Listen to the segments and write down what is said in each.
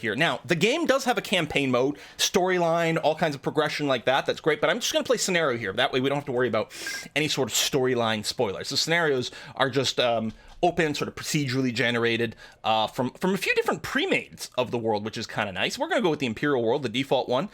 here. Now, the game does have a campaign mode, storyline, all kinds of progression like that. That's great, but I'm just going to play scenario here. That way we don't have to worry about any sort of storyline spoilers. The scenarios are just open, sort of procedurally generated from a few different pre-mades of the world, which is kind of nice. We're going to go with the Imperial world, the default one,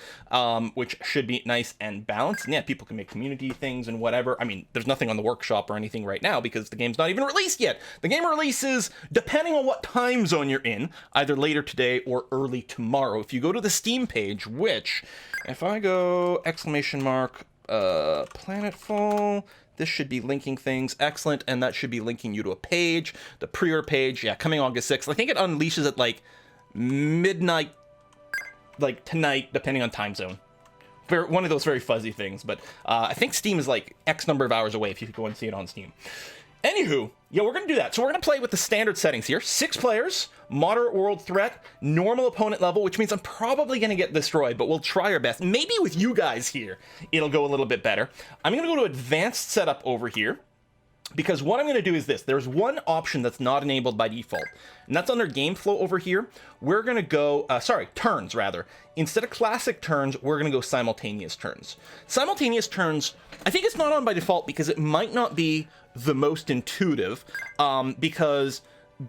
which should be nice and balanced. And yeah, people can make community things and whatever. I mean, there's nothing on the workshop or anything right now because the game's not even released yet. The game releases depending on what time zone you're in, either later today or early tomorrow. If you go to the Steam page, which, if I go ! Planetfall, this should be linking things. Excellent. And that should be linking you to a page. The pre-order page. Yeah, coming August 6th. I think it unleashes at like midnight, like tonight, depending on time zone. One of those very fuzzy things. But I think Steam is like X number of hours away if you could go and see it on Steam. Anywho, yeah, we're going to do that. So we're going to play with the standard settings here. 6 players, moderate world threat, normal opponent level, which means I'm probably going to get destroyed, but we'll try our best. Maybe with you guys here, it'll go a little bit better. I'm going to go to advanced setup over here, because what I'm going to do is this. There's one option that's not enabled by default, and that's under game flow over here. We're going to go, turns rather. Instead of classic turns, we're going to go simultaneous turns. Simultaneous turns, I think it's not on by default because it might not be the most intuitive, because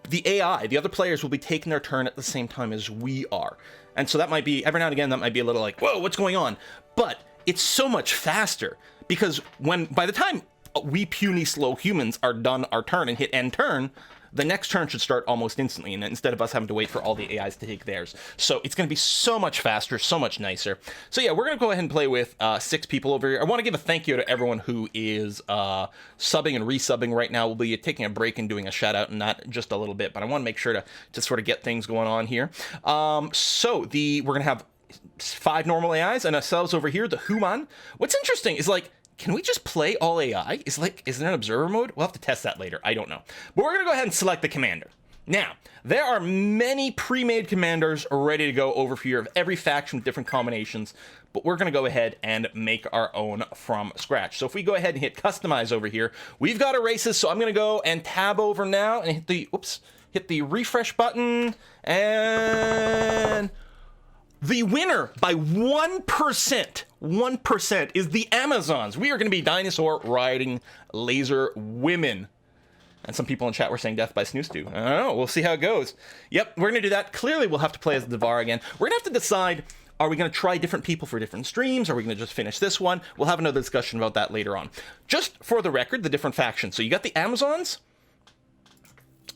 the AI, the other players, will be taking their turn at the same time as we are. And so that might be, every now and again, that might be a little like, whoa, what's going on? But it's so much faster because by the time we puny slow humans are done our turn and hit end turn, the next turn should start almost instantly, and instead of us having to wait for all the AIs to take theirs. So it's going to be so much faster, so much nicer. So yeah, we're going to go ahead and play with 6 people over here. I want to give a thank you to everyone who is subbing and resubbing right now. We'll be taking a break and doing a shout out in that just a little bit, but I want to make sure to sort of get things going on here. We're going to have 5 normal AIs and ourselves over here, the human. What's interesting is like, can we just play all AI? Is there an observer mode? We'll have to test that later. I don't know. But we're going to go ahead and select the commander. Now, there are many pre-made commanders ready to go over here of every faction with different combinations, but we're going to go ahead and make our own from scratch. So if we go ahead and hit customize over here, we've got our races. So I'm going to go and tab over now and hit the refresh button, and the winner by 1% is the Amazons. We are going to be dinosaur riding laser women. And some people in chat were saying death by snoo stew. I don't know. We'll see how it goes. Yep, we're going to do that. Clearly, we'll have to play as the Devar again. We're going to have to decide, are we going to try different people for different streams? Are we going to just finish this one? We'll have another discussion about that later on. Just for the record, the different factions. So you got the Amazons,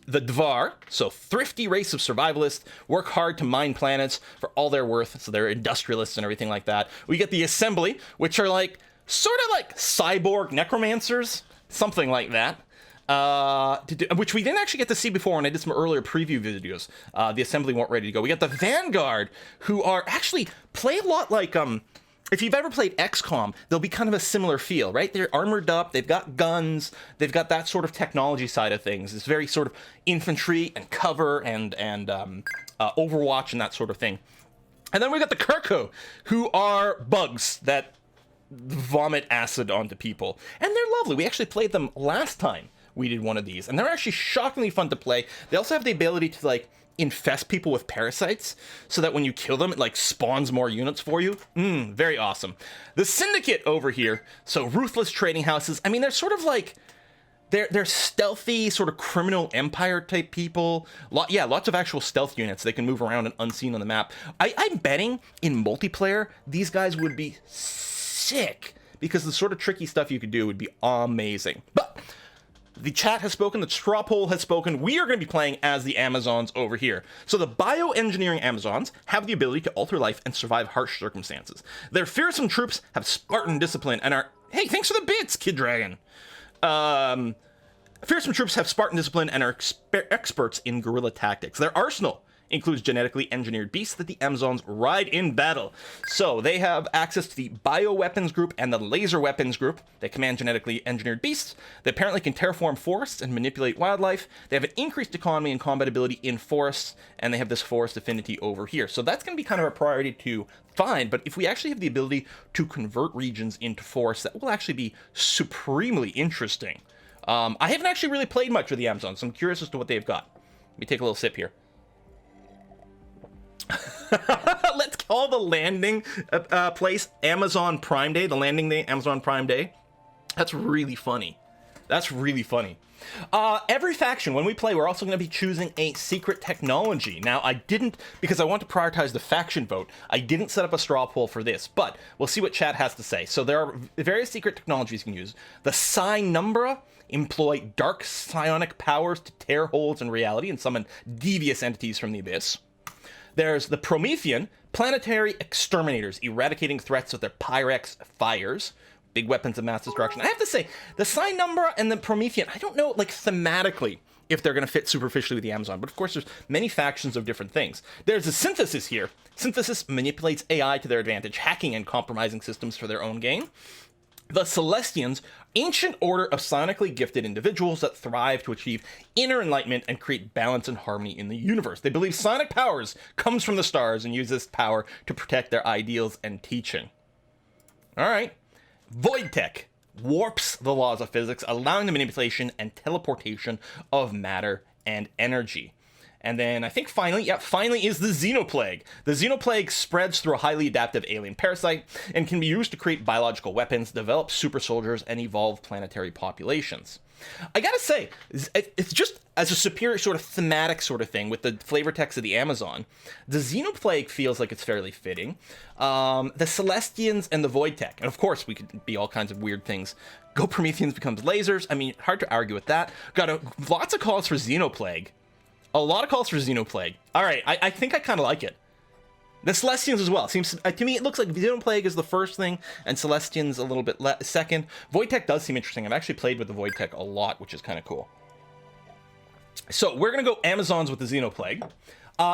the Devar, so thrifty race of survivalists, work hard to mine planets for all they're worth, so they're industrialists and everything like that. We get the Assembly, which are like, sort of like cyborg necromancers, something like that. Which we didn't actually get to see before when I did some earlier preview videos. The Assembly weren't ready to go. We got the Vanguard, who are actually play a lot like, if you've ever played XCOM, they'll be kind of a similar feel, right? They're armored up, they've got guns, they've got that sort of technology side of things. It's very sort of infantry and cover and Overwatch and that sort of thing. And then we got the Kirko, who are bugs that vomit acid onto people. And they're lovely. We actually played them last time we did one of these, and they're actually shockingly fun to play. They also have the ability to, like, infest people with parasites so that when you kill them, it like spawns more units for you. Very awesome. The Syndicate over here, so ruthless trading houses. I mean, they're sort of like, they're stealthy, sort of criminal empire type people. Lots of actual stealth units. They can move around and unseen on the map. I'm betting in multiplayer, these guys would be sick because the sort of tricky stuff you could do would be amazing. But the chat has spoken, the straw poll has spoken. We are going to be playing as the Amazons over here. So the bioengineering Amazons have the ability to alter life and survive harsh circumstances. Their fearsome troops have Spartan discipline and are... Hey, thanks for the bits, Kid Dragon. Fearsome troops have Spartan discipline and are experts in guerrilla tactics. Their arsenal includes genetically engineered beasts that the Amazons ride in battle. So they have access to the bioweapons group and the laser weapons group. They command genetically engineered beasts. They apparently can terraform forests and manipulate wildlife. They have an increased economy and combat ability in forests, and they have this forest affinity over here. So that's going to be kind of a priority to find, but if we actually have the ability to convert regions into forests, that will actually be supremely interesting. I haven't actually really played much with the Amazons, so I'm curious as to what they've got. Let me take a little sip here. Let's call the landing place Amazon Prime Day. The landing day, Amazon Prime Day. That's really funny. That's really funny. Every faction, when we play, we're also going to be choosing a secret technology. Now, I didn't, because I want to prioritize the faction vote, I didn't set up a straw poll for this, but we'll see what chat has to say. So there are various secret technologies you can use. The Psi-Numbra employ dark psionic powers to tear holes in reality and summon devious entities from the abyss. There's the Promethean, planetary exterminators, eradicating threats with their Pyrex fires. Big weapons of mass destruction. I have to say, the Psi-Numbra and the Promethean, I don't know, like, thematically, if they're going to fit superficially with the Amazon. But, of course, there's many factions of different things. There's a Synthesis here. Synthesis manipulates AI to their advantage, hacking and compromising systems for their own gain. The Celestians, ancient order of psionically gifted individuals that thrive to achieve inner enlightenment and create balance and harmony in the universe. They believe psionic powers comes from the stars and use this power to protect their ideals and teaching. All right. Void Tech warps the laws of physics, allowing the manipulation and teleportation of matter and energy. And then I think finally is the Zeno Plague. The Zeno Plague spreads through a highly adaptive alien parasite and can be used to create biological weapons, develop super soldiers, and evolve planetary populations. I gotta say, it's just as a superior sort of thematic sort of thing with the flavor text of the Amazon, the Zeno Plague feels like it's fairly fitting. The Celestians and the Void Tech, and of course we could be all kinds of weird things. Go Prometheans becomes lasers. I mean, hard to argue with that. Got lots of calls for Xenoplague. A lot of calls for Xenoplague. All right, I think I kind of like it. The Celestians as well. Seems to me it looks like Xenoplague is the first thing, and Celestians a little bit second. Void Tech does seem interesting. I've actually played with the Void Tech a lot, which is kind of cool. So we're gonna go Amazons with the Xenoplague.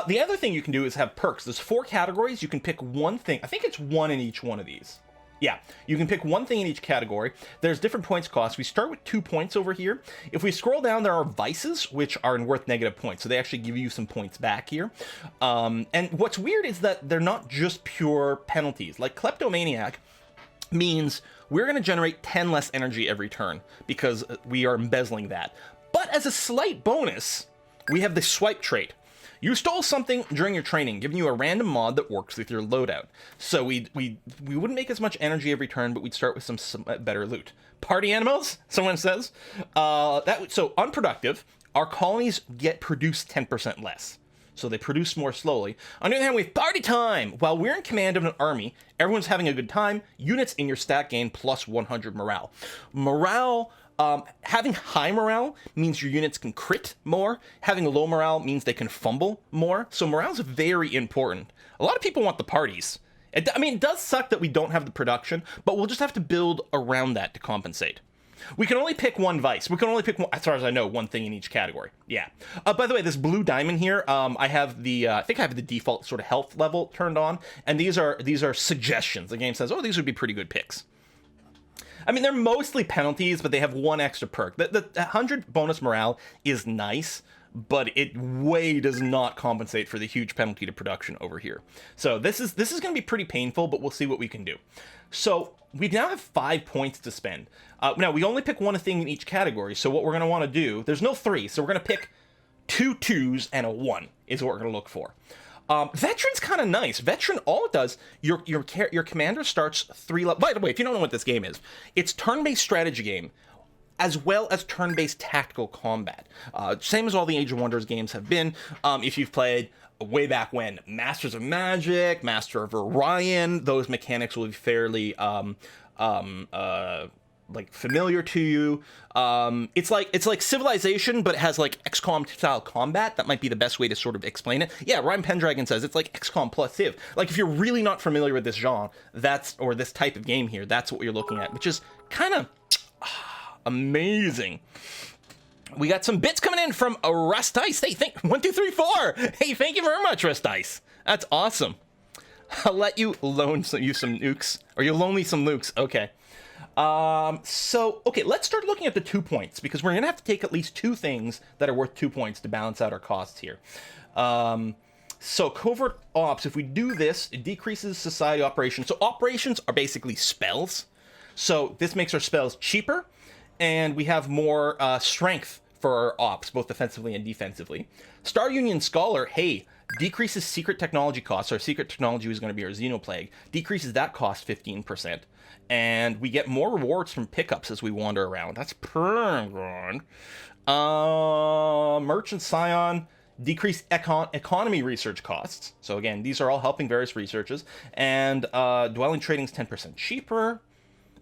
The other thing you can do is have perks. There's 4 categories. You can pick one thing. I think it's one in each one of these. Yeah, you can pick one thing in each category. There's different points cost. We start with 2 points over here. If we scroll down, there are vices, which are worth negative points. So they actually give you some points back here. And what's weird is that they're not just pure penalties. Like Kleptomaniac means we're going to generate 10 less energy every turn because we are embezzling that. But as a slight bonus, we have the swipe trait. You stole something during your training, giving you a random mod that works with your loadout. So we wouldn't make as much energy every turn, but we'd start with some better loot. Party animals, someone says. So unproductive, our colonies produce 10% less. So they produce more slowly. On the other hand, we have party time. While we're in command of an army, everyone's having a good time. Units in your stat gain plus 100 morale. Having high morale means your units can crit more. Having low morale means they can fumble more. So morale's very important. A lot of people want the parties. It does suck that we don't have the production, but we'll just have to build around that to compensate. We can only pick one vice. We can only pick one, as far as I know, one thing in each category. Yeah. By the way, this blue diamond here, I have I think I have the default sort of health level turned on, and these are suggestions. The game says, oh, these would be pretty good picks. I mean, they're mostly penalties, but they have one extra perk. The 100 bonus morale is nice, but it way does not compensate for the huge penalty to production over here. So this is going to be pretty painful, but we'll see what we can do. So we now have 5 points to spend. Now, we only pick one thing in each category, so what we're going to want to do, there's no 3, so we're going to pick 2 2s and a 1 is what we're going to look for. Veteran's kind of nice. Veteran, all it does, your commander starts 3 levels. By the way, if you don't know what this game is, it's turn-based strategy game, as well as turn-based tactical combat. Same as all the Age of Wonders games have been. If you've played way back when, Masters of Magic, Master of Orion, those mechanics will be fairly like familiar to you. It's like Civilization, but it has like XCOM style combat. That might be the best way to sort of explain it. Yeah, Ryan Pendragon says it's like XCOM plus Civ. Like if you're really not familiar with this genre, or this type of game here, that's what you're looking at, which is kind of amazing. We got some bits coming in from Rust Dice. Hey, 1, 2, 3, 4. Hey, thank you very much, Rust Dice. That's awesome. I'll let you loan you some nukes, or you'll loan me some nukes. Okay. Okay, let's start looking at the 2 points, because we're going to have to take at least 2 things that are worth 2 points to balance out our costs here. So Covert Ops, if we do this, it decreases society operations. So operations are basically spells. So this makes our spells cheaper, and we have more strength for ops, both defensively and defensively. Star Union Scholar, hey, decreases secret technology costs. Our secret technology is going to be our Zeno Plague. Decreases that cost 15%. And we get more rewards from pickups as we wander around. That's pretty good. Merchant Scion, decreased economy research costs. So again, these are all helping various researches. And dwelling trading's 10% cheaper.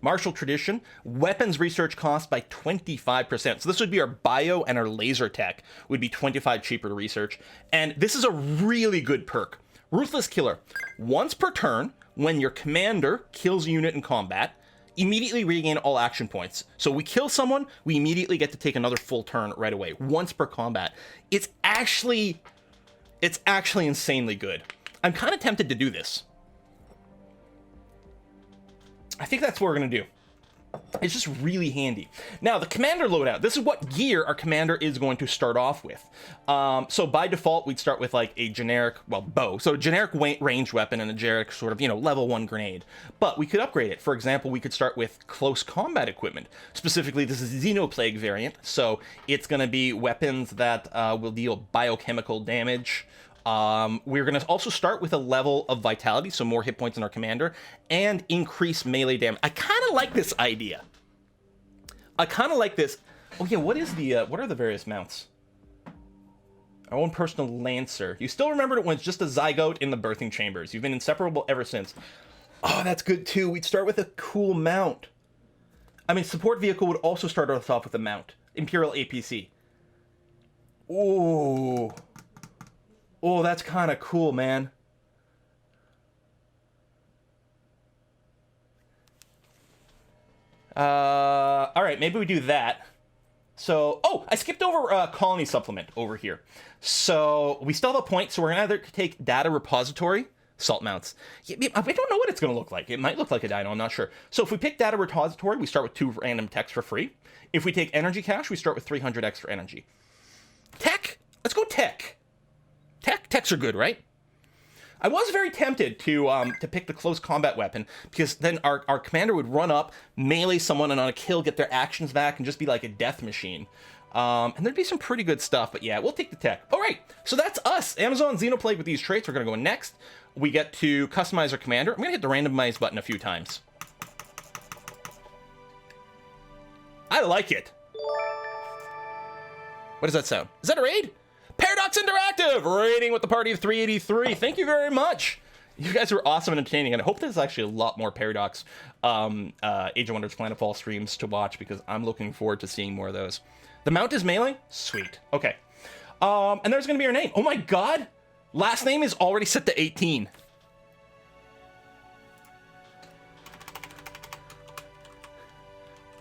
Martial Tradition, weapons research cost by 25%. So this would be our bio and our laser tech would be 25 cheaper to research. And this is a really good perk. Ruthless Killer. Once per turn, when your commander kills a unit in combat, immediately regain all action points. So we kill someone, we immediately get to take another full turn right away, once per combat. It's actually insanely good. I'm kind of tempted to do this. I think that's what we're going to do. It's just really handy. Now, the commander loadout. This is what gear our commander is going to start off with. So by default, we'd start with like a generic, well, bow. So a generic ranged weapon and a generic sort of, level 1 grenade. But we could upgrade it. For example, we could start with close combat equipment. Specifically, this is Zeno Plague variant. So it's going to be weapons that will deal biochemical damage. We're going to also start with a level of vitality, so more hit points in our commander, and increase melee damage. I kind of like this idea. I kind of like this. Oh yeah, what are the various mounts? Our own personal Lancer. You still remembered it when it's just a zygote in the birthing chambers. You've been inseparable ever since. Oh, that's good too. We'd start with a cool mount. I mean, support vehicle would also start us off with a mount. Imperial APC. Ooh. Oh, that's kind of cool, man. All right, maybe we do that. So, oh, I skipped over colony supplement over here. So we still have a point, so we're gonna either take data repository, salt mounts. Yeah, we don't know what it's gonna look like. It might look like a dino, I'm not sure. So if we pick data repository, we start with 2 random techs for free. If we take energy cache, we start with 300 extra energy. Tech, let's go tech. Techs are good, right? I was very tempted to pick the close combat weapon, because then our commander would run up, melee someone, and on a kill get their actions back and just be like a death machine. And there'd be some pretty good stuff, but yeah, we'll take the tech. All right, so that's us. Amazon Zeno Plague with these traits. We're going to go next. We get to customize our commander. I'm going to hit the randomize button a few times. I like it. What does that sound? Is that a raid? Paradox Interactive, raiding with the party of 383. Thank you very much. You guys were awesome and entertaining, and I hope there's actually a lot more Paradox Age of Wonders Planetfall streams to watch, because I'm looking forward to seeing more of those. The mount is melee? Sweet. Okay. And there's going to be our name. Oh my god! Last name is already set to 18.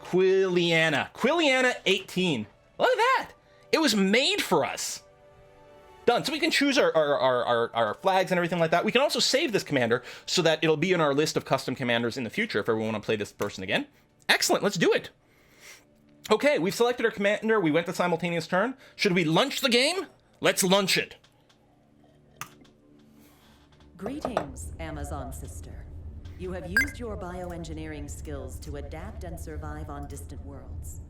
Quilliana 18. Look at that! It was made for us. Done. So we can choose our flags and everything like that. We can also save this commander so that it'll be in our list of custom commanders in the future if ever we want to play this person again. Excellent. Let's do it. Okay, we've selected our commander. We went to simultaneous turn. Should we launch the game? Let's launch it. Greetings, Amazon sister. You have used your bioengineering skills to adapt and survive on distant worlds.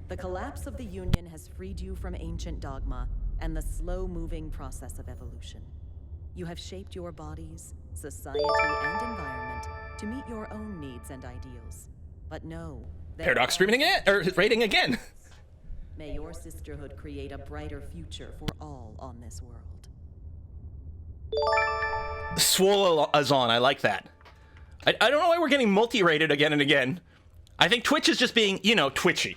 The collapse of the Union has freed you from ancient dogma and the slow-moving process of evolution. You have shaped your bodies, society, and environment to meet your own needs and ideals. But no... Paradox streaming again, or raiding again. May your sisterhood create a brighter future for all on this world. Swallow is on. I like that. I don't know why we're getting multi-rated again and again. I think Twitch is just being, twitchy.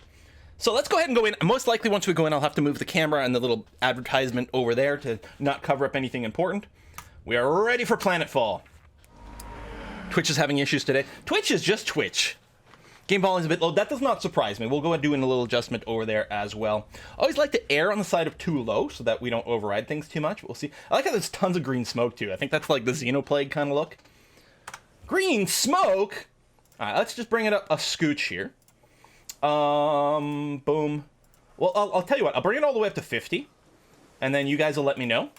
So let's go ahead and go in. Most likely once we go in, I'll have to move the camera and the little advertisement over there to not cover up anything important. We are ready for Planetfall. Twitch is having issues today. Twitch is just Twitch. Game volume is a bit low. That does not surprise me. We'll go and do a little adjustment over there as well. I always like to err on the side of too low so that we don't override things too much. We'll see. I like how there's tons of green smoke too. I think that's like the Zeno Plague kind of look. Green smoke? All right, let's just bring it up a scooch here. Boom. Well, I'll tell you what. I'll bring it all the way up to 50, and then you guys will let me know,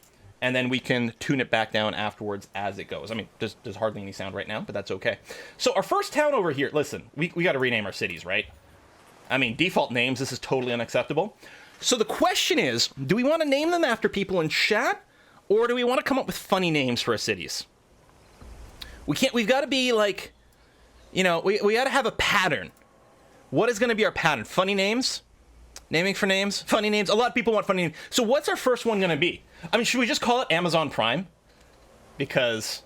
and then we can tune it back down afterwards as it goes. I mean, there's hardly any sound right now, but that's okay. So our first town over here. Listen, we got to rename our cities, right? I mean, default names. This is totally unacceptable. So the question is, do we want to name them after people in chat, or do we want to come up with funny names for our cities? We've got to be like, we got to have a pattern. What is going to be our pattern? Funny names? Naming for names? Funny names? A lot of people want funny names. So what's our first one going to be? I mean, should we just call it Amazon Prime? Because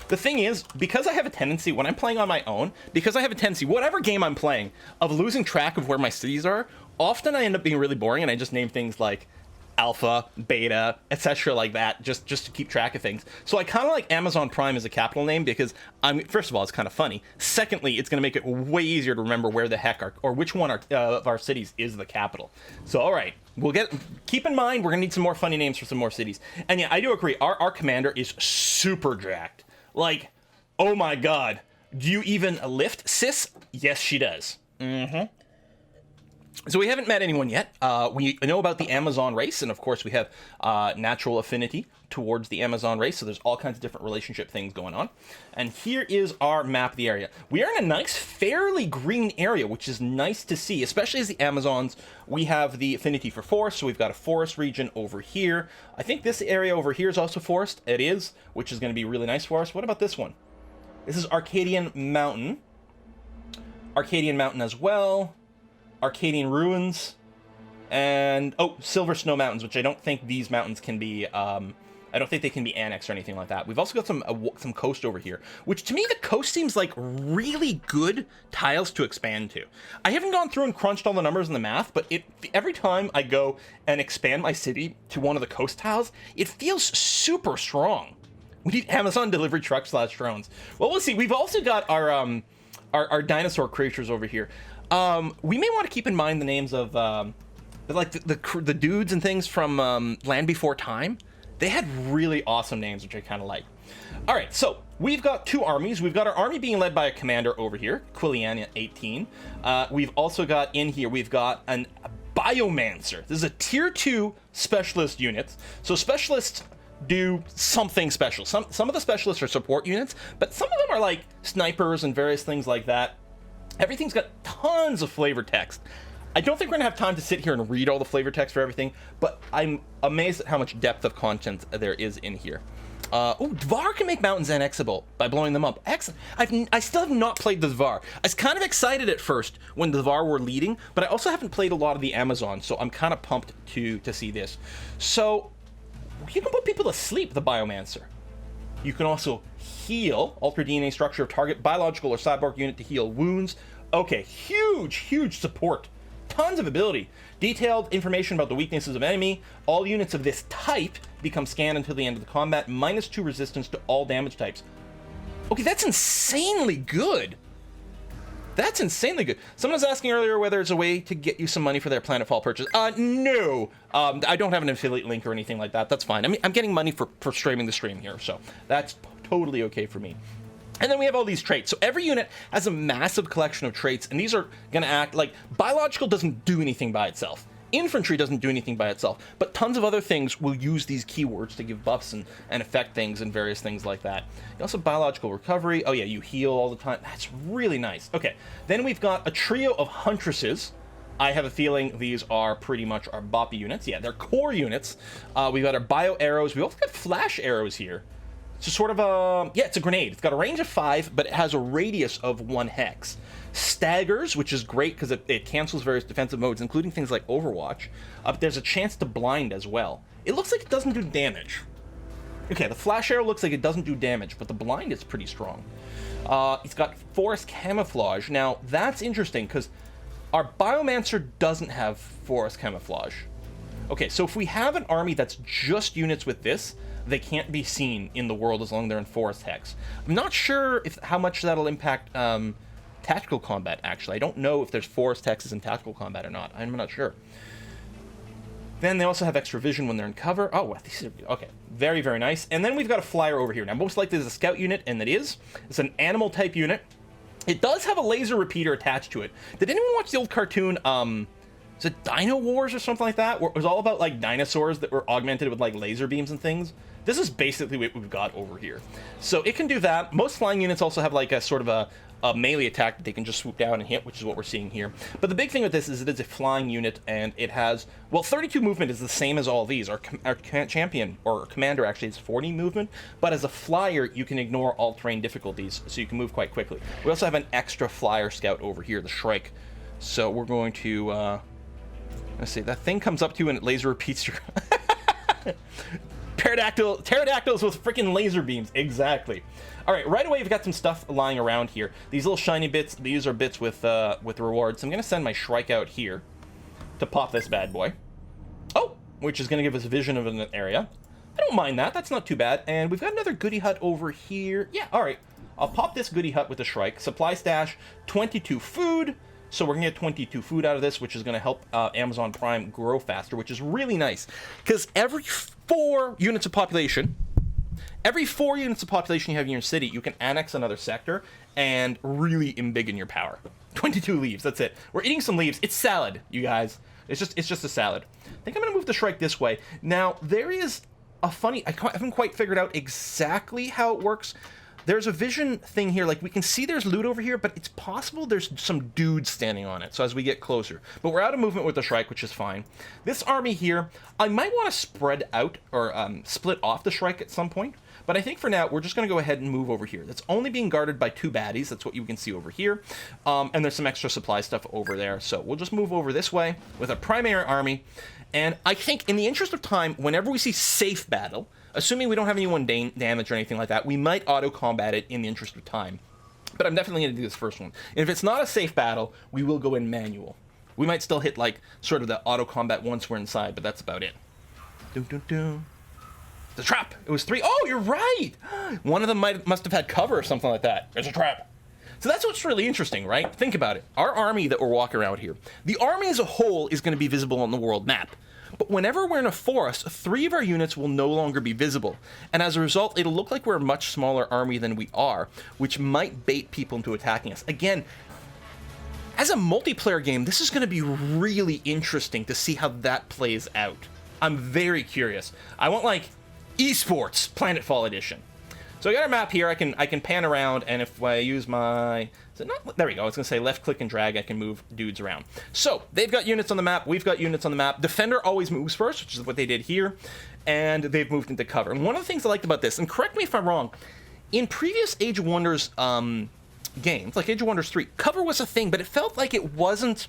the thing is, because I have a tendency, when I'm playing on my own, whatever game I'm playing, of losing track of where my cities are, often I end up being really boring and I just name things like Alpha, Beta, etc. like that, just to keep track of things. So I kind of like Amazon Prime as a capital name because, first of all, it's kind of funny. Secondly, it's going to make it way easier to remember where the heck or which one of our cities is the capital. So, all right, keep in mind, we're going to need some more funny names for some more cities. And yeah, I do agree, our commander is super jacked. Like, oh my god, do you even lift, sis? Yes, she does. So we haven't met anyone yet. We know about the Amazon race, and of course we have natural affinity towards the Amazon race, so there's all kinds of different relationship things going on. And here is our map of the area. We are in a nice, fairly green area, which is nice to see, especially as the Amazons. We have the affinity for forest, so we've got a forest region over here. I think this area over here is also forest. It is, which is going to be really nice for us. What about this one? This is Arcadian Mountain. Arcadian Mountain as well. Arcadian Ruins, and Silver Snow Mountains, which I don't think these mountains can be. I don't think they can be annexed or anything like that. We've also got some coast over here, which to me the coast seems like really good tiles to expand to. I haven't gone through and crunched all the numbers in the math, but every time I go and expand my city to one of the coast tiles, it feels super strong. We need Amazon delivery trucks / drones. Well, we'll see. We've also got our dinosaur creatures over here. We may want to keep in mind the names of, like, the dudes and things from Land Before Time. They had really awesome names, which I kind of like. All right, so we've got two armies. We've got our army being led by a commander over here, Quilliana 18. We've also got in here, we've got a Biomancer. This is a tier 2 specialist unit. So specialists do something special. Some of the specialists are support units, but some of them are like snipers and various things like that. Everything's got tons of flavor text. I don't think we're gonna have time to sit here and read all the flavor text for everything, but I'm amazed at how much depth of content there is in here. Dvar can make mountains annexable by blowing them up. Excellent. I still have not played the Dvar. I was kind of excited at first when the Dvar were leading, but I also haven't played a lot of the Amazon, so I'm kind of pumped to see this. So you can put people to sleep, the Biomancer. You can also heal, alter DNA structure of target biological or cyborg unit to heal wounds. Okay, huge support. Tons of ability. Detailed information about the weaknesses of enemy. All units of this type become scanned until the end of the combat. -2 resistance to all damage types. Okay, that's insanely good. That's insanely good. Someone was asking earlier whether it's a way to get you some money for their Planetfall purchase. No. I don't have an affiliate link or anything like that. That's fine. I mean, I'm getting money for streaming the stream here, so that's totally okay for me. And then we have all these traits. So every unit has a massive collection of traits, and these are going to act like biological doesn't do anything by itself. Infantry doesn't do anything by itself, but tons of other things will use these keywords to give buffs and affect things and various things like that. You also have biological recovery. Oh yeah, you heal all the time. That's really nice. Okay, then we've got a trio of Huntresses. I have a feeling these are pretty much our boppy units. Yeah, they're core units. We've got our bio arrows. We've also got flash arrows here. It's sort of a, yeah, it's a grenade. It's got a range of 5, but it has a radius of 1 hex. Staggers, which is great because it cancels various defensive modes, including things like Overwatch. But there's a chance to blind as well. It looks like it doesn't do damage. Okay, the flash arrow looks like it doesn't do damage, but the blind is pretty strong. It's got forest camouflage. Now, that's interesting because our Biomancer doesn't have forest camouflage. Okay, so if we have an army that's just units with this, they can't be seen in the world as long as they're in forest hex. I'm not sure how much that'll impact tactical combat, actually. I don't know if there's forest hexes in tactical combat or not. I'm not sure. Then they also have extra vision when they're in cover. Oh, these are, okay. Very, very nice. And then we've got a flyer over here. Now, most likely there's a scout unit, and it is. It's an animal type unit. It does have a laser repeater attached to it. Did anyone watch the old cartoon, is it Dino Wars or something like that, where it was all about like dinosaurs that were augmented with like laser beams and things. This is basically what we've got over here. So it can do that. Most flying units also have like a sort of a melee attack that they can just swoop down and hit, which is what we're seeing here. But the big thing with this is it is a flying unit, and it has, well, 32 movement is the same as all these. Our champion, or commander actually, is 40 movement, but as a flyer, you can ignore all terrain difficulties, so you can move quite quickly. We also have an extra flyer scout over here, the Shrike. So we're going to, let's see, that thing comes up to you and it laser repeats your... Pterodactyls with freaking laser beams, exactly. All right, right away we've got some stuff lying around here. These little shiny bits, these are bits with rewards. So I'm gonna send my Shrike out here to pop this bad boy. Oh, which is gonna give us a vision of an area. I don't mind that, that's not too bad. And we've got another goodie hut over here. Yeah, all right, I'll pop this goodie hut with the Shrike. Supply stash, 22 food. So we're gonna get 22 food out of this, which is gonna help Amazon Prime grow faster, which is really nice. Because every 4 units of population you have in your city, you can annex another sector and really embiggen your power. 22 leaves, that's it. We're eating some leaves. It's salad, you guys. It's just a salad. I think I'm gonna move the Shrike this way. Now, there is a funny, I haven't quite figured out exactly how it works. There's a vision thing here, like we can see there's loot over here, but it's possible there's some dudes standing on it, so as we get closer. But we're out of movement with the Shrike, which is fine. This army here, I might want to spread out, or split off the Shrike at some point, but I think for now, we're just going to go ahead and move over here. That's only being guarded by 2 baddies, that's what you can see over here, and there's some extra supply stuff over there, so we'll just move over this way with a primary army, and I think in the interest of time, whenever we see safe battle, assuming we don't have anyone damaged or anything like that, we might auto-combat it in the interest of time. But I'm definitely going to do this first one. And if it's not a safe battle, we will go in manual. We might still hit, like, sort of the auto-combat once we're inside, but that's about it. Dun, dun, dun. The trap! It was 3. Oh, you're right! One of them must have had cover or something like that. There's a trap. So that's what's really interesting, right? Think about it. Our army that we're walking around here, the army as a whole is going to be visible on the world map. But whenever we're in a forest, 3 of our units will no longer be visible. And as a result, it'll look like we're a much smaller army than we are, which might bait people into attacking us. Again, as a multiplayer game, this is going to be really interesting to see how that plays out. I'm very curious. I want, like, esports Planetfall edition. So I got our map here. I can pan around, and if I use my... Is it not? There we go. I was going to say left click and drag. I can move dudes around. So they've got units on the map. We've got units on the map. Defender always moves first, which is what they did here. And they've moved into cover. And one of the things I liked about this, and correct me if I'm wrong, in previous Age of Wonders games, like Age of Wonders 3, cover was a thing, but it felt like it wasn't...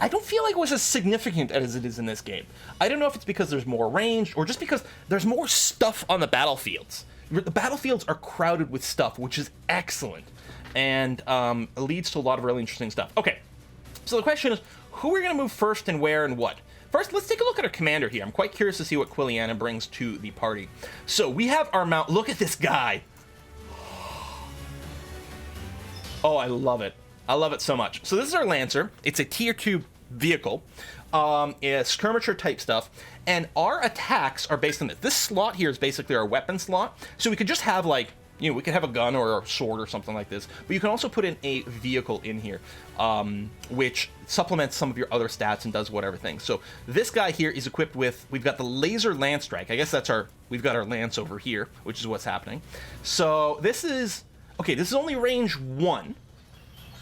I don't feel like it was as significant as it is in this game. I don't know if it's because there's more range or just because there's more stuff on the battlefields. The battlefields are crowded with stuff, which is excellent, and it leads to a lot of really interesting stuff. Okay, so the question is, who are we going to move first and where and what? First, let's take a look at our commander here. I'm quite curious to see what Quilliana brings to the party. So we have our mount. Look at this guy. Oh, I love it. I love it so much. So this is our Lancer. It's a tier 2 vehicle. It's skirmisher type stuff. And our attacks are based on this. This slot here is basically our weapon slot. So we could just have, like, you know, we could have a gun or a sword or something like this. But you can also put in a vehicle in here, which supplements some of your other stats and does whatever thing. So this guy here is equipped with, we've got the laser lance strike. I guess that's we've got our lance over here, which is what's happening. So this is, okay, this is only range 1.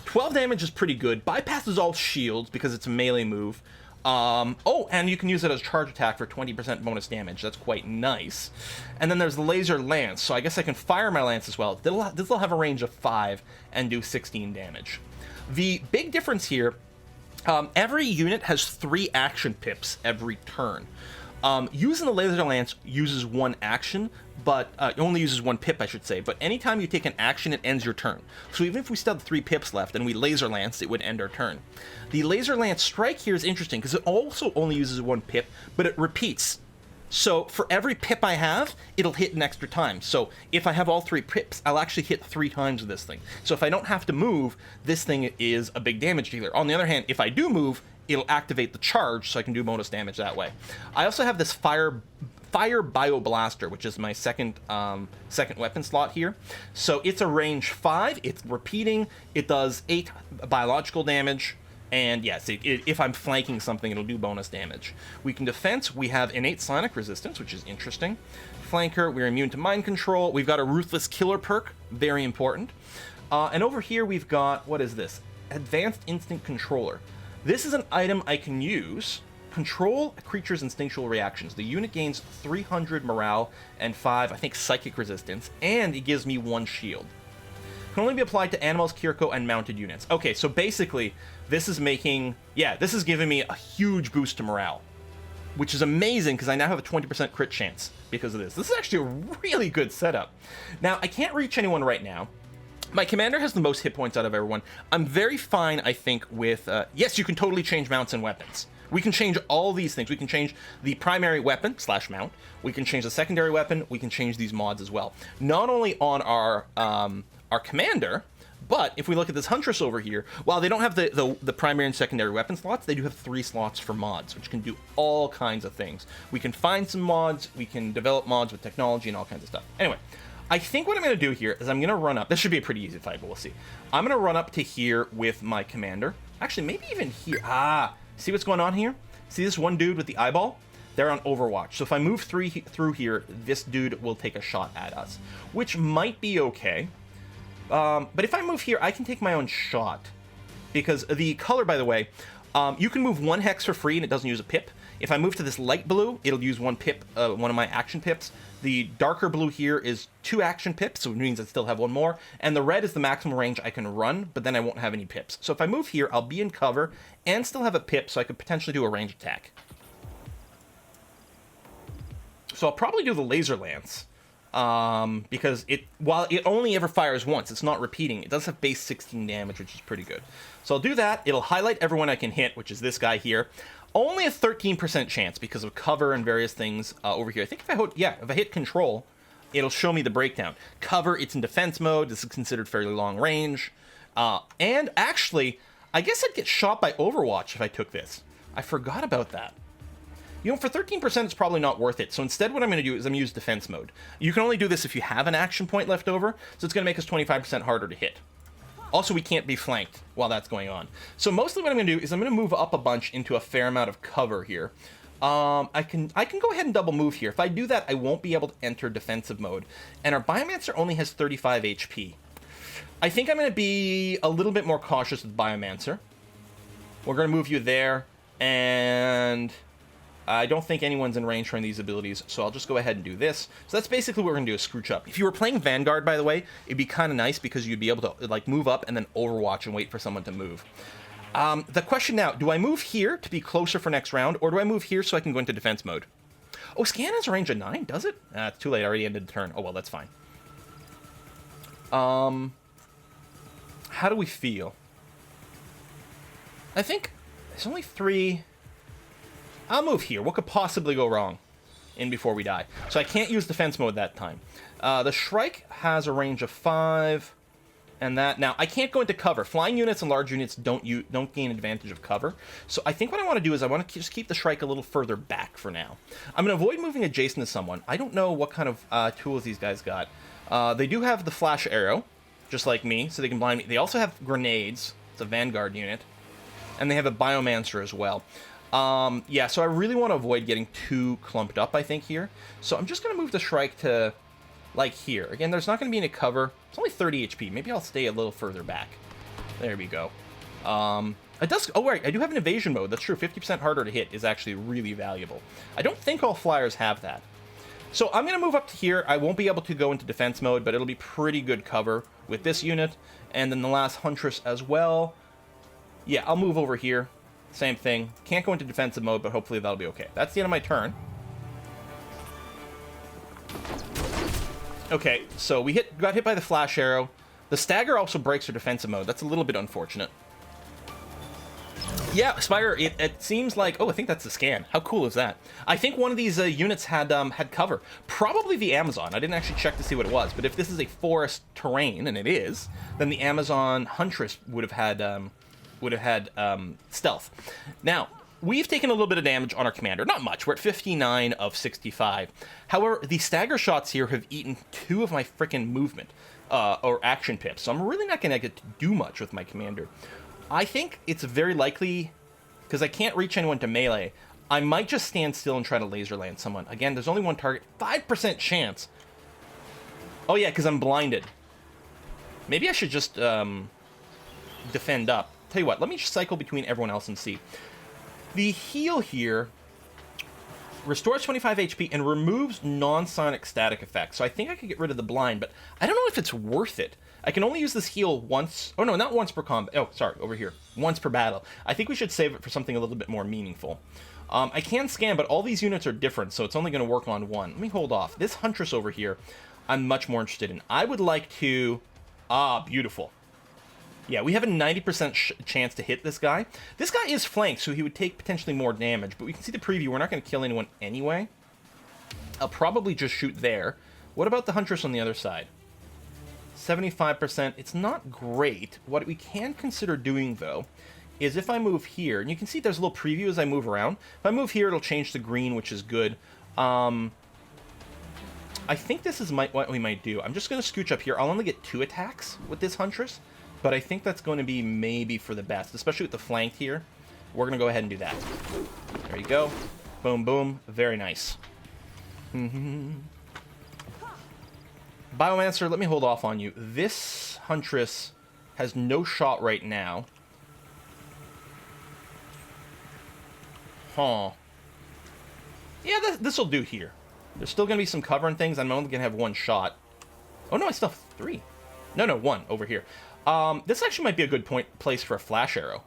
12 damage is pretty good. Bypasses all shields because it's a melee move. Oh, and you can use it as a charge attack for 20% bonus damage. That's quite nice. And then there's the laser lance, so I guess I can fire my lance as well. This will have a range of 5 and do 16 damage. The big difference here, every unit has 3 action pips every turn. Using the laser lance uses 1 action, but it only uses 1 pip, I should say. But anytime you take an action, it ends your turn. So even if we still have 3 pips left and we laser lance, it would end our turn. The laser lance strike here is interesting because it also only uses 1 pip, but it repeats. So for every pip I have, it'll hit an extra time. So if I have all 3 pips, I'll actually hit 3 times with this thing. So if I don't have to move, this thing is a big damage dealer. On the other hand, if I do move, it'll activate the charge, so I can do bonus damage that way. I also have this Fire Bioblaster, which is my second weapon slot here. So it's a range 5, it's repeating, it does 8 biological damage, And yes, if I'm flanking something, it'll do bonus damage. Weakened defense, we have innate psionic resistance, which is interesting. Flanker, we're immune to mind control. We've got a ruthless killer perk, very important. And over here we've got, what is this? Advanced instinct controller. This is an item I can use. Control a creature's instinctual reactions. The unit gains 300 morale and 5, I think, psychic resistance, and it gives me 1 shield. Can only be applied to animals, Kiriko, and mounted units. Okay, so basically, this is giving me a huge boost to morale, which is amazing because I now have a 20% crit chance because of this. This is actually a really good setup. Now, I can't reach anyone right now. My commander has the most hit points out of everyone. I'm very fine, I think, with... yes, you can totally change mounts and weapons. We can change all these things. We can change the primary weapon / mount. We can change the secondary weapon. We can change these mods as well. Not only on our commander, but if we look at this Huntress over here, while they don't have the primary and secondary weapon slots, they do have 3 slots for mods, which can do all kinds of things. We can find some mods. We can develop mods with technology and all kinds of stuff. Anyway, I think what I'm going to do here is I'm going to run up. This should be a pretty easy fight, but we'll see. I'm going to run up to here with my commander. Actually, maybe even here. See what's going on here? See this one dude with the eyeball? They're on Overwatch. So if I move through here, this dude will take a shot at us, which might be okay. But if I move here, I can take my own shot. Because the color, by the way, you can move 1 hex for free and it doesn't use a pip. If I move to this light blue, it'll use 1 pip, one of my action pips. The darker blue here is 2 action pips, so it means I still have 1 more. And the red is the maximum range I can run, but then I won't have any pips. So if I move here, I'll be in cover and still have a pip, so I could potentially do a range attack. So I'll probably do the laser lance. Because while it only ever fires once, it's not repeating. It does have base 16 damage, which is pretty good. So I'll do that. It'll highlight everyone I can hit, which is this guy here. Only a 13% chance because of cover and various things over here. I think if I hit control, it'll show me the breakdown. Cover, it's in defense mode. This is considered fairly long range. And actually, I guess I'd get shot by Overwatch if I took this. I forgot about that. You know, for 13%, it's probably not worth it. So instead, what I'm going to do is I'm going to use defense mode. You can only do this if you have an action point left over, so it's going to make us 25% harder to hit. Also, we can't be flanked while that's going on. So mostly what I'm going to do is I'm going to move up a bunch into a fair amount of cover here. I can go ahead and double move here. If I do that, I won't be able to enter defensive mode. And our Biomancer only has 35 HP. I think I'm going to be a little bit more cautious with Biomancer. We're going to move you there, and I don't think anyone's in range from these abilities, so I'll just go ahead and do this. So that's basically what we're going to do, is scrooch up. If you were playing Vanguard, by the way, it'd be kind of nice because you'd be able to like move up and then Overwatch and wait for someone to move. The question now, do I move here to be closer for next round, or do I move here so I can go into defense mode? Oh, scan has a range of 9, does it? It's too late, I already ended the turn. Oh, well, that's fine. How do we feel? I think there's only 3... I'll move here. What could possibly go wrong in before we die? So I can't use defense mode that time. The Shrike has a range of 5, and that... Now, I can't go into cover. Flying units and large units don't gain advantage of cover. So I think what I want to do is I want to just keep the Shrike a little further back for now. I'm going to avoid moving adjacent to someone. I don't know what kind of tools these guys got. They do have the flash arrow, just like me, so they can blind me. They also have grenades. It's a Vanguard unit. And they have a Biomancer as well. Yeah, so I really want to avoid getting too clumped up, I think, here. So I'm just going to move the Shrike to, like, here. Again, there's not going to be any cover. It's only 30 HP. Maybe I'll stay a little further back. There we go. It does... Oh, right, I do have an evasion mode. That's true. 50% harder to hit is actually really valuable. I don't think all flyers have that. So I'm going to move up to here. I won't be able to go into defense mode, but it'll be pretty good cover with this unit. And then the last Huntress as well. Yeah, I'll move over here. Same thing. Can't go into defensive mode, but hopefully that'll be okay. That's the end of my turn. Okay, so we got hit by the flash arrow. The stagger also breaks her defensive mode. That's a little bit unfortunate. Yeah, Spire, it seems like... Oh, I think that's the scan. How cool is that? I think one of these units had cover. Probably the Amazon. I didn't actually check to see what it was, but if this is a forest terrain, and it is, then the Amazon Huntress would have had stealth. Now, we've taken a little bit of damage on our commander. Not much. We're at 59 of 65. However, the stagger shots here have eaten 2 of my frickin' movement, or action pips. So I'm really not going to get to do much with my commander. I think it's very likely, because I can't reach anyone to melee, I might just stand still and try to laser land someone. Again, there's only one target. 5% chance. Oh yeah, because I'm blinded. Maybe I should just defend up. Tell you what, let me just cycle between everyone else and see. The heal here restores 25 HP and removes non-sonic static effects. So I think I could get rid of the blind, but I don't know if it's worth it. I can only use this heal once. Oh no, not once per combat. Oh, sorry, over here. Once per battle. I think we should save it for something a little bit more meaningful. I can scan, but all these units are different, so it's only going to work on one. Let me hold off. This Huntress over here, I'm much more interested in. I would like to... Ah, beautiful. Yeah, we have a 90% chance to hit this guy. This guy is flanked, so he would take potentially more damage, but we can see the preview. We're not going to kill anyone anyway. I'll probably just shoot there. What about the Huntress on the other side? 75%. It's not great. What we can consider doing, though, is if I move here, and you can see there's a little preview as I move around. If I move here, it'll change the green, which is good. I think this is what we might do. I'm just going to scooch up here. I'll only get 2 attacks with this Huntress, but I think that's going to be maybe for the best, especially with the flank here. We're going to go ahead and do that. There you go. Boom, boom. Very nice. Biomancer, let me hold off on you. This Huntress has no shot right now. Huh. Yeah, this will do here. There's still going to be some cover and things. I'm only going to have 1 shot. Oh, no, I still have 3. No, 1 over here. This actually might be a good place for a flash arrow.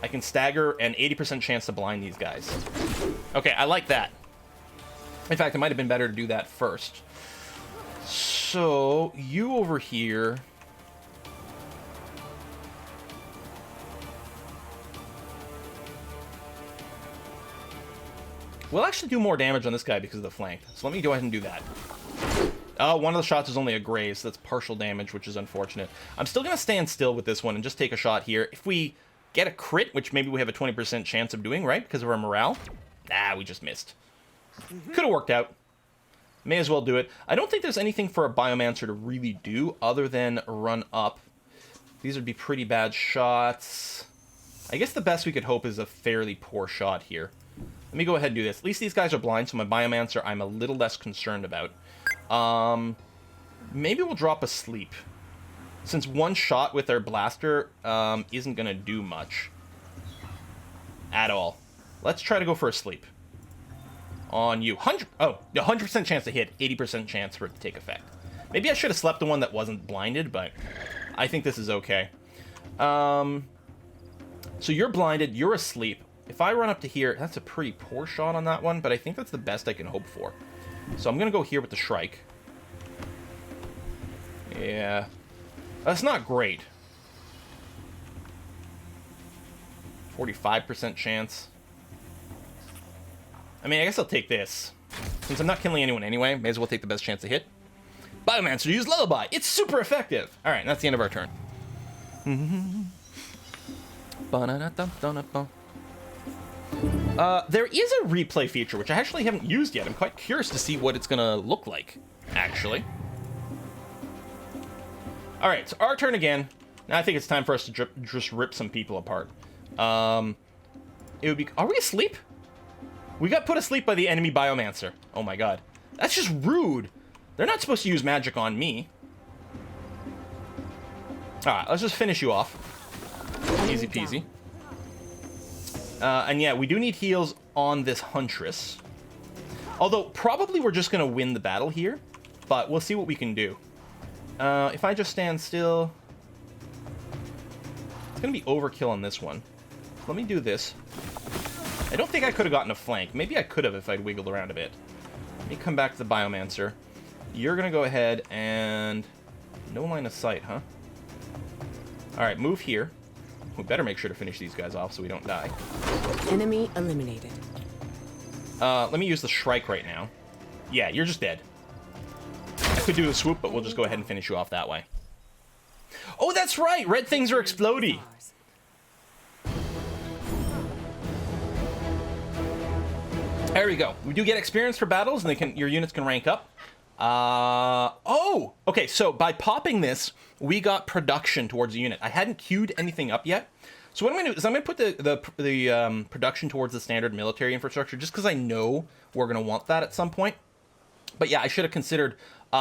I can stagger and 80% chance to blind these guys. Okay, I like that. In fact, it might have been better to do that first. So, you over here... We'll actually do more damage on this guy because of the flank. So let me go ahead and do that. Oh, one of the shots is only a graze. So that's partial damage, which is unfortunate. I'm still going to stand still with this one and just take a shot here. If we get a crit, which maybe we have a 20% chance of doing, right? Because of our morale. Nah, we just missed. Could have worked out. May as well do it. I don't think there's anything for a Biomancer to really do other than run up. These would be pretty bad shots. I guess the best we could hope is a fairly poor shot here. Let me go ahead and do this. At least these guys are blind, so my Biomancer I'm a little less concerned about. Maybe we'll drop a sleep. Since 1 shot with our blaster isn't going to do much. At all. Let's try to go for a sleep. On you. 100% chance to hit, 80% chance for it to take effect. Maybe I should have slept the one that wasn't blinded, but I think this is okay. So you're blinded, you're asleep. If I run up to here, that's a pretty poor shot on that one, but I think that's the best I can hope for. So I'm going to go here with the Shrike. Yeah. That's not great. 45% chance. I mean, I guess I'll take this. Since I'm not killing anyone anyway, may as well take the best chance to hit. Biomancer, use Lullaby. It's super effective. All right, that's the end of our turn. There is a replay feature, which I actually haven't used yet. I'm quite curious to see what it's going to look like, actually. All right, so our turn again. Now I think it's time for us to just rip some people apart. It would be... Are we asleep? We got put asleep by the enemy Biomancer. Oh my god. That's just rude. They're not supposed to use magic on me. Alright, let's just finish you off. Easy peasy. And yeah, we do need heals on this Huntress. Although, probably we're just going to win the battle here. But we'll see what we can do. If I just stand still... It's going to be overkill on this one. Let me do this. I don't think I could have gotten a flank. Maybe I could have if I'd wiggled around a bit. Let me come back to the Biomancer. You're going to go ahead and... No line of sight, huh? Alright, move here. We better make sure to finish these guys off so we don't die. Enemy eliminated. Let me use the Shrike right now. Yeah, you're just dead. I could do a swoop, but we'll just go ahead and finish you off that way. Oh, that's right! Red things are explodey! There we go. We do get experience for battles, and your units can rank up. Oh, okay. So by popping this, we got production towards the unit. I hadn't queued anything up yet. So what I'm going to do is I'm going to put the production towards the standard military infrastructure, just because I know we're going to want that at some point. But yeah, I should have considered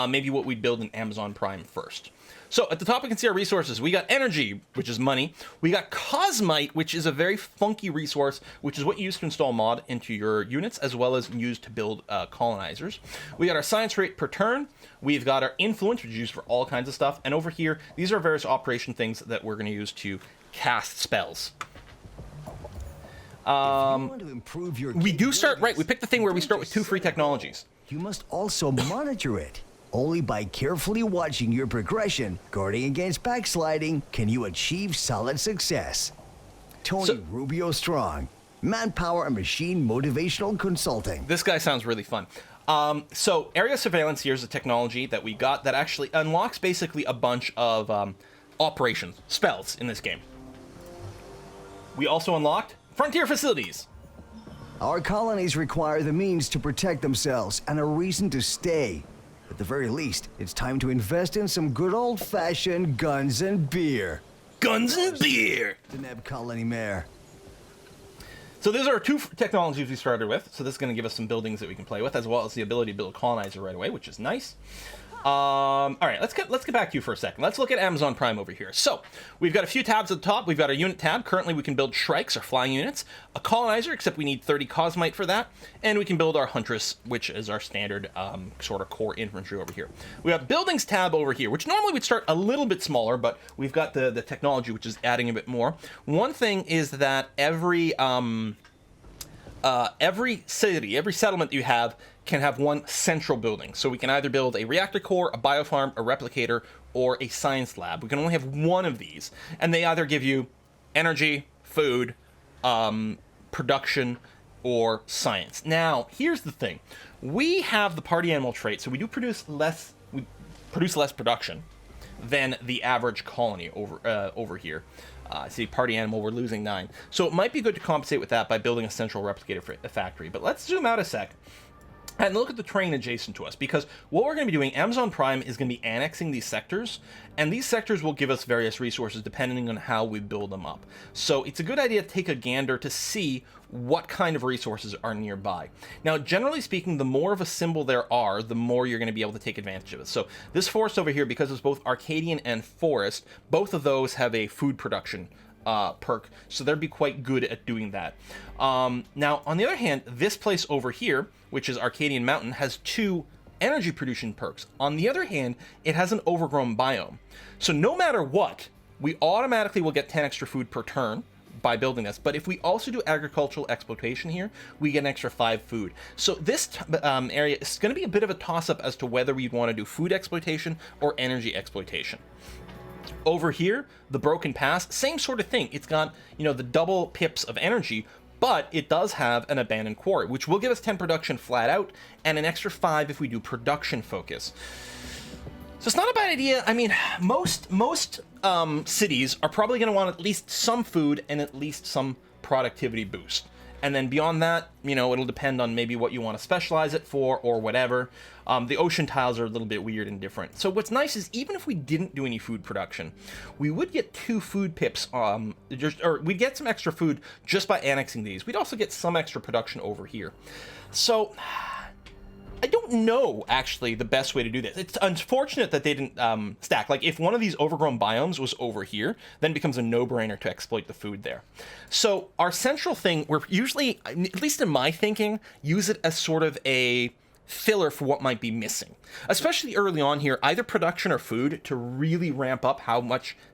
maybe what we'd build in Amazon Prime first. So at the top, we can see our resources. We got energy, which is money. We got cosmite, which is a very funky resource, which is what you use to install mod into your units, as well as used to build colonizers. We got our science rate per turn. We've got our influence, which is used for all kinds of stuff. And over here, these are various operation things that we're going to use to cast spells. We do start, right, we picked the thing where we start with 2 free technologies. You must also monitor it. Only by carefully watching your progression, guarding against backsliding, can you achieve solid success. Tony Rubio Strong, Manpower and Machine Motivational Consulting. This guy sounds really fun. So area surveillance here is a technology that we got that actually unlocks basically a bunch of operations, spells in this game. We also unlocked frontier facilities. Our colonies require the means to protect themselves and a reason to stay. At the very least, it's time to invest in some good old-fashioned guns and beer. Guns and beer! The Neb Colony Mayor. So those are 2 technologies we started with. So this is going to give us some buildings that we can play with, as well as the ability to build a colonizer right away, which is nice. All right, let's get back to you for a second. Let's look at Amazon Prime over here. So we've got a few tabs at the top. We've got our unit tab. Currently, we can build Shrikes, or flying units, a colonizer, except we need 30 cosmite for that, and we can build our Huntress, which is our standard sort of core infantry over here. We have buildings tab over here, which normally would start a little bit smaller, but we've got the technology, which is adding a bit more. One thing is that every city, every settlement you have can have one central building. So we can either build a reactor core, a biofarm, a replicator, or a science lab. We can only have one of these. And they either give you energy, food, production, or science. Now, here's the thing. We have the party animal trait, so we produce less production than the average colony over here. See, party animal, we're losing 9. So it might be good to compensate with that by building a central replicator factory. But let's zoom out a sec and look at the terrain adjacent to us, because what we're going to be doing, Amazon Prime is going to be annexing these sectors, and these sectors will give us various resources depending on how we build them up. So it's a good idea to take a gander to see what kind of resources are nearby. Now, generally speaking, the more of a symbol there are, the more you're going to be able to take advantage of it. So this forest over here, because it's both Arcadian and Forest, both of those have a food production perk, so they'd be quite good at doing that. Now, on the other hand, this place over here, which is Arcadian Mountain, has 2 energy production perks. On the other hand, it has an overgrown biome. So no matter what, we automatically will get 10 extra food per turn by building this. But if we also do agricultural exploitation here, we get an extra 5 food. So this area is going to be a bit of a toss-up as to whether we want to do food exploitation or energy exploitation. Over here, the Broken Pass, same sort of thing. It's got, the double pips of energy, but it does have an abandoned quarry, which will give us 10 production flat out, and an extra 5 if we do production focus. So it's not a bad idea. I mean, most cities are probably going to want at least some food and at least some productivity boost. And then beyond that, it'll depend on maybe what you want to specialize it for or whatever. The ocean tiles are a little bit weird and different. So what's nice is even if we didn't do any food production, we would get 2 food pips, or we'd get some extra food just by annexing these. We'd also get some extra production over here. So I don't know, actually, the best way to do this. It's unfortunate that they didn't stack. Like, if one of these overgrown biomes was over here, then it becomes a no-brainer to exploit the food there. So our central thing, we're usually, at least in my thinking, use it as sort of a filler for what might be missing. Especially early on here, either production or food to really ramp up how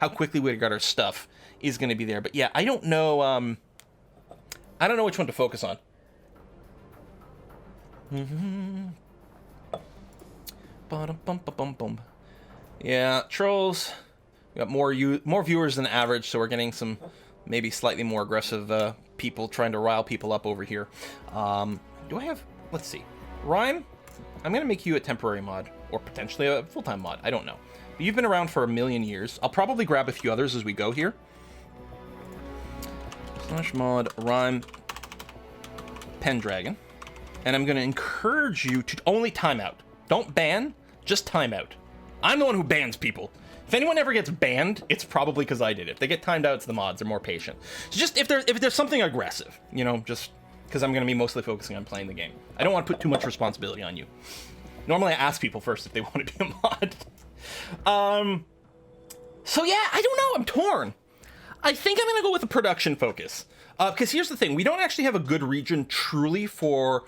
quickly we got our stuff is going to be there. But yeah, I don't know which one to focus on. Yeah, trolls. We got more viewers than average, so we're getting some maybe slightly more aggressive people trying to rile people up over here. Do I have? Let's see. Rhyme, I'm gonna make you a temporary mod, or potentially a full-time mod. I don't know. But you've been around for a million years. I'll probably grab a few others as we go here. /mod Rhyme Pendragon. And I'm going to encourage you to only timeout. Don't ban, just timeout. I'm the one who bans people. If anyone ever gets banned, it's probably because I did it. If they get timed out, it's the mods. They're more patient. So just if there's something aggressive, you know, just because I'm going to be mostly focusing on playing the game. I don't want to put too much responsibility on you. Normally I ask people first if they want to be a mod. So yeah, I don't know. I'm torn. I think I'm going to go with a production focus. Because here's the thing. We don't actually have a good region truly for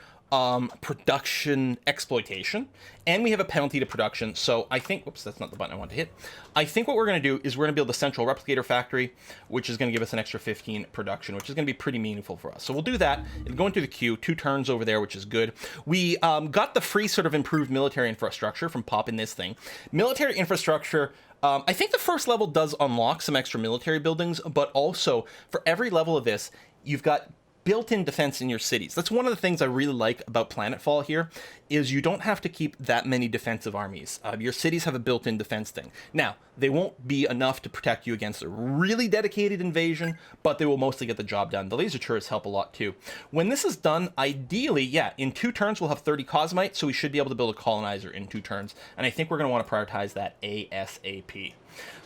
production exploitation, and we have a penalty to production. So I think, whoops, that's not the button I want to hit. I think what we're going to do is we're going to build a central replicator factory, which is going to give us an extra 15 production, which is going to be pretty meaningful for us. So we'll do that. It'll go into the queue, 2 turns over there, which is good. We got the free sort of improved military infrastructure from popping this thing. Military infrastructure, I think the first level does unlock some extra military buildings, but also for every level of this, you've got built-in defense in your cities. That's one of the things I really like about Planetfall here, is you don't have to keep that many defensive armies. Your cities have a built-in defense thing. Now, they won't be enough to protect you against a really dedicated invasion, but they will mostly get the job done. The laser turrets help a lot too. When this is done, ideally, yeah, in 2 turns we'll have 30 cosmite, so we should be able to build a colonizer in 2 turns, and I think we're going to want to prioritize that ASAP.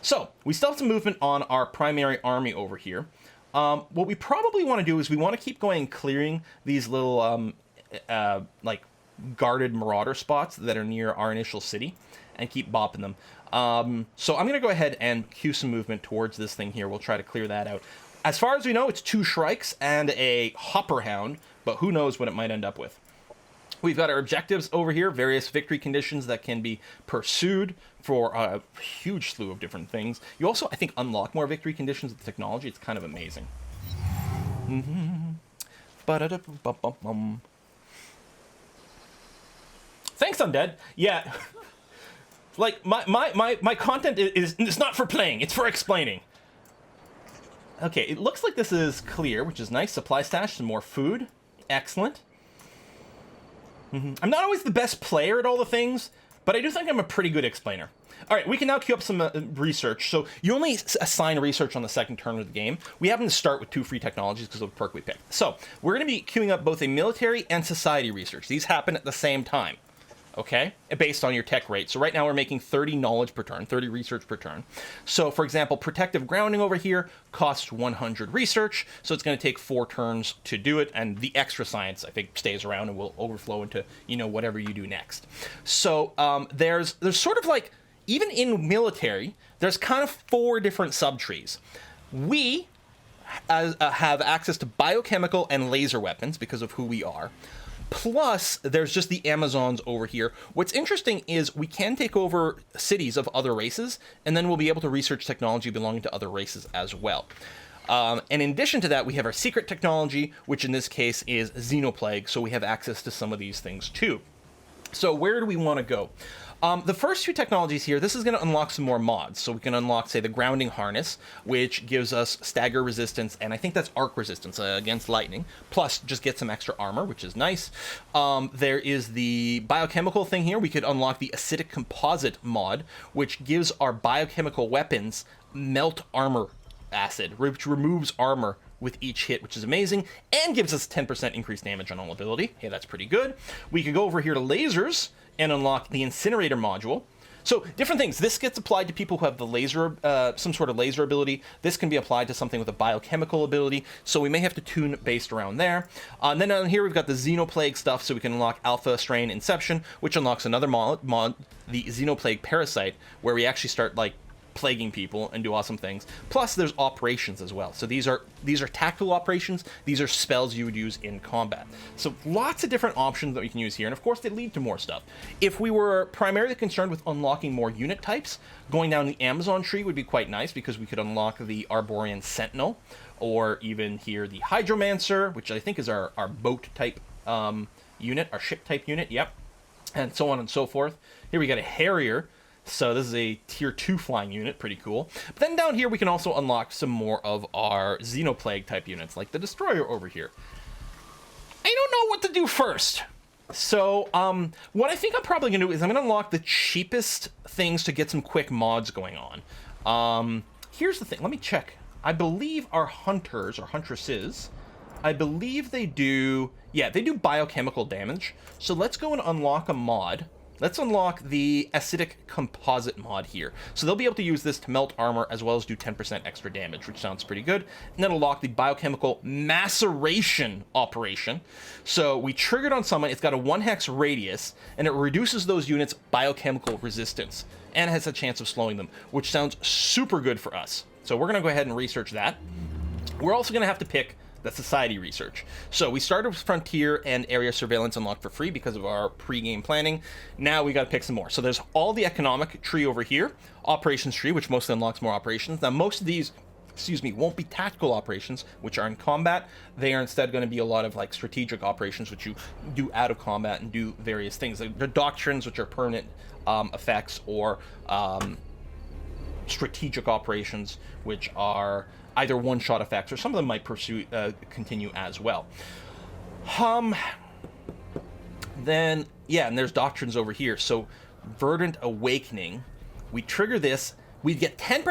So, we still have some movement on our primary army over here. What we probably want to do is we want to keep going and clearing these little, like, guarded marauder spots that are near our initial city and keep bopping them. So I'm going to go ahead and cue some movement towards this thing here. We'll try to clear that out. As far as we know, it's 2 Shrikes and a Hopper Hound, but who knows what it might end up with. We've got our objectives over here, various victory conditions that can be pursued for a huge slew of different things. You also, I think, unlock more victory conditions with the technology. It's kind of amazing. Thanks, Undead. Yeah. Like, my content is it's not for playing, it's for explaining. Okay, it looks like this is clear, which is nice. Supply stash, some more food. Excellent. I'm not always the best player at all the things, but I do think I'm a pretty good explainer. All right, we can now queue up some research. So you only assign research on the second turn of the game. We happen to start with 2 free technologies because of the perk we picked. So we're going to be queuing up both a military and society research. These happen at the same time, okay, based on your tech rate. So right now we're making 30 knowledge per turn, 30 research per turn. So for example, protective grounding over here costs 100 research, so it's going to take 4 turns to do it, and the extra science, I think, stays around and will overflow into, you know, whatever you do next. So there's sort of like, even in military, there's kind of 4 different subtrees. We have access to biochemical and laser weapons because of who we are. Plus, there's just the Amazons over here. What's interesting is we can take over cities of other races, and then we'll be able to research technology belonging to other races as well. And in addition to that, we have our secret technology, which in this case is Zeno Plague, so we have access to some of these things too. So where do we want to go? The first 2 technologies here, this is going to unlock some more mods. So we can unlock, say, the grounding harness, which gives us stagger resistance, and I think that's arc resistance against lightning, plus just get some extra armor, which is nice. There is the biochemical thing here. We could unlock the acidic composite mod, which gives our biochemical weapons melt armor acid, which removes armor with each hit, which is amazing, and gives us 10% increased damage on all ability. Hey, that's pretty good. We could go over here to lasers and unlock the Incinerator module. So different things. This gets applied to people who have the laser, some sort of laser ability. This can be applied to something with a biochemical ability. So we may have to tune based around there. And then down here we've got the Zeno Plague stuff, so we can unlock Alpha Strain Inception, which unlocks another mod, the Zeno Plague Parasite, where we actually start like plaguing people and do awesome things. Plus there's operations as well. So these are tactical operations. These are spells you would use in combat. So lots of different options that we can use here, and of course they lead to more stuff. If we were primarily concerned with unlocking more unit types, going down the Amazon tree would be quite nice, because we could unlock the Arborian Sentinel, or even here the Hydromancer, which I think is our boat type unit, our ship type unit, yep, and so on and so forth. Here we got a Harrier. So this is a tier 2 flying unit, pretty cool. But then down here we can also unlock some more of our Xenoplague type units, like the Destroyer over here. I don't know what to do first. So what I think I'm probably going to do is I'm going to unlock the cheapest things to get some quick mods going on. Here's the thing. Let me check. I believe our hunters, or huntresses, I believe they do, yeah, they do biochemical damage. So let's go and unlock a mod let's unlock the acidic composite mod here. So they'll be able to use this to melt armor as well as do 10% extra damage, which sounds pretty good. And then unlock the biochemical maceration operation. So we triggered on someone, it's got a 1 hex radius, and it reduces those units' biochemical resistance and has a chance of slowing them, which sounds super good for us. So we're gonna go ahead and research that. We're also gonna have to pick the society research. So we started with frontier and area surveillance unlocked for free because of our pre-game planning. Now we got to pick some more. So there's all the economic tree over here, operations tree, which mostly unlocks more operations. Now most of these, won't be tactical operations, which are in combat. They are instead going to be a lot of like strategic operations, which you do out of combat and do various things. Like the doctrines, which are permanent effects, or strategic operations, which are either one-shot effects, or some of them might continue as well. Then, yeah, and there's doctrines over here. So, Verdant Awakening, we trigger this, we get 10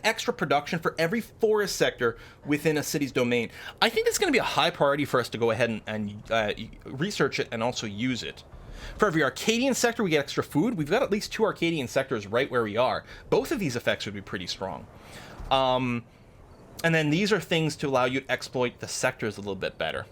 extra production for every forest sector within a city's domain. I think it's going to be a high priority for us to go ahead and research it and also use it. For every Arcadian sector, we get extra food. We've got at least 2 Arcadian sectors right where we are. Both of these effects would be pretty strong. And then these are things to allow you to exploit the sectors a little bit better.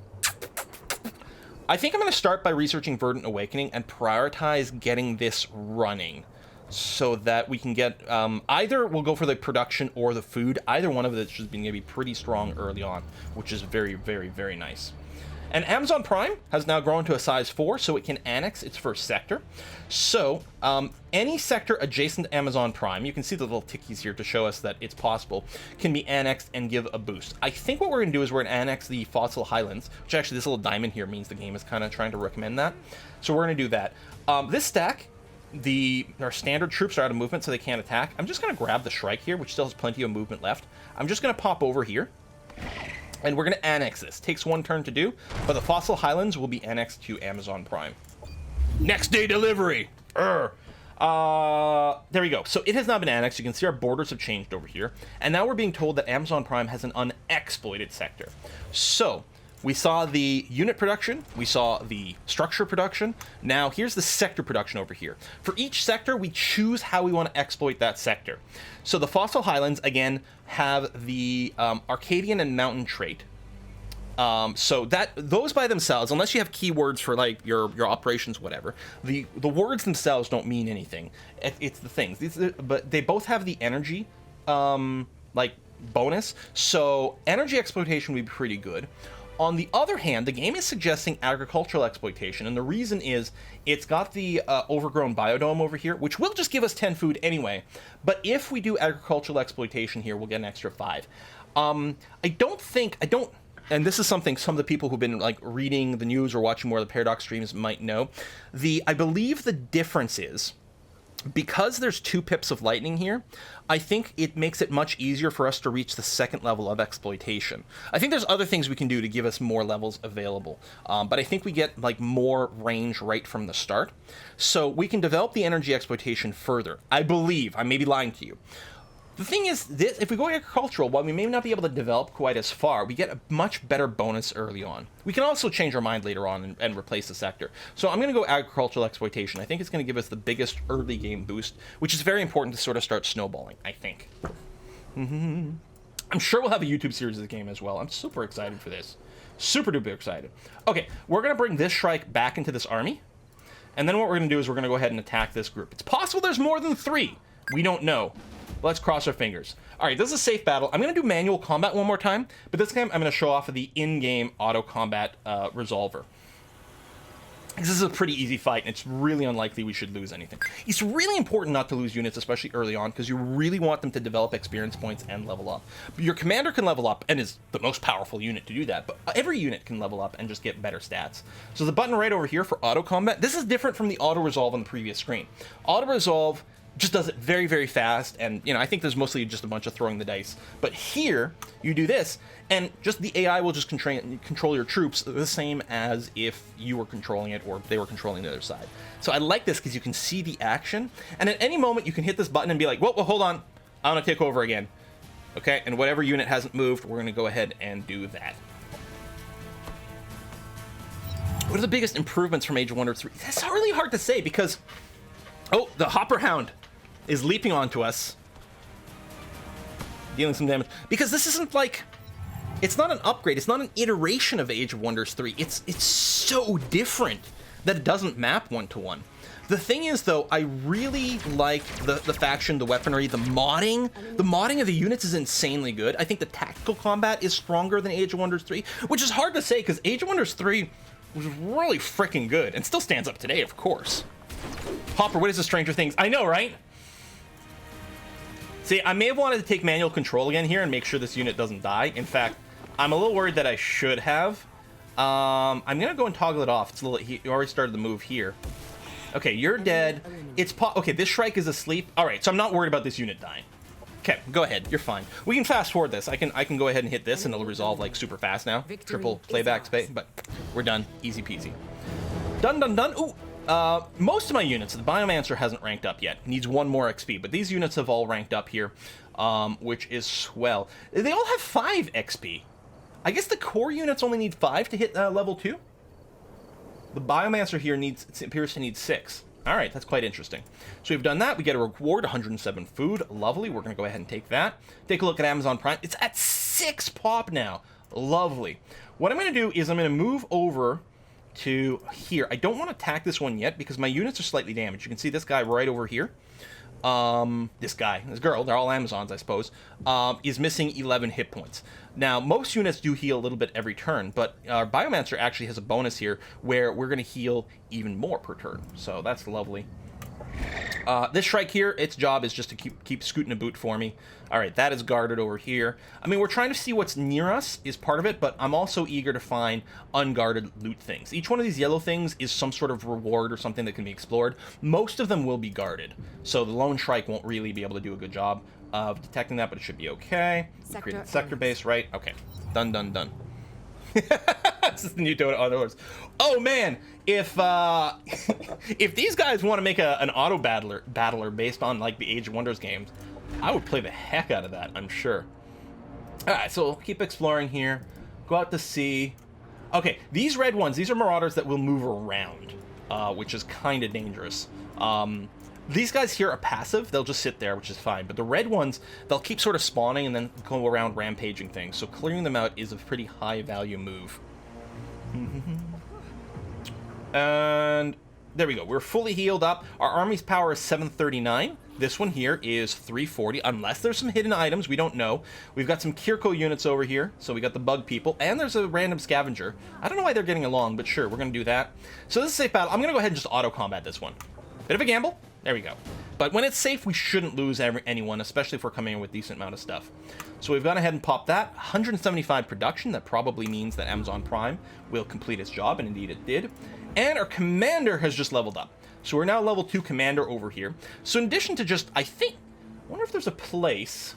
I think I'm going to start by researching Verdant Awakening and prioritize getting this running so that we can get either we'll go for the production or the food. Either one of it is going to be pretty strong early on, which is very, very, very nice. And Amazon Prime has now grown to a size 4, so it can annex its first sector. So any sector adjacent to Amazon Prime, you can see the little tickies here to show us that it's possible, can be annexed and give a boost. I think what we're going to do is we're going to annex the Fossil Highlands, which actually this little diamond here means the game is kind of trying to recommend that. So we're going to do that. This stack, our standard troops are out of movement, so they can't attack. I'm just going to grab the Shrike here, which still has plenty of movement left. I'm just going to pop over here. And we're going to annex this. Takes 1 turn to do, but the Fossil Highlands will be annexed to Amazon Prime. Next day delivery! There we go. So it has not been annexed. You can see our borders have changed over here. And now we're being told that Amazon Prime has an unexploited sector. So we saw the unit production. We saw the structure production. Now here's the sector production over here. For each sector, we choose how we want to exploit that sector. So the Fossil Highlands, again, have the Arcadian and Mountain trait. So that those by themselves, unless you have keywords for like your operations, whatever, the words themselves don't mean anything. It's the things. But they both have the energy like bonus. So energy exploitation would be pretty good. On the other hand, the game is suggesting agricultural exploitation, and the reason is it's got the overgrown biodome over here, which will just give us 10 food anyway. But if we do agricultural exploitation here, we'll get an extra 5. And this is something some of the people who've been like reading the news or watching more of the Paradox streams might know. I believe the difference is, because there's 2 pips of lightning here, I think it makes it much easier for us to reach the 2nd level of exploitation. I think there's other things we can do to give us more levels available, but I think we get like more range right from the start. So we can develop the energy exploitation further. I believe, I may be lying to you. The thing is, if we go agricultural, while we may not be able to develop quite as far, we get a much better bonus early on. We can also change our mind later on and replace the sector. So I'm going to go agricultural exploitation. I think it's going to give us the biggest early game boost, which is very important to sort of start snowballing, I think. I'm sure we'll have a YouTube series of the game as well. I'm super excited for this. Super duper excited. Okay, we're going to bring this Shrike back into this army. And then what we're going to do is we're going to go ahead and attack this group. It's possible there's more than 3. We don't know. Let's cross our fingers. All right, this is a safe battle. I'm going to do manual combat one more time, but this time I'm going to show off the in-game auto combat resolver. This is a pretty easy fight, and it's really unlikely we should lose anything. It's really important not to lose units, especially early on, because you really want them to develop experience points and level up. Your commander can level up, and is the most powerful unit to do that, but every unit can level up and just get better stats. So the button right over here for auto combat, this is different from the auto resolve on the previous screen. Auto resolve just does it very, very fast, and I think there's mostly just a bunch of throwing the dice. But here, you do this, and just the AI will just control your troops the same as if you were controlling it or they were controlling the other side. So I like this because you can see the action, and at any moment you can hit this button and be like, whoa, hold on, I want to take over again. Okay, and whatever unit hasn't moved, we're going to go ahead and do that. What are the biggest improvements from Age of Wonders 3? That's really hard to say because... Oh, the Hopper Hound is leaping onto us. Dealing some damage. Because this isn't like... It's not an upgrade. It's not an iteration of Age of Wonders 3. It's so different that it doesn't map one-to-one. The thing is, though, I really like the faction, the weaponry, the modding. The modding of the units is insanely good. I think the tactical combat is stronger than Age of Wonders 3, which is hard to say because Age of Wonders 3 was really freaking good and still stands up today, of course. Hopper, what is the Stranger Things? I know, right? See, I may have wanted to take manual control again here and make sure this unit doesn't die. In fact, I'm a little worried that I should have. I'm going to go and toggle it off. It's a little, he already started the move here. Okay, you're dead. It's okay, this Shrike is asleep. All right, so I'm not worried about this unit dying. Okay, go ahead. You're fine. We can fast forward this. I can go ahead and hit this, and it'll resolve like super fast now. Triple playback space, but we're done. Easy peasy. Done, done, done. Ooh. Most of my units, the Biomancer hasn't ranked up yet. Needs 1 more XP, but these units have all ranked up here, which is swell. They all have 5 XP. I guess the core units only need 5 to hit level 2. The Biomancer here appears to need 6. All right, that's quite interesting. So we've done that. We get a reward, 107 food. Lovely. We're going to go ahead and take that. Take a look at Amazon Prime. It's at 6 pop now. Lovely. What I'm going to do is I'm going to move over to here. I don't want to attack this one yet because my units are slightly damaged. You can see this guy right over here. This girl, they're all Amazons, I suppose, is missing 11 hit points. Now, most units do heal a little bit every turn, but our Biomancer actually has a bonus here where we're going to heal even more per turn. So that's lovely. This Shrike here, its job is just to keep scooting a boot for me. All right, that is guarded over here. I mean, we're trying to see what's near us is part of it, but I'm also eager to find unguarded loot things. Each one of these yellow things is some sort of reward or something that can be explored. Most of them will be guarded, so the lone Shrike won't really be able to do a good job of detecting that, but it should be okay. We created the sector base, right? Okay, done, done, done. This is the new Dota. Oh man, if these guys want to make an auto battler based on like the Age of Wonders games, I would play the heck out of that, I'm sure. All right, so we'll keep exploring here. Go out to sea. Okay, these red ones, these are Marauders that will move around, which is kind of dangerous. These guys here are passive. They'll just sit there, which is fine. But the red ones, they'll keep sort of spawning and then go around rampaging things. So clearing them out is a pretty high value move. And there we go. We're fully healed up. Our army's power is 739. This one here is 340, unless there's some hidden items. We don't know. We've got some Kirko units over here. So we got the bug people. And there's a random scavenger. I don't know why they're getting along, but sure, we're going to do that. So this is a safe battle. I'm going to go ahead and just auto-combat this one. Bit of a gamble. There we go. But when it's safe, we shouldn't lose anyone, especially if we're coming in with a decent amount of stuff. So we've gone ahead and popped that. 175 production. That probably means that Amazon Prime will complete its job, and indeed it did. And our commander has just leveled up. So we're now level 2 commander over here. So in addition to just, I wonder if there's a place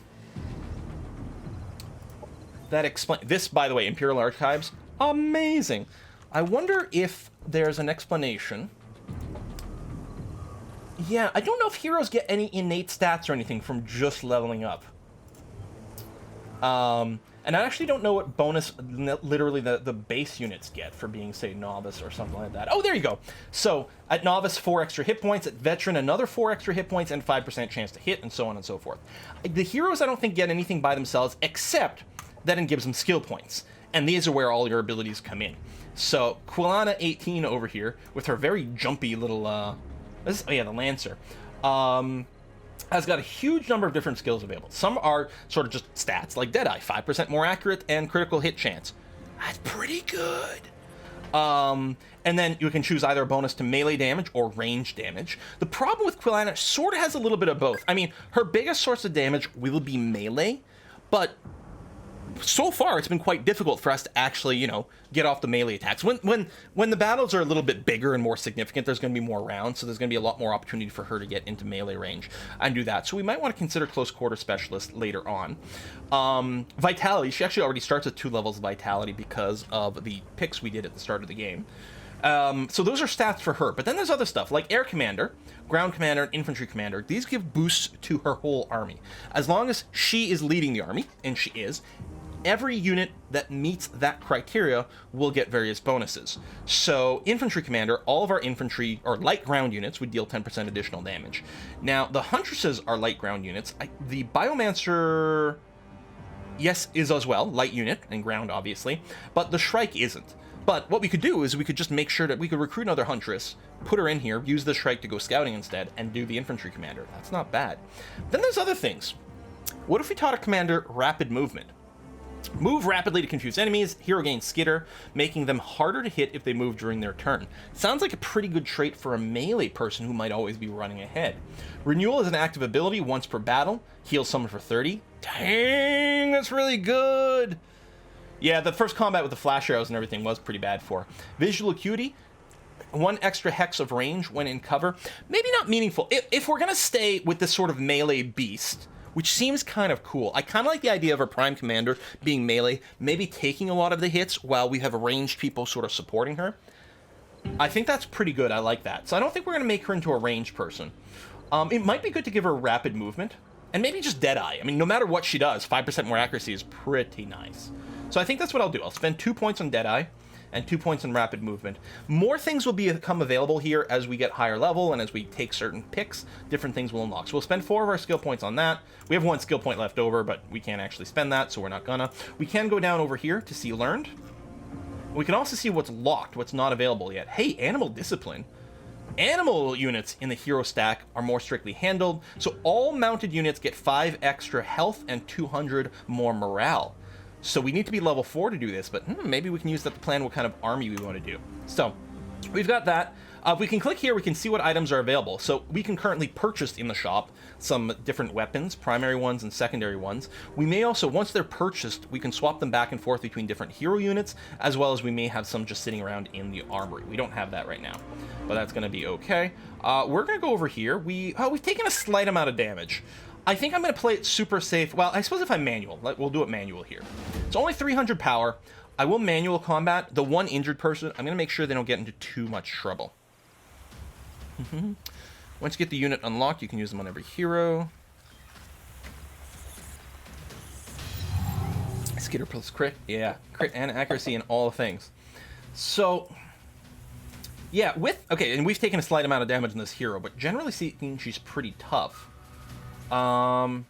that explains... This, by the way, Imperial Archives, amazing. I wonder if there's an explanation... Yeah, I don't know if heroes get any innate stats or anything from just leveling up. And I actually don't know what bonus literally the base units get for being, say, novice or something like that. Oh, there you go. So at novice, 4 extra hit points. At veteran, another 4 extra hit points and 5% chance to hit, and so on and so forth. The heroes, I don't think, get anything by themselves, except that it gives them skill points. And these are where all your abilities come in. So Quilana 18 over here, with her very jumpy little... the Lancer, has got a huge number of different skills available. Some are sort of just stats, like Deadeye, 5% more accurate and critical hit chance. That's pretty good. And then you can choose either a bonus to melee damage or range damage. The problem with Quilana sort of has a little bit of both. I mean, her biggest source of damage will be melee, but so far it's been quite difficult for us to actually, you know, get off the melee attacks. When the battles are a little bit bigger and more significant, there's going to be more rounds, so there's going to be a lot more opportunity for her to get into melee range and do that. So we might want to consider close quarter specialist later on. Vitality, she actually already starts at 2 levels of vitality because of the picks we did at the start of the game. So those are stats for her, but then there's other stuff like Air Commander, Ground Commander, and Infantry Commander. These give boosts to her whole army. As long as she is leading the army, and she is, every unit that meets that criteria will get various bonuses. So infantry commander, all of our infantry or light ground units would deal 10% additional damage. Now the Huntresses are light ground units. The Biomancer, yes, is as well, light unit and ground obviously, but the Shrike isn't. But what we could do is we could just make sure that we could recruit another Huntress, put her in here, use the Shrike to go scouting instead, and do the infantry commander. That's not bad. Then there's other things. What if we taught a commander rapid movement? Move rapidly to confuse enemies, hero gains skitter, making them harder to hit if they move during their turn. Sounds like a pretty good trait for a melee person who might always be running ahead. Renewal is an active ability once per battle, heals someone for 30. Dang, that's really good! Yeah, the first combat with the flash arrows and everything was pretty bad for. Visual acuity, 1 extra hex of range when in cover. Maybe not meaningful. If we're gonna stay with this sort of melee beast, which seems kind of cool. I kind of like the idea of our prime commander being melee, maybe taking a lot of the hits while we have ranged people sort of supporting her. I think that's pretty good. I like that. So I don't think we're gonna make her into a ranged person. It might be good to give her rapid movement and maybe just Deadeye. I mean, no matter what she does, 5% more accuracy is pretty nice. So I think that's what I'll do. I'll spend 2 points on Deadeye and 2 points in rapid movement. More things will become available here as we get higher level and as we take certain picks, different things will unlock. So we'll spend 4 of our skill points on that. We have 1 skill point left over, but we can't actually spend that, so we're not gonna. We can go down over here to see learned. We can also see what's locked, what's not available yet. Hey, animal discipline. Animal units in the hero stack are more strictly handled, so all mounted units get 5 extra health and 200 more morale. So we need to be level 4 to do this, but maybe we can use that to plan what kind of army we want to do. So we've got that. If we can click here, we can see what items are available. So we can currently purchase in the shop some different weapons, primary ones and secondary ones. We may also, once they're purchased, we can swap them back and forth between different hero units, as well as we may have some just sitting around in the armory. We don't have that right now, but that's going to be okay. We're going to go over here. We've taken a slight amount of damage. I think I'm going to play it super safe. Well, I suppose if I'm manual, we'll do it manual here. It's only 300 power. I will manual combat. The one injured person, I'm going to make sure they don't get into too much trouble. Once you get the unit unlocked, you can use them on every hero. Skitter plus crit. Yeah, crit and accuracy and all the things. So, yeah, okay, and we've taken a slight amount of damage in this hero, but generally speaking, she's pretty tough. I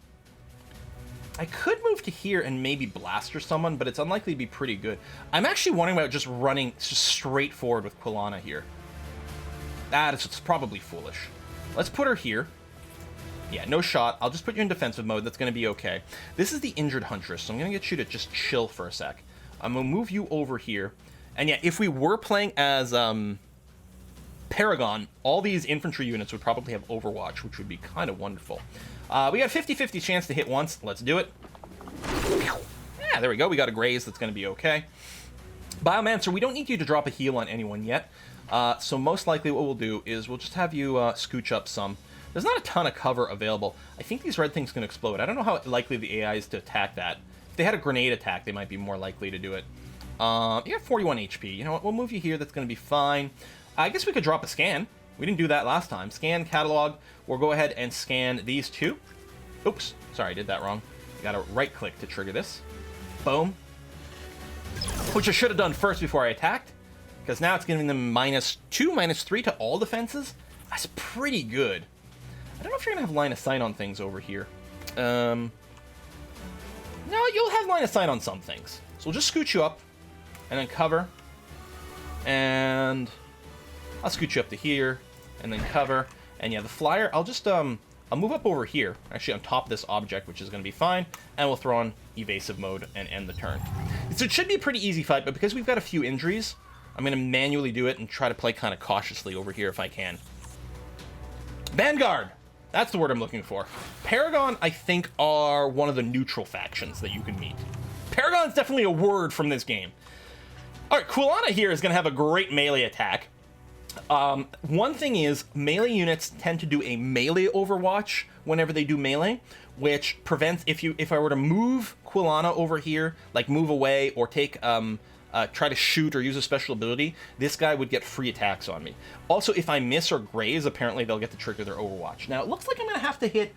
could move to here and maybe blaster someone, but it's unlikely to be pretty good. I'm actually wondering about just running straight forward with Quilana here. It's probably foolish. Let's put her here. Yeah, no shot. I'll just put you in defensive mode. That's going to be okay. This is the injured Huntress, so I'm going to get you to just chill for a sec. I'm going to move you over here. And yeah, if we were playing as Paragon, all these infantry units would probably have Overwatch, which would be kind of wonderful. We got a 50-50 chance to hit once. Let's do it. Yeah, there we go. We got a graze. That's going to be okay. Biomancer, we don't need you to drop a heal on anyone yet. So most likely what we'll do is we'll just have you scooch up some. There's not a ton of cover available. I think these red things can explode. I don't know how likely the AI is to attack that. If they had a grenade attack, they might be more likely to do it. You got 41 HP. You know what? We'll move you here. That's going to be fine. I guess we could drop a scan. We didn't do that last time. Scan, catalog. We'll go ahead and scan these two. Oops. Sorry, I did that wrong. You got to right-click to trigger this. Boom. Which I should have done first before I attacked, because now it's giving them -2, -3 to all defenses. That's pretty good. I don't know if you're going to have line of sight on things over here. No, you'll have line of sight on some things. So we'll just scoot you up, and then cover. And I'll scoot you up to here, and then cover. And yeah, the flyer, I'll just, I'll move up over here, actually on top of this object, which is going to be fine, and we'll throw on evasive mode and end the turn. So it should be a pretty easy fight, but because we've got a few injuries, I'm going to manually do it and try to play kind of cautiously over here if I can. Vanguard! That's the word I'm looking for. Paragon, I think, are one of the neutral factions that you can meet. Paragon's definitely a word from this game. Alright, Quilana here is going to have a great melee attack. One thing is, melee units tend to do a melee Overwatch whenever they do melee, which prevents, if I were to move Quilana over here, like move away or take, try to shoot or use a special ability, this guy would get free attacks on me. Also, if I miss or graze, apparently they'll get to trigger their Overwatch. Now, it looks like I'm going to have to hit,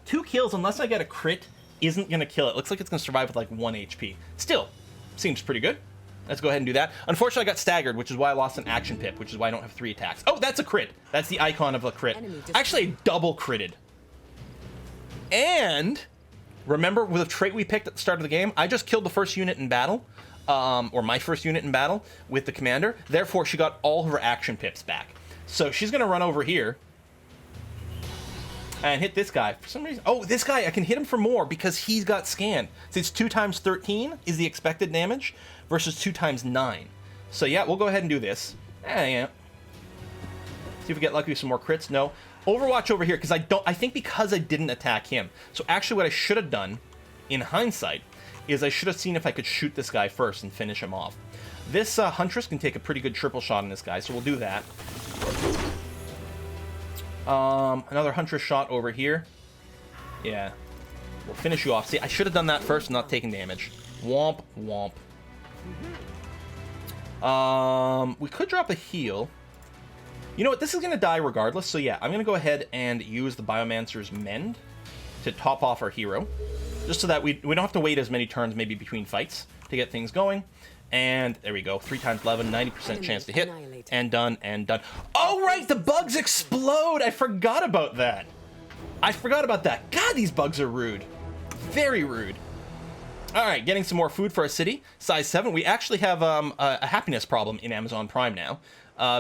2 kills unless I get a crit isn't going to kill it. Looks like it's going to survive with like 1 HP. Still, seems pretty good. Let's go ahead and do that. Unfortunately, I got staggered, which is why I lost an action pip, which is why I don't have 3 attacks. Oh, that's a crit. That's the icon of a crit. Actually, I double critted. And remember with the trait we picked at the start of the game, I just killed the first unit in battle, or my first unit in battle with the commander. Therefore, she got all of her action pips back. So she's going to run over here and hit this guy. For some reason, oh, this guy, I can hit him for more because he's got scanned. So it's 2 times 13 is the expected damage versus 2 times 9. So yeah, we'll go ahead and do this. Yeah. See if we get lucky with some more crits. No. Overwatch over here, because I think because I didn't attack him. So actually what I should have done, in hindsight, is I should have seen if I could shoot this guy first and finish him off. This Huntress can take a pretty good triple shot on this guy, so we'll do that. Another Huntress shot over here. Yeah. We'll finish you off. See, I should have done that first and not taking damage. Womp, womp. We could drop a heal. You know what? This is going to die regardless. So yeah, I'm going to go ahead and use the Biomancer's Mend to top off our hero. Just so that we don't have to wait as many turns maybe between fights to get things going. And there we go. 3 times 11, 90% chance to hit. And done, and done. Oh, right! The bugs explode! I forgot about that. God, these bugs are rude. Very rude. Alright, getting some more food for our city. Size 7. We actually have a happiness problem in Amazon Prime now.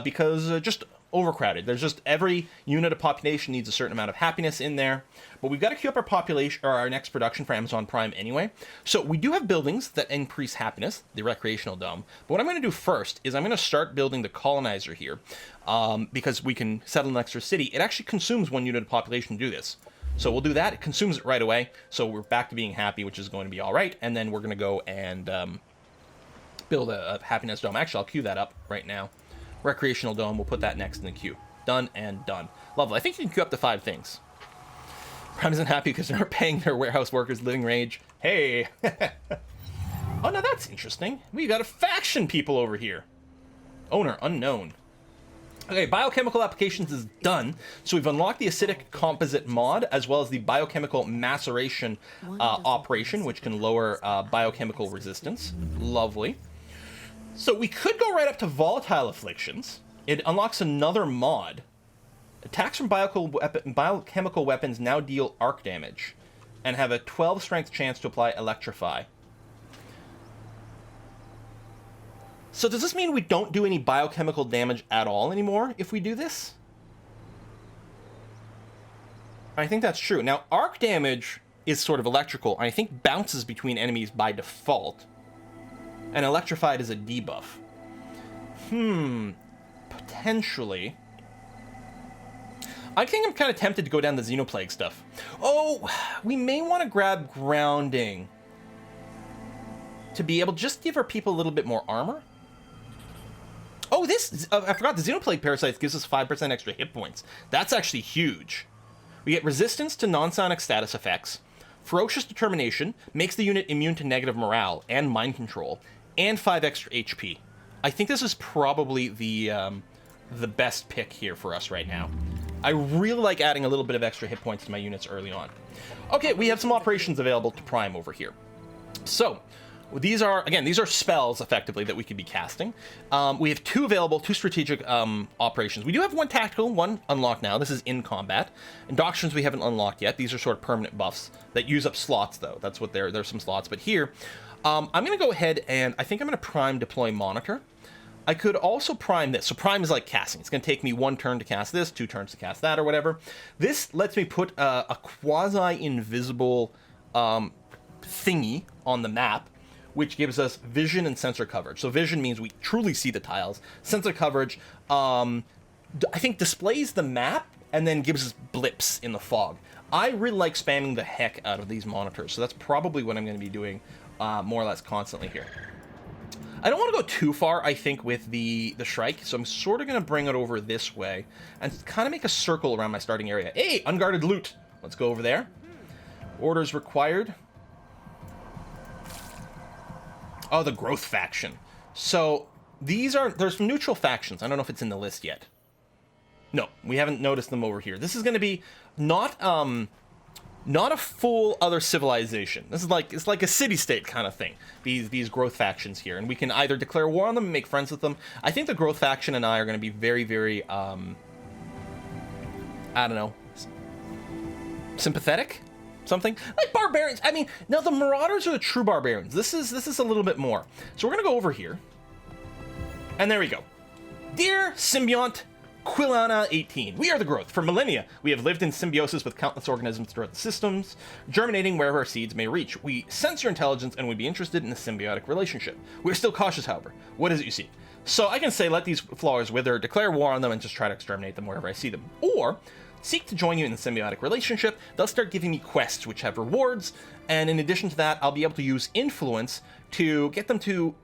Because just overcrowded. There's just every unit of population needs a certain amount of happiness in there. But we've got to queue up our population or our next production for Amazon Prime anyway. So we do have buildings that increase happiness, the recreational dome. But what I'm going to do first is I'm going to start building the colonizer here. Because we can settle an extra city. It actually consumes 1 unit of population to do this. So we'll do that. It consumes it right away. So we're back to being happy, which is going to be all right. And then we're going to go and build a happiness dome. Actually, I'll queue that up right now. Recreational dome, we'll put that next in the queue. Done and done. Lovely. I think you can queue up to 5 things. Prime isn't happy because they're paying their warehouse workers living wage. Hey. Oh, now that's interesting. We got a faction people over here. Owner unknown. Okay, biochemical applications is done. So we've unlocked the acidic composite mod as well as the biochemical maceration operation, which can lower biochemical resistance. Lovely. So we could go right up to volatile afflictions. It unlocks another mod. Attacks from biochemical weapons now deal arc damage and have a 12 strength chance to apply electrify. So does this mean we don't do any biochemical damage at all anymore if we do this? I think that's true. Now, arc damage is sort of electrical, and I think bounces between enemies by default. And electrified is a debuff. Potentially. I think I'm kind of tempted to go down the Xenoplague stuff. Oh, we may want to grab grounding to be able to just give our people a little bit more armor. Oh, this, I forgot, the Xenoplague parasites gives us 5% extra hit points. That's actually huge. We get resistance to non-sonic status effects, ferocious determination, makes the unit immune to negative morale and mind control, and 5 extra HP. I think this is probably the best pick here for us right now. I really like adding a little bit of extra hit points to my units early on. Okay, we have some operations available to Prime over here. So, these are spells, effectively, that we could be casting. We have 2 available, 2 strategic operations. We do have 1 tactical, 1 unlocked now. This is in combat. And doctrines we haven't unlocked yet. These are sort of permanent buffs that use up slots, though. That's what there's some slots. But here, I'm going to go ahead and I think I'm going to Prime Deploy Monitor. I could also prime this. So prime is like casting. It's going to take me 1 turn to cast this, 2 turns to cast that, or whatever. This lets me put a quasi-invisible thingy on the map, which gives us vision and sensor coverage. So vision means we truly see the tiles. Sensor coverage, I think, displays the map and then gives us blips in the fog. I really like spamming the heck out of these monitors, so that's probably what I'm going to be doing more or less constantly here. I don't want to go too far, I think, with the Shrike, so I'm sort of going to bring it over this way and kind of make a circle around my starting area. Hey, unguarded loot. Let's go over there. Orders required. Oh, the growth faction. So there's some neutral factions. I don't know if it's in the list yet. No, we haven't noticed them over here. This is going to be not not a full other civilization. This is like, it's like a city-state kind of thing, these growth factions here, and we can either declare war on them and make friends with them. I think the growth faction and I are going to be very, very, I don't know, sympathetic? Something like barbarians. I mean, now the Marauders are the true barbarians. This is a little bit more. So we're gonna go over here, and there we go. Dear Symbiont Quilana 18, we are the growth. For millennia, we have lived in symbiosis with countless organisms throughout the systems, germinating wherever our seeds may reach. We sense your intelligence and would be interested in a symbiotic relationship. We're still cautious, however. What is it you seek? So I can say, let these flowers wither, declare war on them, and just try to exterminate them wherever I see them. Or seek to join you in a symbiotic relationship. They'll start giving me quests which have rewards, and in addition to that, I'll be able to use influence to get them to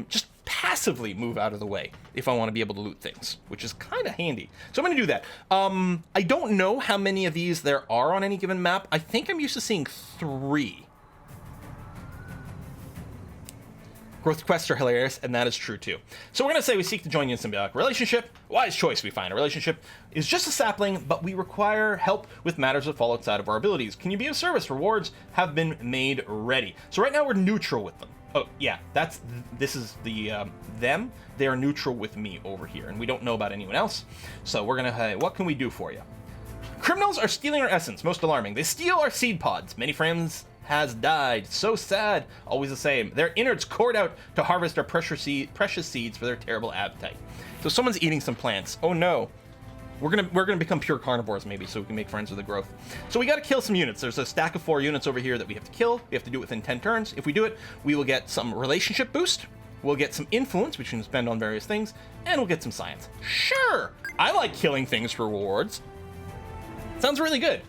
just passively move out of the way if I want to be able to loot things, which is kind of handy. So I'm going to do that. I don't know how many of these there are on any given map. I think I'm used to seeing 3. Growth quests are hilarious, and that is true too. So we're going to say we seek to join you in a symbiotic relationship. Wise choice we find. A relationship is just a sapling, but we require help with matters that fall outside of our abilities. Can you be of service? Rewards have been made ready. So right now we're neutral with them. Oh yeah, this is the them. They are neutral with me over here, and we don't know about anyone else. So we're gonna, hey, what can we do for you? Criminals are stealing our essence. Most alarming. They steal our seed pods. Many friends has died. So sad. Always the same. Their innards cored out to harvest our precious seeds for their terrible appetite. So someone's eating some plants. Oh no. We're gonna become pure carnivores maybe, so we can make friends with the growth. So we gotta kill some units. There's a stack of 4 units over here that we have to kill. We have to do it within 10 turns. If we do it, we will get some relationship boost. We'll get some influence, which we can spend on various things, and we'll get some science. Sure! I like killing things for rewards. Sounds really good.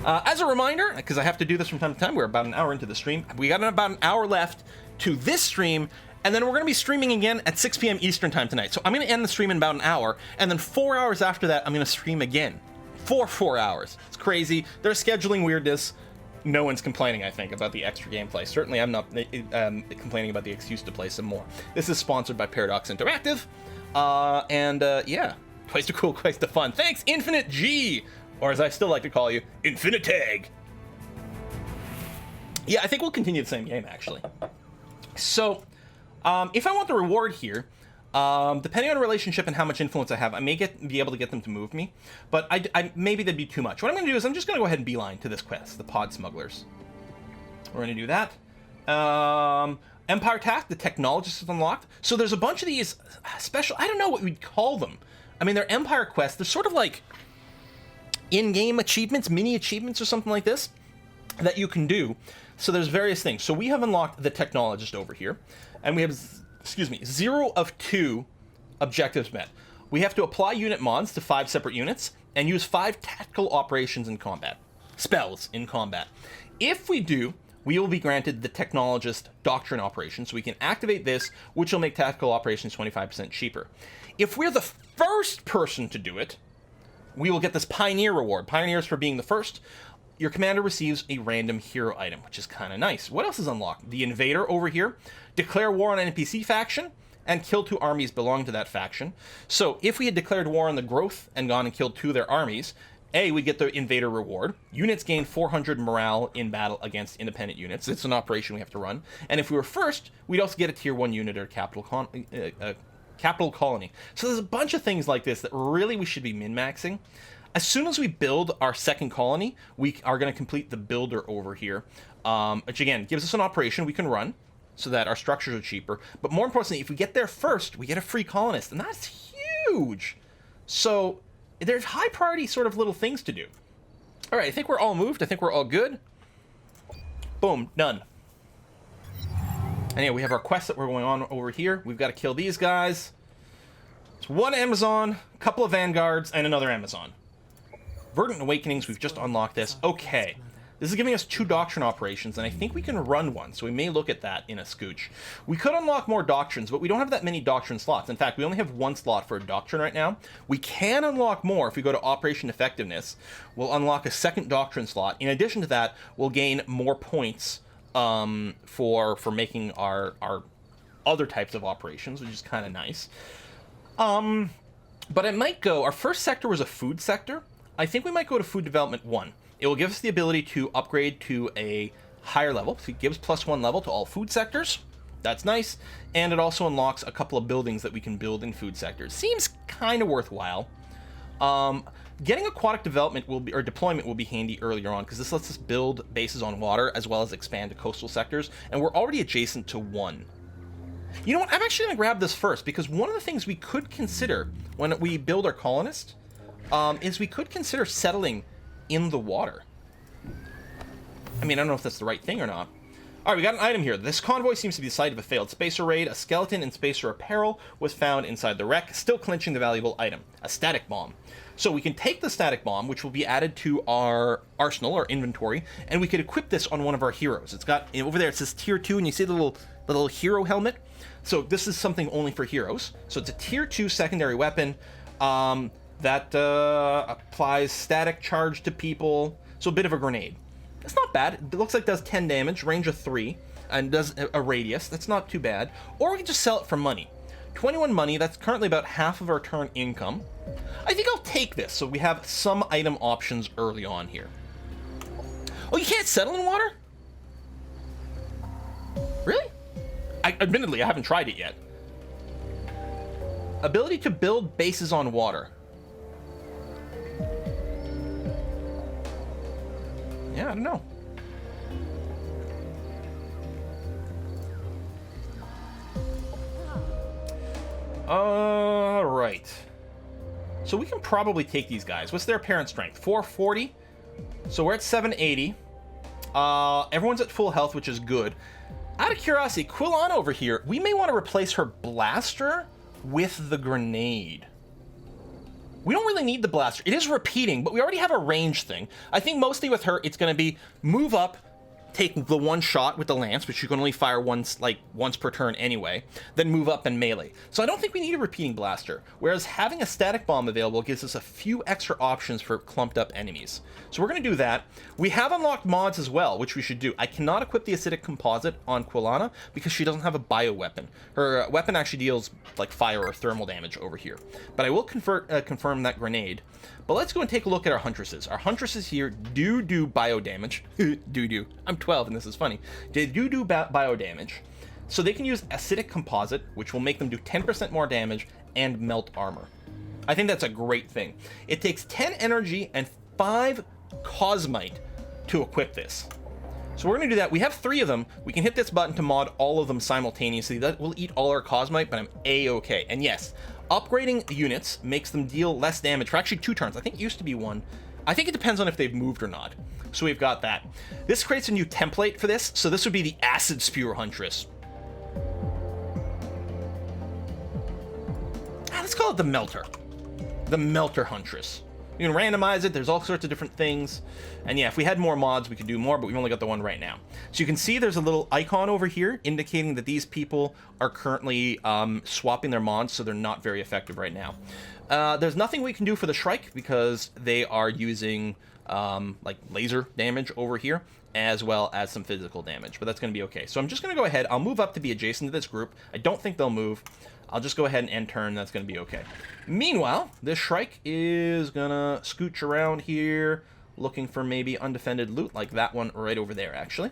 As a reminder, because I have to do this from time to time, we're about an hour into the stream. We got about an hour left to this stream, and then we're going to be streaming again at 6 p.m. Eastern time tonight. So I'm going to end the stream in about an hour, and then 4 hours after that, I'm going to stream again for 4 hours. It's crazy. There's scheduling weirdness. No one's complaining, I think, about the extra gameplay. Certainly, I'm not complaining about the excuse to play some more. This is sponsored by Paradox Interactive, yeah, twice to cool, twice to fun. Thanks, Infinite G. Or as I still like to call you, Infinitag. Yeah, I think we'll continue the same game, actually. So, if I want the reward here, depending on the relationship and how much influence I have, I may be able to get them to move me, but maybe that'd be too much. What I'm going to do is I'm just going to go ahead and beeline to this quest, the Pod Smugglers. We're going to do that. Empire Task, the Technologist is unlocked. So there's a bunch of these special, I don't know what we'd call them. I mean, they're Empire quests. They're sort of like in-game achievements, mini achievements or something like this that you can do. So there's various things. So we have unlocked the Technologist over here, and we have, 0 of 2 objectives met. We have to apply unit mods to 5 separate units and use 5 tactical operations in combat. Spells in combat. If we do, we will be granted the Technologist Doctrine operation, so we can activate this, which will make tactical operations 25% cheaper. If we're the first person to do it, we will get this Pioneer reward. Pioneers for being the first. Your commander receives a random hero item, which is kind of nice. What else is unlocked? The Invader over here. Declare war on an NPC faction and kill 2 armies belonging to that faction. So if we had declared war on the Growth and gone and killed 2 of their armies, we get the Invader Reward. Units gain 400 morale in battle against independent units. It's an operation we have to run. And if we were first, we'd also get a tier 1 unit or capital colony. So there's a bunch of things like this that really we should be min-maxing. As soon as we build our second colony, we are going to complete the builder over here, which again gives us an operation we can run so that our structures are cheaper. But more importantly, if we get there first, we get a free colonist, and that's huge. So there's high priority sort of little things to do. All right, I think we're all moved. I think we're all good. Boom, done. And yeah, we have our quests that we're going on over here. We've got to kill these guys. It's 1 Amazon, a couple of Vanguards, and another Amazon. Verdant Awakenings, we've just unlocked this. Okay. This is giving us 2 Doctrine operations, and I think we can run one, so we may look at that in a scooch. We could unlock more Doctrines, but we don't have that many Doctrine slots. In fact, we only have 1 slot for a Doctrine right now. We can unlock more if we go to Operation Effectiveness. We'll unlock a 2nd Doctrine slot. In addition to that, we'll gain more points for making our other types of operations, which is kind of nice. But I might go, our first sector was a food sector. I think we might go to Food Development 1. It will give us the ability to upgrade to a higher level. So it gives +1 level to all food sectors. That's nice. And it also unlocks a couple of buildings that we can build in food sectors. Seems kind of worthwhile. Getting aquatic development will be, or deployment will be handy earlier on, because this lets us build bases on water as well as expand to coastal sectors, and we're already adjacent to one. You know what? I'm actually going to grab this first, because one of the things we could consider when we build our colonist is we could consider settling in the water. I mean, I don't know if that's the right thing or not. All right, we got an item here. This convoy seems to be the site of a failed spacer raid. A skeleton in spacer apparel was found inside the wreck, still clinching the valuable item, a static bomb. So we can take the static bomb, which will be added to our arsenal, or inventory, and we could equip this on one of our heroes. It's got, over there it says tier 2, and you see the little hero helmet? So this is something only for heroes. So it's a tier 2 secondary weapon that applies static charge to people, so a bit of a grenade. That's not bad. It looks like it does 10 damage, range of 3, and does a radius. That's not too bad. Or we can just sell it for money. 21 money, that's currently about half of our turn income. I think I'll take this, so we have some item options early on here. Oh, you can't settle in water? Really? Admittedly, I haven't tried it yet. Ability to build bases on water. Yeah, I don't know. Right. So we can probably take these guys. What's their apparent strength? 440. So we're at 780. Everyone's at full health, which is good. Out of curiosity, Quillan over here, we may want to replace her blaster with the grenade. We don't really need the blaster. It is repeating, but we already have a range thing. I think mostly with her, it's going to be move up, take the one shot with the lance, which you can only fire once per turn anyway, then move up and melee. So I don't think we need a repeating blaster, whereas having a static bomb available gives us a few extra options for clumped up enemies. So we're going to do that. We have unlocked mods as well, which we should do. I cannot equip the acidic composite on Quilana because she doesn't have a bioweapon. Her weapon actually deals like fire or thermal damage over here. But I will confirm that grenade. But let's go and take a look at our Huntresses. Our Huntresses here do bio damage. do. I'm 12 and this is funny. They do bio damage. So they can use acidic composite, which will make them do 10% more damage and melt armor. I think that's a great thing. It takes 10 energy and 5 cosmite to equip this. So we're going to do that. We have 3 of them. We can hit this button to mod all of them simultaneously. That will eat all our cosmite, but I'm A-okay. And yes, upgrading units makes them deal less damage for actually 2 turns. I think it used to be 1. I think it depends on if they've moved or not. So we've got that. This creates a new template for this. So this would be the Acid Spewer Huntress. Let's call it the Melter. The Melter Huntress. You can randomize it. There's all sorts of different things. And yeah, if we had more mods, we could do more, but we've only got the one right now. So you can see there's a little icon over here indicating that these people are currently swapping their mods, so they're not very effective right now. There's nothing we can do for the Shrike because they are using like laser damage over here, as well as some physical damage, but that's going to be okay. So I'm just going to go ahead. I'll move up to be adjacent to this group. I don't think they'll move. I'll just go ahead and end turn. That's going to be okay. Meanwhile, this Shrike is going to scooch around here, looking for maybe undefended loot, like that one right over there, actually.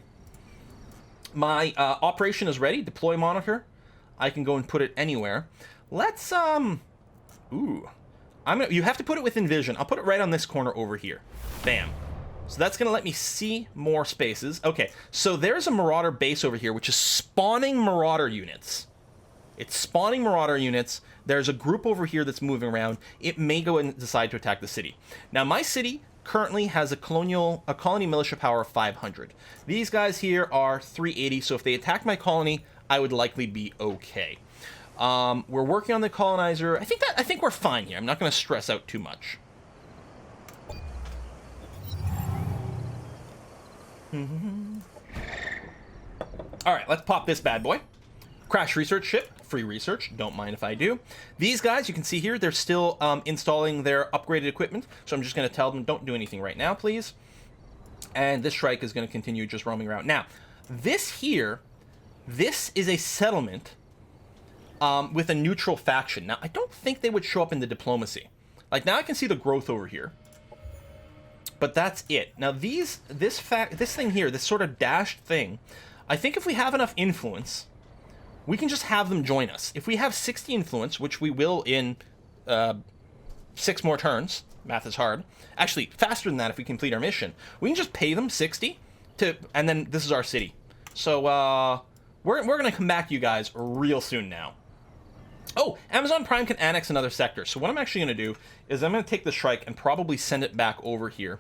My operation is ready. Deploy monitor. I can go and put it anywhere. Let's, ooh. You have to put it within vision. I'll put it right on this corner over here. Bam. So that's going to let me see more spaces. Okay, so there's a Marauder base over here, which is spawning Marauder units. It's spawning Marauder units. There's a group over here that's moving around. It may go and decide to attack the city. Now, my city currently has a colony militia power of 500. These guys here are 380, so if they attack my colony, I would likely be okay. We're working on the colonizer. I think we're fine here. I'm not going to stress out too much. All right, let's pop this bad boy. Crash research ship, free research, don't mind if I do. These guys, you can see here, they're still installing their upgraded equipment, so I'm just going to tell them, don't do anything right now, please. And this Shrike is going to continue just roaming around. Now, this here, this is a settlement with a neutral faction. Now, I don't think they would show up in the diplomacy. Like, now I can see the growth over here. But that's it. Now this thing here, this sort of dashed thing, I think if we have enough influence, we can just have them join us. If we have 60 influence, which we will in 6 more turns, math is hard. Actually, faster than that if we complete our mission. We can just pay them 60 and then this is our city. So we're gonna come back to you guys real soon now. Oh, Amazon Prime can annex another sector. So what I'm actually going to do is I'm going to take the Shrike and probably send it back over here.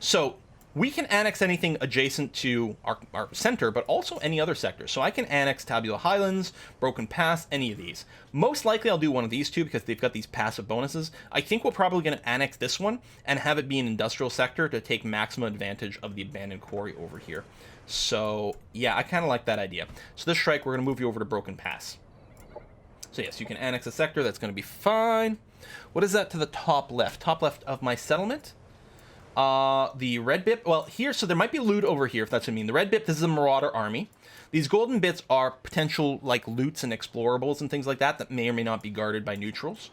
So we can annex anything adjacent to our center, but also any other sector. So I can annex Tabula Highlands, Broken Pass, any of these. Most likely I'll do one of these two because they've got these passive bonuses. I think we're probably going to annex this one and have it be an industrial sector to take maximum advantage of the abandoned quarry over here. So yeah, I kind of like that idea. So this Shrike, we're going to move you over to Broken Pass. So yes, you can annex a sector. That's going to be fine. What is that to the top left? Top left of my settlement? The red bit. Well, here, so there might be loot over here, if that's what I mean. The red bit, this is a Marauder army. These golden bits are potential, like, loots and explorables and things like that may or may not be guarded by neutrals.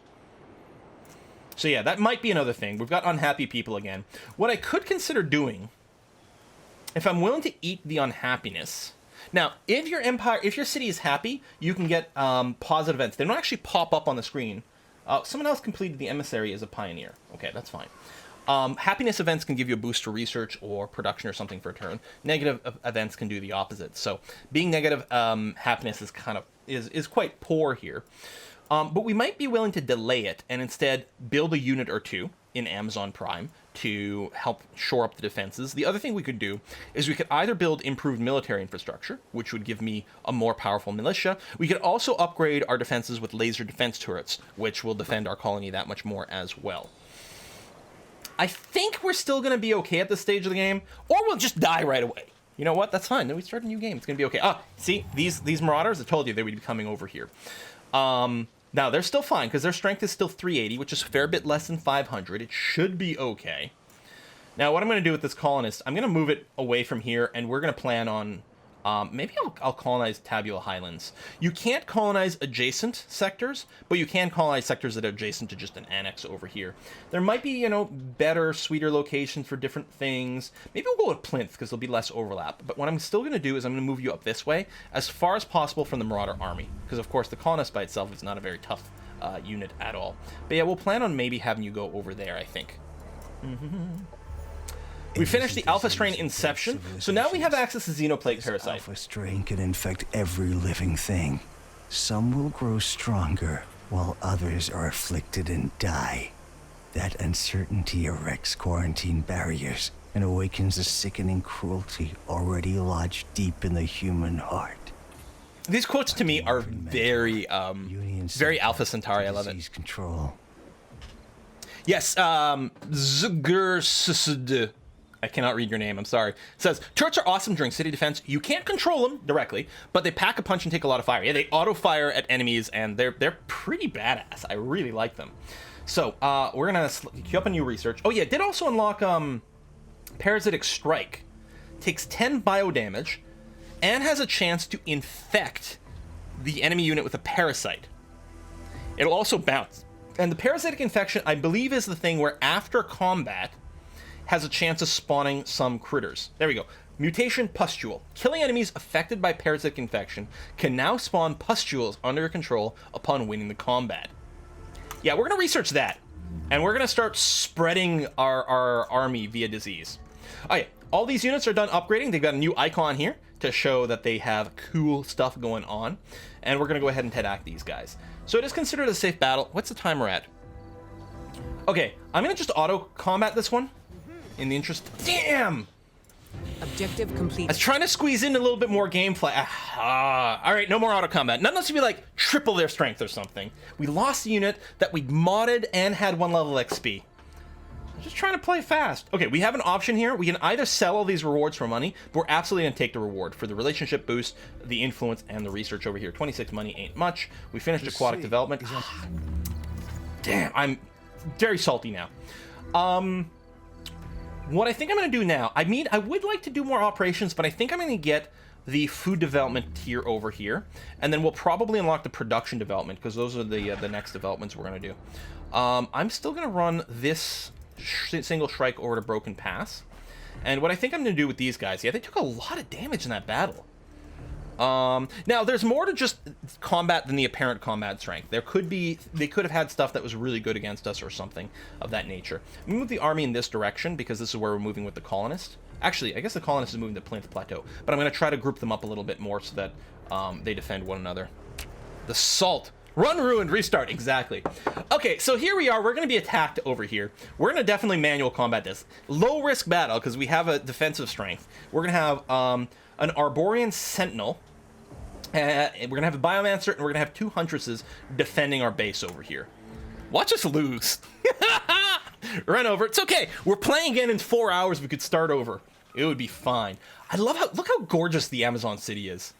So yeah, that might be another thing. We've got unhappy people again. What I could consider doing, if I'm willing to eat the unhappiness... Now, if your city is happy, you can get positive events. They don't actually pop up on the screen. Someone else completed the emissary as a pioneer. Okay, that's fine. Happiness events can give you a boost to research or production or something for a turn. Negative events can do the opposite. So being negative happiness is is quite poor here. But we might be willing to delay it and instead build a unit or two in Amazon Prime to help shore up the defenses. The other thing we could do is we could either build improved military infrastructure, which would give me a more powerful militia. We could also upgrade our defenses with laser defense turrets, which will defend our colony that much more as well. I think we're still going to be okay at this stage of the game, or we'll just die right away. You know what? That's fine. Then we start a new game. It's going to be okay. Ah, see, these Marauders, I told you they would be coming over here. Now, they're still fine, because their strength is still 380, which is a fair bit less than 500. It should be okay. Now, what I'm going to do with this colonist, I'm going to move it away from here, and we're going to plan on... maybe I'll colonize Tabula Highlands. You can't colonize adjacent sectors, but you can colonize sectors that are adjacent to just an annex over here. There might be, better, sweeter locations for different things. Maybe we'll go with Plinth, because there'll be less overlap. But what I'm still going to do is I'm going to move you up this way, as far as possible from the Marauder army. Because, of course, the colonist by itself is not a very tough unit at all. But yeah, we'll plan on maybe having you go over there, I think. We finished the Alpha Strain Inception, so now we have access to Xenoplague Parasite. Alpha Strain can infect every living thing. Some will grow stronger, while others are afflicted and die. That uncertainty erects quarantine barriers and awakens a sickening cruelty already lodged deep in the human heart. These quotes to me are very, very Alpha Centauri. I love it. Control. Yes, Zgurssd. I cannot read your name, I'm sorry. It says, turrets are awesome during city defense. You can't control them directly, but they pack a punch and take a lot of fire. Yeah, they auto-fire at enemies, and they're pretty badass. I really like them. So, we're going to queue up a new research. Oh, yeah, it did also unlock Parasitic Strike. Takes 10 bio damage, and has a chance to infect the enemy unit with a parasite. It'll also bounce. And the parasitic infection, I believe, is the thing where after combat... has a chance of spawning some critters. There we go. Mutation Pustule. Killing enemies affected by parasitic infection can now spawn pustules under your control upon winning the combat. Yeah, we're going to research that. And we're going to start spreading our army via disease. Oh yeah, all these units are done upgrading. They've got a new icon here to show that they have cool stuff going on. And we're going to go ahead and attack these guys. So it is considered a safe battle. What's the time we're at? Okay, I'm going to just auto-combat this one. In the interest... Damn! Objective complete. I was trying to squeeze in a little bit more gameplay. Alright, no more auto combat. Not unless you be like triple their strength or something. We lost a unit that we modded and had 1 level XP. I'm just trying to play fast. Okay, we have an option here. We can either sell all these rewards for money, but we're absolutely going to take the reward for the relationship boost, the influence, and the research over here. 26 money ain't much. We finished Aquatic Development. Damn, I'm very salty now. What I think I'm going to do now, I would like to do more operations, but I think I'm going to get the food development tier over here, and then we'll probably unlock the production development, because those are the next developments we're going to do. I'm still going to run this single strike over to Broken Pass. And what I think I'm going to do with these guys, yeah, they took a lot of damage in that battle. Now, there's more to just combat than the apparent combat strength. They could have had stuff that was really good against us or something of that nature. We move the army in this direction because this is where we're moving with the colonist. Actually, I guess the colonist is moving to Plinth Plateau, but I'm going to try to group them up a little bit more so that they defend one another. The Salt. Run, ruined, restart. Exactly. Okay, so here we are. We're going to be attacked over here. We're going to definitely manual combat this. Low risk battle because we have a defensive strength. We're going to have an Arborean Sentinel. We're going to have a Biomancer, and we're going to have 2 Huntresses defending our base over here. Watch us lose. Run over. It's okay. We're playing again in 4 hours. We could start over. It would be fine. I love look how gorgeous the Amazon city is.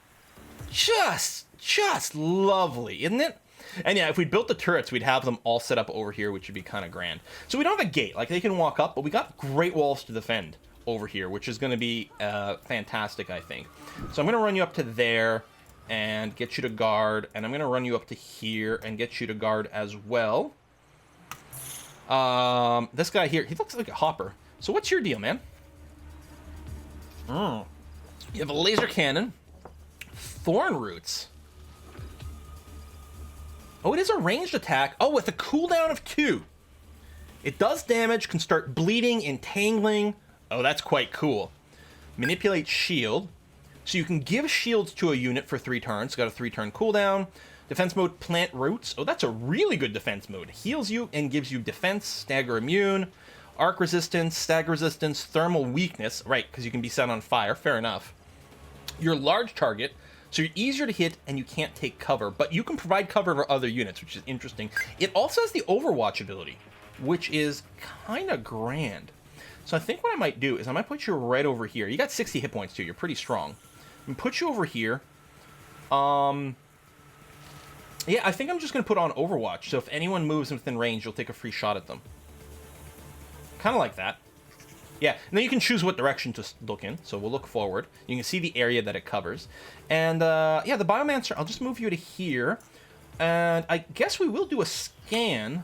Just lovely, isn't it? And yeah, if we built the turrets, we'd have them all set up over here, which would be kind of grand. So we don't have a gate. Like, they can walk up, but we got great walls to defend over here, which is going to be fantastic, I think. So I'm going to run you up to there and get you to guard, and I'm going to run you up to here and get you to guard as well. This guy here, he looks like a hopper. So what's your deal, man? You have a laser cannon, thorn roots. Oh, it is a ranged attack. Oh, with a cooldown of 2. It does damage, can start bleeding, entangling. Oh, that's quite cool. Manipulate shield. So you can give shields to a unit for 3 turns. It's got a 3-turn cooldown. Defense mode, plant roots. Oh, that's a really good defense mode. Heals you and gives you defense, stagger immune, arc resistance, stagger resistance, thermal weakness. Right, because you can be set on fire. Fair enough. You're a large target, so you're easier to hit and you can't take cover, but you can provide cover for other units, which is interesting. It also has the Overwatch ability, which is kind of grand. So I think what I might do is I might put you right over here. You got 60 hit points too. You're pretty strong. I'm gonna put you over here. Yeah, I think I'm just going to put on Overwatch, so if anyone moves within range, you'll take a free shot at them. Kind of like that. Yeah, and then you can choose what direction to look in, so we'll look forward. You can see the area that it covers. And, yeah, the Biomancer, I'll just move you to here. And I guess we will do a scan.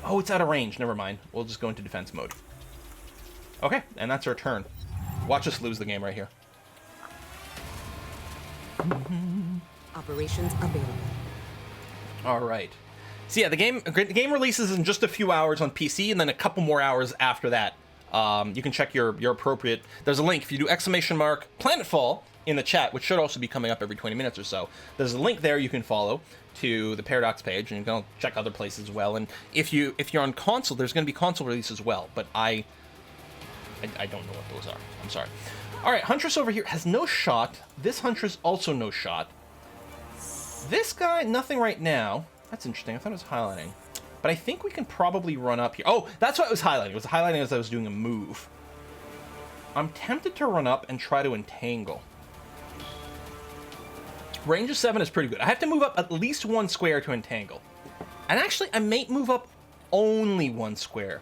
Oh, it's out of range. Never mind. We'll just go into defense mode. Okay, and that's our turn. Watch us lose the game right here. Operations available. All right. So yeah, the game releases in just a few hours on PC, and then a couple more hours after that. You can check your appropriate. There's a link if you do ! Planetfall in the chat, which should also be coming up every 20 minutes or so. There's a link there you can follow to the Paradox page, and you can check other places as well. And if you're on console, there's going to be console release as well. But I don't know what those are. I'm sorry. All right, Huntress over here has no shot. This Huntress also no shot. This guy, nothing right now. That's interesting. I thought it was highlighting. But I think we can probably run up here. Oh, that's why it was highlighting. It was highlighting as I was doing a move. I'm tempted to run up and try to entangle. Range of 7 is pretty good. I have to move up at least 1 square to entangle. And actually, I may move up only 1 square.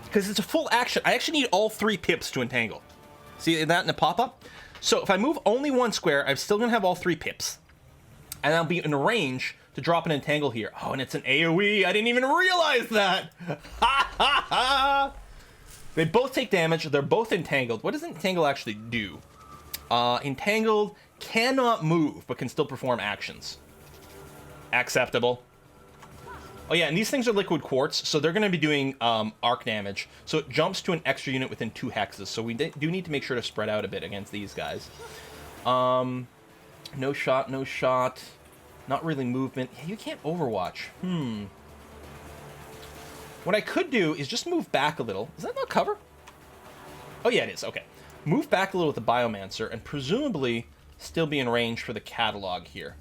Because it's a full action. I actually need all 3 pips to entangle. See that in the pop-up? So if I move only 1 square, I'm still going to have all 3 pips. And I'll be in range to drop an entangle here. Oh, and it's an AoE. I didn't even realize that. Ha ha ha. They both take damage. They're both entangled. What does entangle actually do? Entangled cannot move, but can still perform actions. Acceptable. Oh yeah, and these things are liquid quartz, so they're going to be doing arc damage. So it jumps to an extra unit within 2 hexes. So we do need to make sure to spread out a bit against these guys. No shot, no shot. Not really movement. Yeah, you can't Overwatch. What I could do is just move back a little. Is that not cover? Oh, yeah, it is. Okay. Move back a little with the Biomancer and presumably still be in range for the catalog here.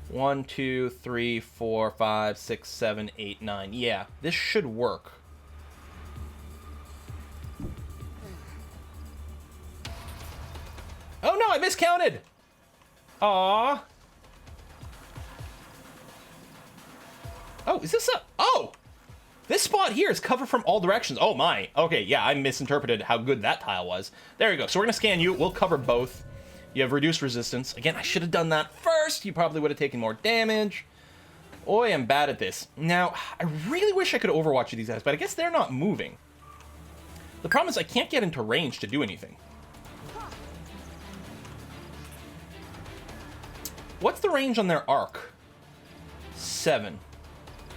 1, 2, 3, 4, 5, 6, 7, 8, 9. Yeah, this should work. Oh, no, I miscounted! Aww. Oh, is this a... Oh! This spot here is covered from all directions. Oh, my. Okay, yeah, I misinterpreted how good that tile was. There you go. So we're going to scan you. We'll cover both. You have reduced resistance. Again, I should have done that first. You probably would have taken more damage. Oh, I am bad at this. Now, I really wish I could Overwatch these guys, but I guess they're not moving. The problem is I can't get into range to do anything. What's the range on their arc? 7.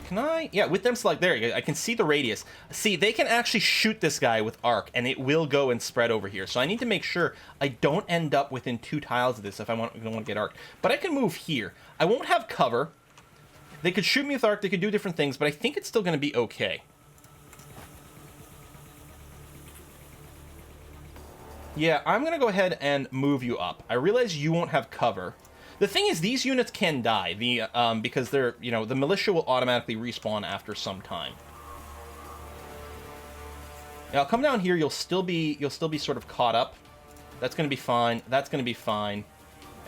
Can I? Yeah, with them select, there you go. I can see the radius. See, they can actually shoot this guy with arc, and it will go and spread over here. So I need to make sure I don't end up within 2 tiles of this if I don't want to get arc. But I can move here. I won't have cover. They could shoot me with arc, they could do different things, but I think it's still going to be okay. Yeah, I'm going to go ahead and move you up. I realize you won't have cover. The thing is, these units can die, because they're, you know, the militia will automatically respawn after some time. Now, I'll come down here, you'll still be sort of caught up. That's going to be fine, that's going to be fine.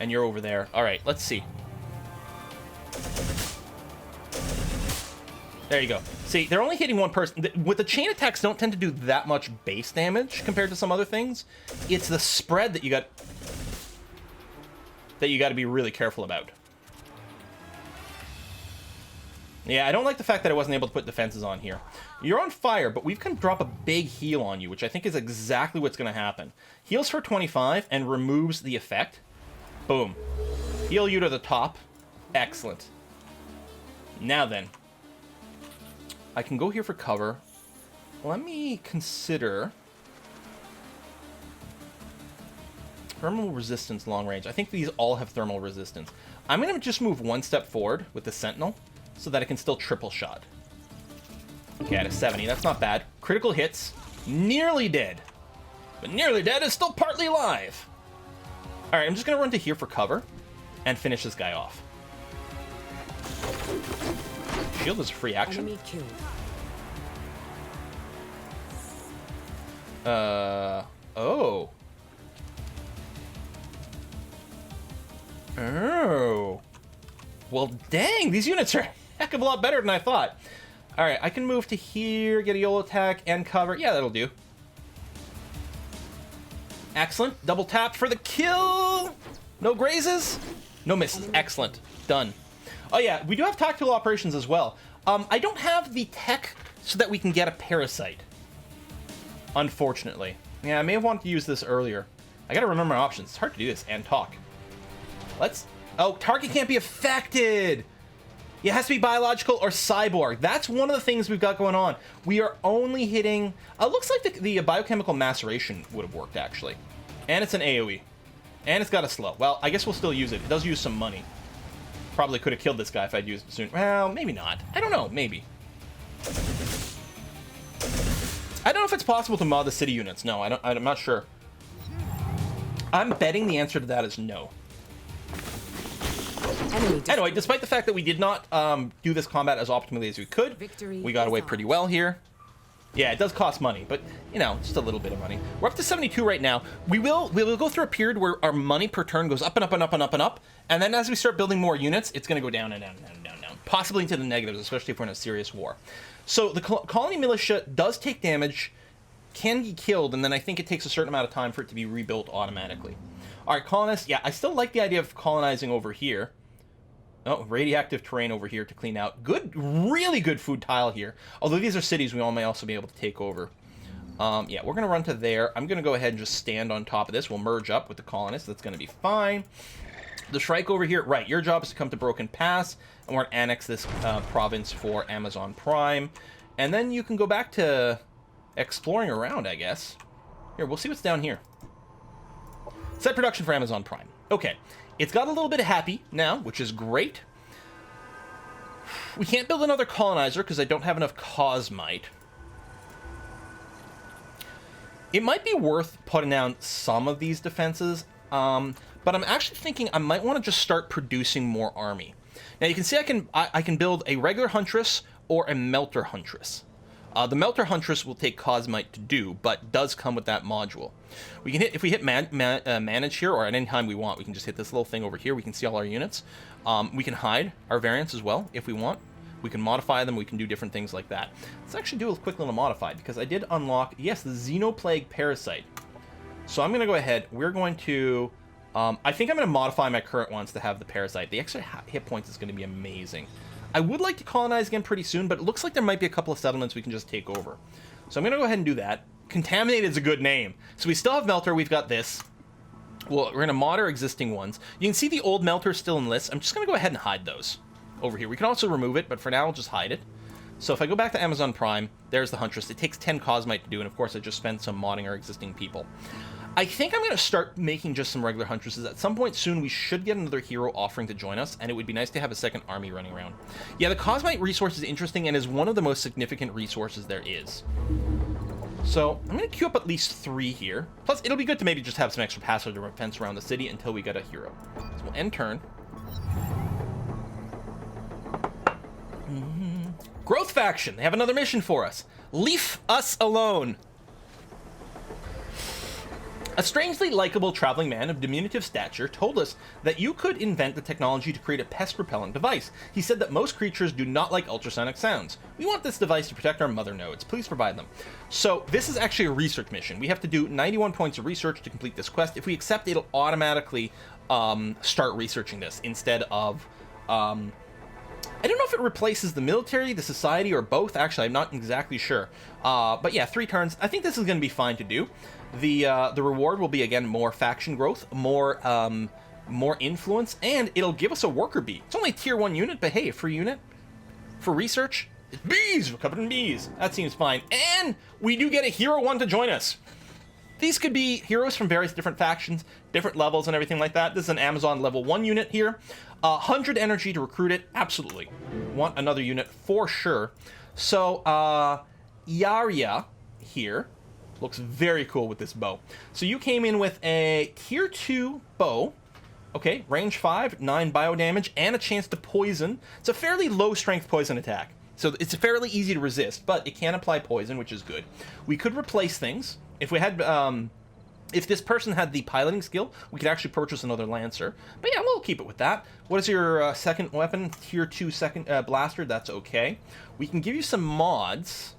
And you're over there. Alright, let's see. There you go. See, they're only hitting one person. With the chain attacks, don't tend to do that much base damage compared to some other things. It's the spread that you got to be really careful about. Yeah, I don't like the fact that I wasn't able to put defenses on here. You're on fire, but we can drop a big heal on you, which I think is exactly what's going to happen. Heals for 25 and removes the effect. Boom. Heal you to the top. Excellent. Now then. I can go here for cover. Let me consider... Thermal resistance, long range. I think these all have thermal resistance. I'm going to just move 1 step forward with the Sentinel so that I can still triple shot. Okay, at a 70. That's not bad. Critical hits. Nearly dead. But nearly dead is still partly alive. Alright, I'm just going to run to here for cover and finish this guy off. Shield is a free action. Enemy killed. Oh. Oh. Well, dang, these units are a heck of a lot better than I thought. Alright, I can move to here, get a YOLO attack, and cover. Yeah, that'll do. Excellent. Double tap for the kill. No grazes. No misses. Excellent. Done. Oh yeah, we do have tactical operations as well. I don't have the tech so that we can get a parasite. Unfortunately. Yeah, I may have wanted to use this earlier. I gotta remember my options. It's hard to do this and talk. Let's... Oh, target can't be affected! It has to be biological or cyborg. That's one of the things we've got going on. We are only hitting... looks like the biochemical maceration would have worked, actually. And it's an AoE. And it's got a slow. Well, I guess we'll still use it. It does use some money. Probably could have killed this guy if I'd used it soon. Well, maybe not. I don't know. Maybe. I don't know if it's possible to mod the city units. No, I'm not sure. I'm betting the answer to that is no. Anyway, despite the fact that we did not do this combat as optimally as we could, we got away pretty well here. Yeah, it does cost money, but, you know, just a little bit of money. We're up to 72 right now. We will go through a period where our money per turn goes up and up and up and up and up, and then as we start building more units, it's going to go down and down and down and down, down, possibly into the negatives, especially if we're in a serious war. So the colony militia does take damage, can be killed, and then I think it takes a certain amount of time for it to be rebuilt automatically. All right, colonists, yeah, I still like the idea of colonizing over here. Oh, radioactive terrain over here to clean out. Good, really good food tile here. Although these are cities we all may also be able to take over. Yeah, we're going to run to there. I'm going to go ahead and just stand on top of this. We'll merge up with the colonists. That's going to be fine. The Shrike over here, right, your job is to come to Broken Pass, and we're going to annex this province for Amazon Prime. And then you can go back to exploring around, I guess. Here, we'll see what's down here. Set production for Amazon Prime. Okay. It's got a little bit of happy now, which is great. We can't build another colonizer because I don't have enough Cosmite. It might be worth putting down some of these defenses, but I'm actually thinking I might want to just start producing more army. Now you can see I can build a regular Huntress or a Melter Huntress. The Melter Huntress will take Cosmite to do, but does come with that module. We can hit, if we hit manage here, or at any time we want, we can just hit this little thing over here. We can see all our units. We can hide our variants as well, if we want. We can modify them, we can do different things like that. Let's actually do a quick little modify, because I did unlock, yes, the Zeno Plague Parasite. So I'm going to go ahead, we're going to, I think I'm going to modify my current ones to have the Parasite. The extra hit points is going to be amazing. I would like to colonize again pretty soon, but it looks like there might be a couple of settlements we can just take over. So I'm going to go ahead and do that. Contaminated is a good name. So we still have Melter. We've got this. Well, we're going to mod our existing ones. You can see the old Melter still in lists. I'm just going to go ahead and hide those over here. We can also remove it, but for now, I'll just hide it. So if I go back to Amazon Prime, there's the Huntress. It takes 10 Cosmite to do, and of course, I just spent some modding our existing people. I think I'm going to start making just some regular Huntresses. At some point soon, we should get another hero offering to join us, and it would be nice to have a second army running around. Yeah, the Cosmite resource is interesting and is one of the most significant resources there is. So I'm going to queue up at least 3 here. Plus, it'll be good to maybe just have some extra passive defense around the city until we get a hero. So we'll end turn. Growth Faction, they have another mission for us. Leave us alone. A strangely likable traveling man of diminutive stature told us that you could invent the technology to create a pest repellent device. He said that most creatures do not like ultrasonic sounds. We want this device to protect our mother nodes. Please provide them. So this is actually a research mission. We have to do 91 points of research to complete this quest. If we accept, it'll automatically start researching this instead of... I don't know if it replaces the military, the society, or both. Actually, I'm not exactly sure. But yeah, 3 turns. I think this is going to be fine to do. The reward will be, again, more faction growth, more influence, and it'll give us a worker bee. It's only a tier 1 unit, but hey, a free unit for research. It's bees! We're covered in bees. That seems fine. And we do get a hero 1 to join us. These could be heroes from various different factions, different levels and everything like that. This is an Amazon level 1 unit here. 100 energy to recruit it. Absolutely. Want another unit for sure. So, Yaria here looks very cool with this bow. So you came in with a tier 2 bow. Okay, range 5, 9 bio damage, and a chance to poison. It's a fairly low strength poison attack. So it's fairly easy to resist, but it can apply poison, which is good. We could replace things. If we had, if this person had the piloting skill, we could actually purchase another Lancer. But yeah, we'll keep it with that. What is your second weapon? Tier 2 second blaster. That's okay. We can give you some mods.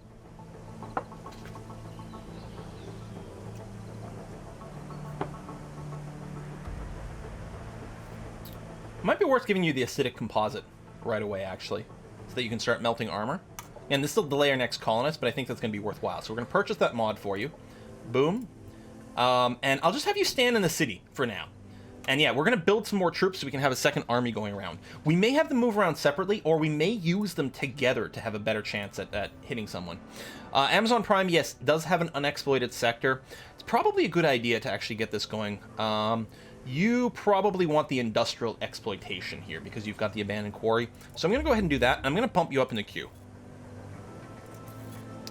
Might be worth giving you the acidic composite right away, actually, so that you can start melting armor. And this will delay our next colonist, but I think that's going to be worthwhile. So we're going to purchase that mod for you. Boom. And I'll just have you stand in the city for now. And yeah, we're going to build some more troops so we can have a second army going around. We may have them move around separately, or we may use them together to have a better chance at hitting someone. Amazon Prime, yes, does have an unexploited sector. It's probably a good idea to actually get this going. You probably want the industrial exploitation here because you've got the abandoned quarry. So I'm going to go ahead and do that. I'm going to bump you up in the queue.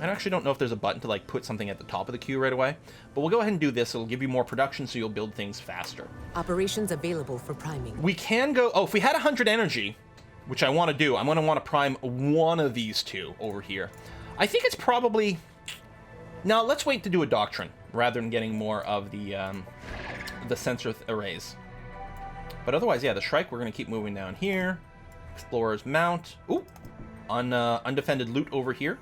I actually don't know if there's a button to like put something at the top of the queue right away, but we'll go ahead and do this. It'll give you more production, so you'll build things faster. Operations available for priming. We can go... Oh, if we had 100 energy, which I want to do, I'm going to want to prime one of these two over here. I think it's probably... Now, let's wait to do a doctrine rather than getting more of the sensor arrays. But otherwise, yeah, the Shrike, we're going to keep moving down here. Explorer's Mount. Ooh, undefended loot over here.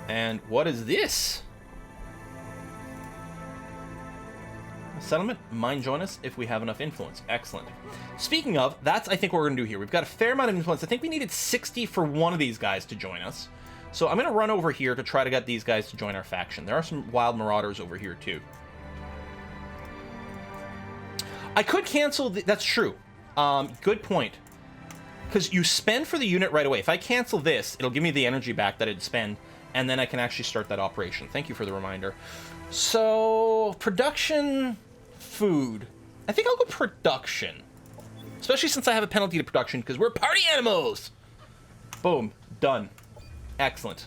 And what is this? A settlement? Mind join us if we have enough influence. Excellent. Speaking of, that's, I think, what we're going to do here. We've got a fair amount of influence. I think we needed 60 for one of these guys to join us. So I'm going to run over here to try to get these guys to join our faction. There are some wild marauders over here, too. I could cancel... That's true. Good point. Because you spend for the unit right away. If I cancel this, it'll give me the energy back that I'd spend, and then I can actually start that operation. Thank you for the reminder. So, production, food. I think I'll go production. Especially since I have a penalty to production, because we're party animals! Boom. Done. Excellent.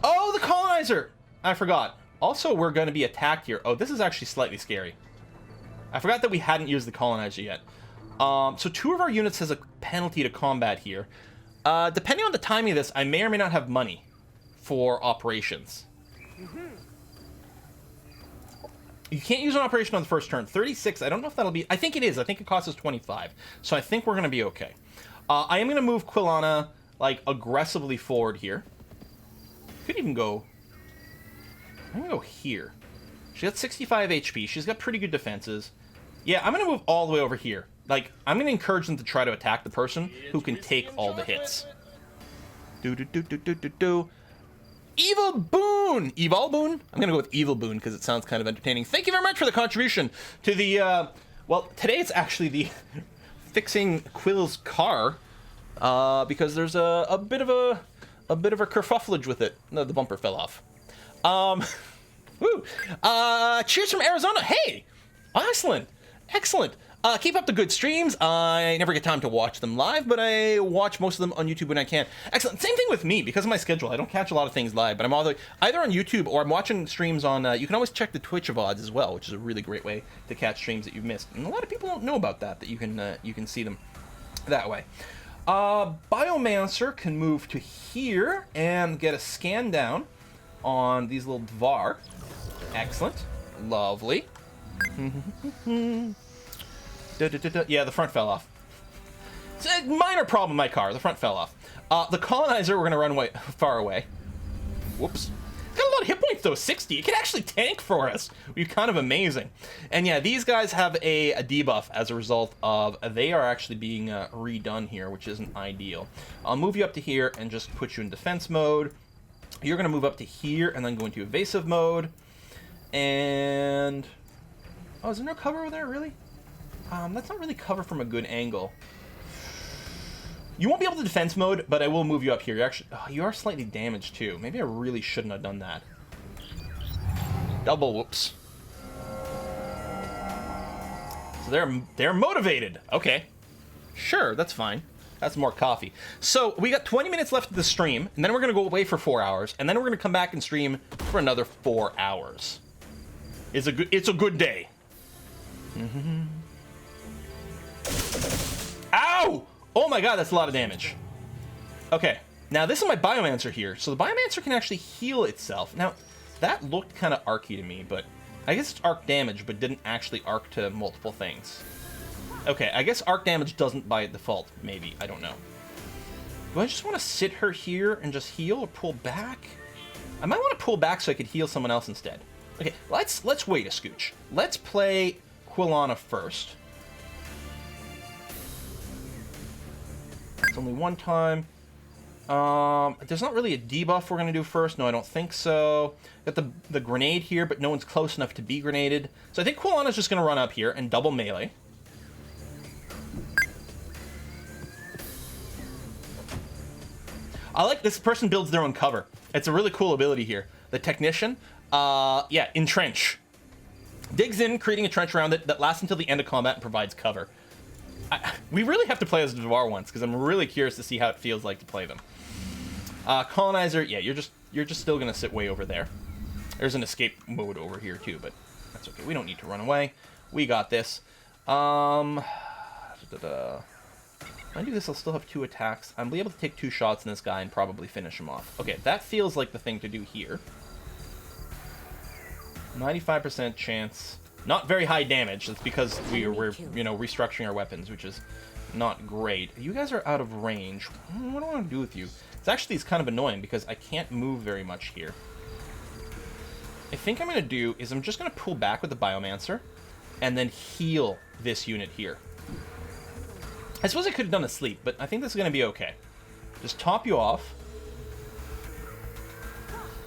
Oh, the Colonizer! I forgot. Also, we're going to be attacked here. Oh, this is actually slightly scary. I forgot that we hadn't used the Colonizer yet. So 2 of our units has a penalty to combat here. Depending on the timing of this, I may or may not have money for operations. You can't use an operation on the first turn. 36, I don't know if that'll be... I think it is. I think it costs us 25. So I think we're going to be okay. I am going to move Quilana, like, aggressively forward here. Could even go... I'm going to go here. She's got 65 HP. She's got pretty good defenses. Yeah, I'm going to move all the way over here. Like, I'm gonna encourage them to try to attack the person who can take all the hits. Evil Boon! Evil Boon? I'm gonna go with Evil Boon because it sounds kind of entertaining. Thank you very much for the contribution to the, well, today it's actually the fixing Quill's car, because there's a bit of a kerfufflage with it. No, the bumper fell off. Woo! Cheers from Arizona. Hey! Excellent. Excellent. Keep up the good streams. I never get time to watch them live, but I watch most of them on YouTube when I can. Excellent. Same thing with me. Because of my schedule, I don't catch a lot of things live, but I'm either on YouTube or I'm watching streams on... you can always check the Twitch VODs as well, which is a really great way to catch streams that you've missed. And a lot of people don't know about that you can see them that way. Biomancer can move to here and get a scan down on these little Dvar. Excellent. Lovely. Yeah, the front fell off. It's a minor problem with my car. The front fell off. The Colonizer, we're going to run far away. Whoops. It's got a lot of hit points, though. 60. It can actually tank for us. We're kind of amazing. And yeah, these guys have a debuff as a result of... they are actually being redone here, which isn't ideal. I'll move you up to here and just put you in defense mode. You're going to move up to here and then go into evasive mode. And... oh, is there no cover over there, really? That's not really cover from a good angle. You won't be able to defense mode, but I will move you up here. You're actually... oh, you are slightly damaged, too. Maybe I really shouldn't have done that. Double whoops. So they're motivated. Okay. Sure, that's fine. That's more coffee. So, we got 20 minutes left of the stream, and then we're going to go away for 4 hours, and then we're going to come back and stream for another 4 hours. It's a good day. Mm-hmm. Ow! Oh my god, that's a lot of damage. Okay, now this is my Biomancer here. So the Biomancer can actually heal itself. Now, that looked kind of arcy to me, but I guess it's arc damage, but didn't actually arc to multiple things. Okay, I guess arc damage doesn't by default, maybe. I don't know. Do I just want to sit her here and just heal or pull back? I might want to pull back so I could heal someone else instead. Okay, let's wait a scooch. Let's play Quillana first. It's only one time. There's not really a debuff we're going to do first. No, I don't think so. Got the grenade here, but no one's close enough to be grenaded. So I think Quillana's just going to run up here and double melee. I like this person builds their own cover. It's a really cool ability here. The Technician, yeah, entrench. Digs in, creating a trench around it that lasts until the end of combat and provides cover. We really have to play as Dvar once, because I'm really curious to see how it feels like to play them. Colonizer, yeah, you're just still gonna sit way over there. There's an escape mode over here too, but that's okay. We don't need to run away. We got this. If I do this, I'll still have 2 attacks. I'll be able to take 2 shots in this guy and probably finish him off. Okay, that feels like the thing to do here. 95% chance. Not very high damage. That's because we're restructuring our weapons, which is not great. You guys are out of range. What do I want to do with you? It's kind of annoying because I can't move very much here. I think I'm going to do is I'm just going to pull back with the Biomancer and then heal this unit here. I suppose I could have done a sleep, but I think this is going to be okay. Just top you off.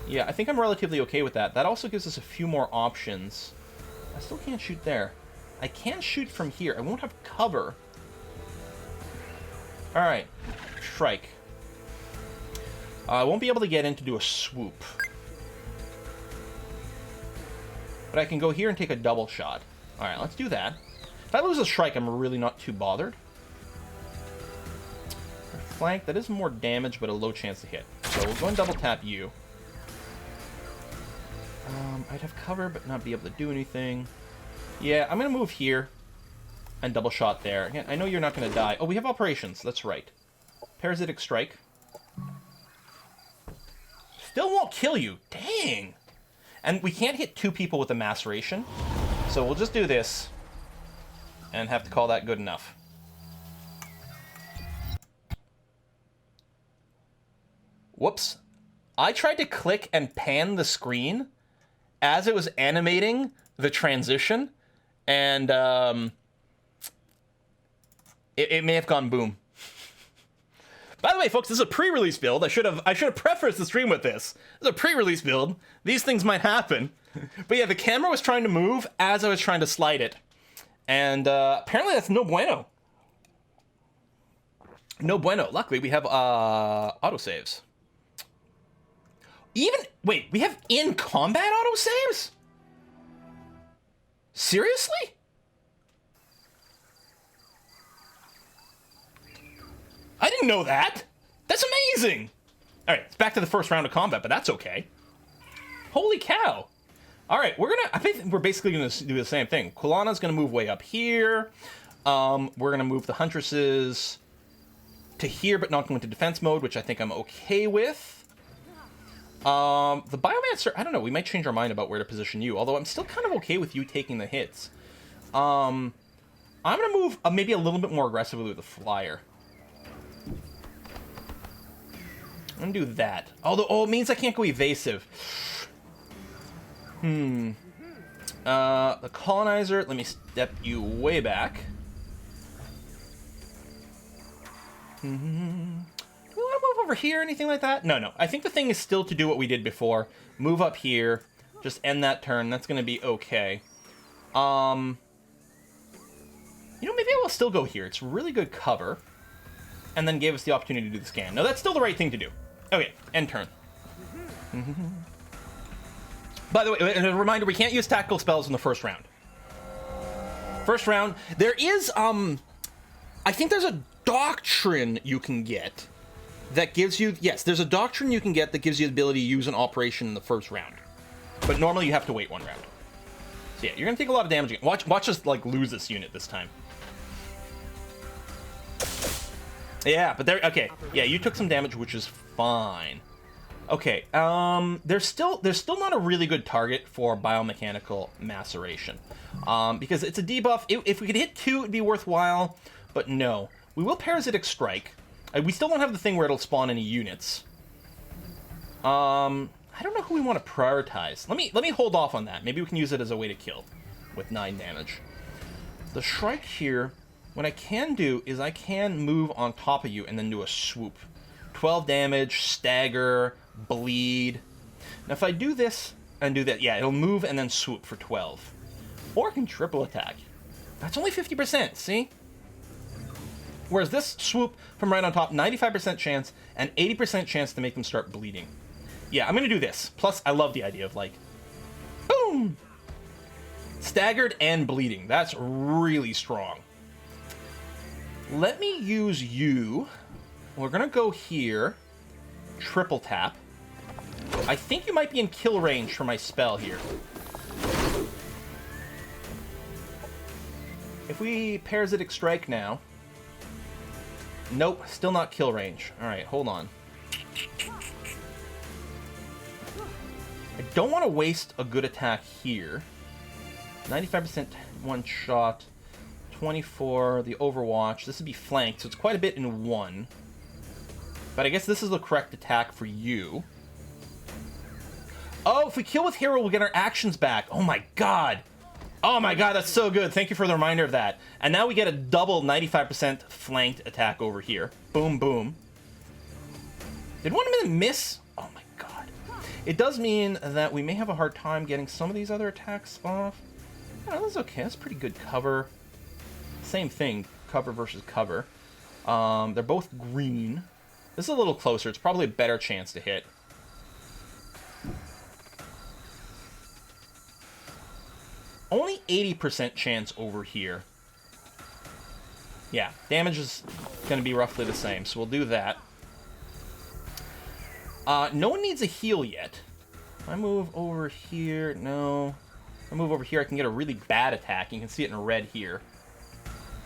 Yeah, I think I'm relatively okay with that. That also gives us a few more options. I still can't shoot there. I can shoot from here. I won't have cover. Alright. Shrike. I won't be able to get in to do a swoop. But I can go here and take a double shot. Alright, let's do that. If I lose a Shrike, I'm really not too bothered. Flank, that is more damage, but a low chance to hit. So we'll go and double tap you. I'd have cover, but not be able to do anything. Yeah, I'm going to move here and double shot there. Again, I know you're not going to die. Oh, we have operations. That's right. Parasitic Strike. Still won't kill you. Dang. And we can't hit 2 people with a maceration. So we'll just do this and have to call that good enough. Whoops. I tried to click and pan the screen as it was animating the transition, and It may have gone boom. By the way, folks, this is a pre-release build. I should have prefaced the stream with this. This is a pre-release build. These things might happen. But yeah, the camera was trying to move as I was trying to slide it. And apparently that's no bueno. No bueno. Luckily, we have autosaves. Wait, we have in-combat autosaves? Seriously? I didn't know that. That's amazing. All right, it's back to the first round of combat, but that's okay. Holy cow. All right, I think we're basically gonna do the same thing. Kulana's gonna move way up here. We're gonna move the Huntresses to here, but not go into defense mode, which I think I'm okay with. The Biomancer, I don't know, we might change our mind about where to position you, although I'm still kind of okay with you taking the hits. I'm gonna move maybe a little bit more aggressively with the Flyer. I'm gonna do that. Although, it means I can't go evasive. The Colonizer, let me step you way back. Do we want to move over here or anything like that? No. I think the thing is still to do what we did before. Move up here. Just end that turn. That's gonna be okay. Maybe I will still go here. It's really good cover. And then gave us the opportunity to do the scan. No, that's still the right thing to do. Okay, end turn. By the way, a reminder, we can't use tactical spells in the first round. First round, there is, I think there's a doctrine you can get that gives you, yes, there's a doctrine you can get that gives you the ability to use an operation in the first round. But normally you have to wait one round. So yeah, you're gonna take a lot of damage again. Watch us, like, lose this unit this time. Yeah, but there. Okay, yeah, you took some damage, which is fine. Okay, there's still not a really good target for biomechanical maceration, because it's a debuff. If we could hit 2, it'd be worthwhile, but no. We will parasitic strike. We still don't have the thing where it'll spawn any units. I don't know who we want to prioritize. Let me hold off on that. Maybe we can use it as a way to kill with 9 damage. The Shrike here. What I can do is I can move on top of you and then do a swoop. 12 damage, stagger, bleed. Now if I do this and do that, yeah, it'll move and then swoop for 12. Or I can triple attack. That's only 50%, see? Whereas this swoop from right on top, 95% chance and 80% chance to make them start bleeding. Yeah, I'm going to do this. Plus, I love the idea of, like, boom! Staggered and bleeding. That's really strong. Let me use you. We're going to go here. Triple tap. I think you might be in kill range for my spell here. If we Parasitic Strike now. Nope, still not kill range. Alright, hold on. I don't want to waste a good attack here. 95% one shot. 24, the Overwatch. This would be flanked, so it's quite a bit in one. But I guess this is the correct attack for you. Oh, if we kill with Hero, we'll get our actions back. Oh my god. Oh my god, that's so good. Thank you for the reminder of that. And now we get a double 95% flanked attack over here. Boom, boom. Did one of them miss? Oh my god. It does mean that we may have a hard time getting some of these other attacks off. Oh, that's okay. That's pretty good cover. Same thing, cover versus cover. They're both green. This is a little closer. It's probably a better chance to hit. Only 80% chance over here. Yeah, damage is going to be roughly the same, so we'll do that. No one needs a heal yet. If I move over here, no. If I move over here, I can get a really bad attack. You can see it in red here.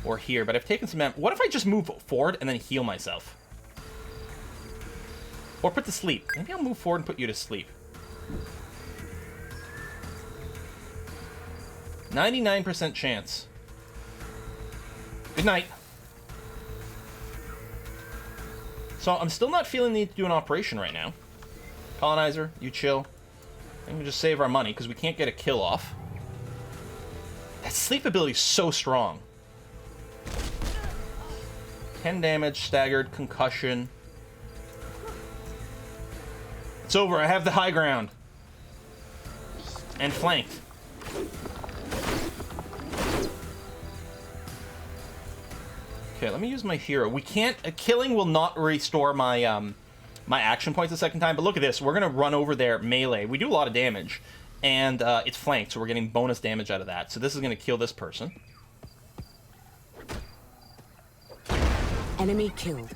Or here, but I've taken some damage. What if I just move forward and then heal myself? Or put to sleep. Maybe I'll move forward and put you to sleep. 99% chance. Good night. So I'm still not feeling the need to do an operation right now. Colonizer, you chill. And we just save our money because we can't get a kill off. That sleep ability is so strong. 10 damage, staggered, concussion. It's over. I have the high ground. And flanked. Okay, let me use my hero. We can't... killing will not restore my my action points a second time, but look at this. We're going to run over there melee. We do a lot of damage, and it's flanked, so we're getting bonus damage out of that. So this is going to kill this person. Enemy killed.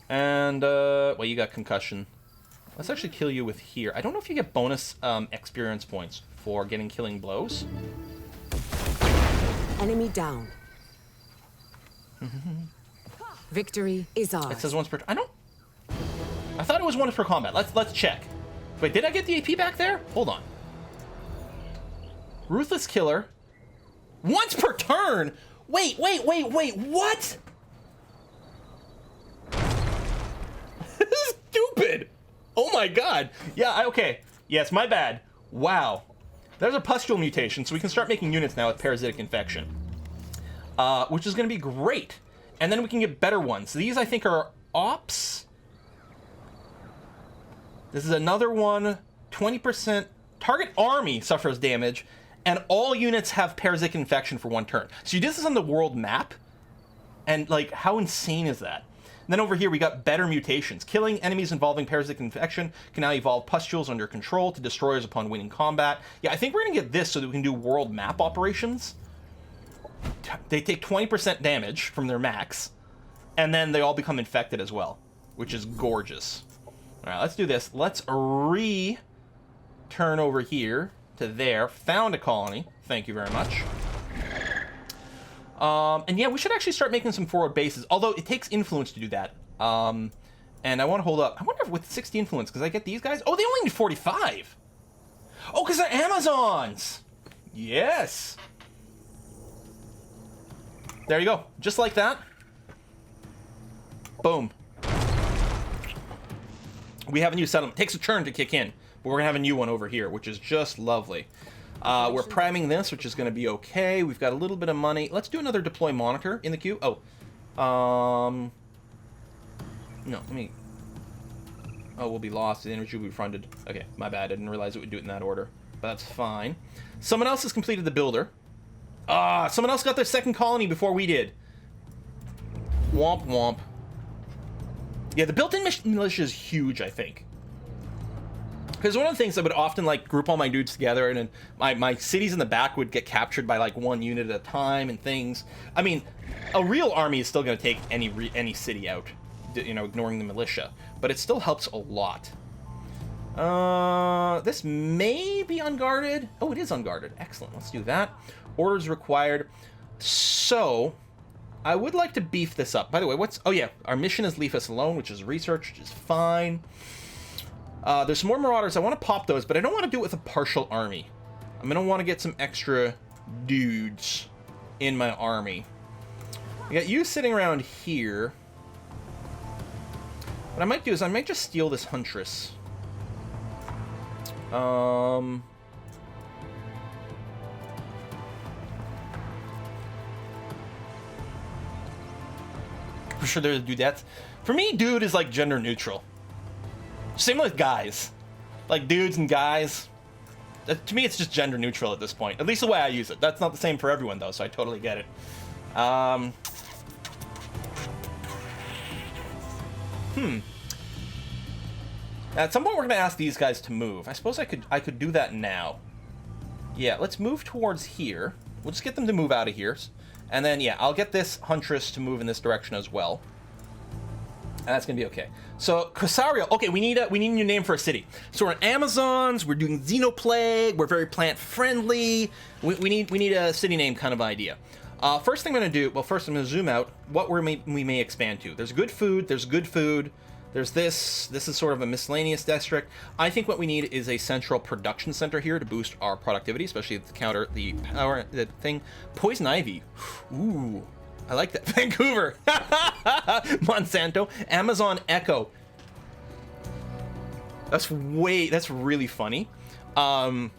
And, well, you got concussion. Let's actually kill you with here. I don't know if you get bonus experience points for getting killing blows. Enemy down. Victory is ours. It says once per... I thought it was once per combat. Let's check. Wait, did I get the AP back there? Hold on. Ruthless Killer. Once per turn? Wait, what? This is stupid. Oh my god. Yeah, okay. Yes, my bad. Wow. There's a pustule mutation, so we can start making units now with parasitic infection. Which is going to be great. And then we can get better ones. These, I think, are ops. This is another one. 20%. Target army suffers damage, and all units have parasitic infection for 1 turn. So you do this on the world map, and, like, how insane is that? And then over here, we got better mutations. Killing enemies involving parasitic infection can now evolve pustules under control to destroyers upon winning combat. Yeah, I think we're going to get this so that we can do world map operations. They take 20% damage from their max, and then they all become infected as well, which is gorgeous. All right, let's do this. Let's turn over here to there. Found a colony. Thank you very much. And yeah, we should actually start making some forward bases, although it takes influence to do that. And I want to hold up. I wonder if with 60 influence, because I get these guys? Oh, they only need 45. Oh, because they're Amazons. Yes. There you go. Just like that. Boom. We have a new settlement. Takes a turn to kick in, but we're going to have a new one over here, which is just lovely. We're priming this, which is going to be okay. We've got a little bit of money. Let's do another deploy monitor in the queue. Oh. No, let me... Oh, we'll be lost. The energy will be funded. Okay, my bad. I didn't realize it would do it in that order. But that's fine. Someone else has completed the builder. Someone else got their second colony before we did. Womp womp. Yeah, the built-in militia is huge, I think. Because one of the things I would often, like, group all my dudes together, and then my cities in the back would get captured by, like, 1 unit at a time and things. I mean, a real army is still going to take any city out, you know, ignoring the militia. But it still helps a lot. This may be unguarded. Oh, it is unguarded. Excellent. Let's do that. Orders required. So, I would like to beef this up. By the way, oh yeah, our mission is leave us alone, which is research, which is fine. There's some more Marauders. I want to pop those, but I don't want to do it with a partial army. I'm going to want to get some extra dudes in my army. I got you sitting around here. What I might do is I might just steal this Huntress. For sure there's dudettes. For me, dude is like gender neutral. Same with guys. Like dudes and guys. To me, it's just gender neutral at this point. At least the way I use it. That's not the same for everyone, though, so I totally get it. At some point, we're going to ask these guys to move. I suppose I could do that now. Yeah, let's move towards here. We'll just get them to move out of here. And then, yeah, I'll get this Huntress to move in this direction as well. And that's going to be okay. So, Crossario. Okay, we need a new name for a city. So we're in Amazons. We're doing Zeno Plague. We're very plant-friendly. We need a city name kind of idea. First thing I'm going to do... Well, first I'm going to zoom out what we may expand to. There's good food. There's good food. There's this. This is sort of a miscellaneous district. I think what we need is a central production center here to boost our productivity, especially to counter the thing. Poison Ivy. Ooh, I like that. Vancouver. Monsanto. Amazon Echo. That's really funny. Snoo.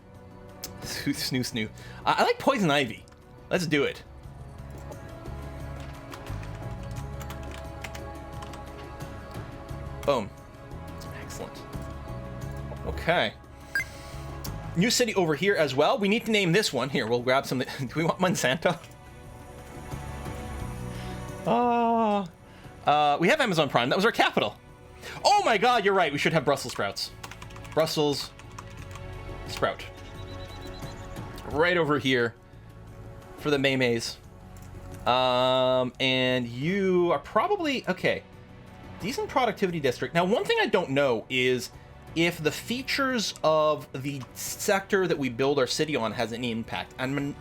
I like Poison Ivy. Let's do it. Boom. Excellent. Okay. New city over here as well. We need to name this one. Here, we'll grab some. Do we want Monsanto? We have Amazon Prime. That was our capital. Oh my god, you're right. We should have Brussels sprouts. Brussels sprout. Right over here for the Maymays. And you are probably... Okay. Decent productivity district. Now, one thing I don't know is if the features of the sector that we build our city on has any impact. I mean,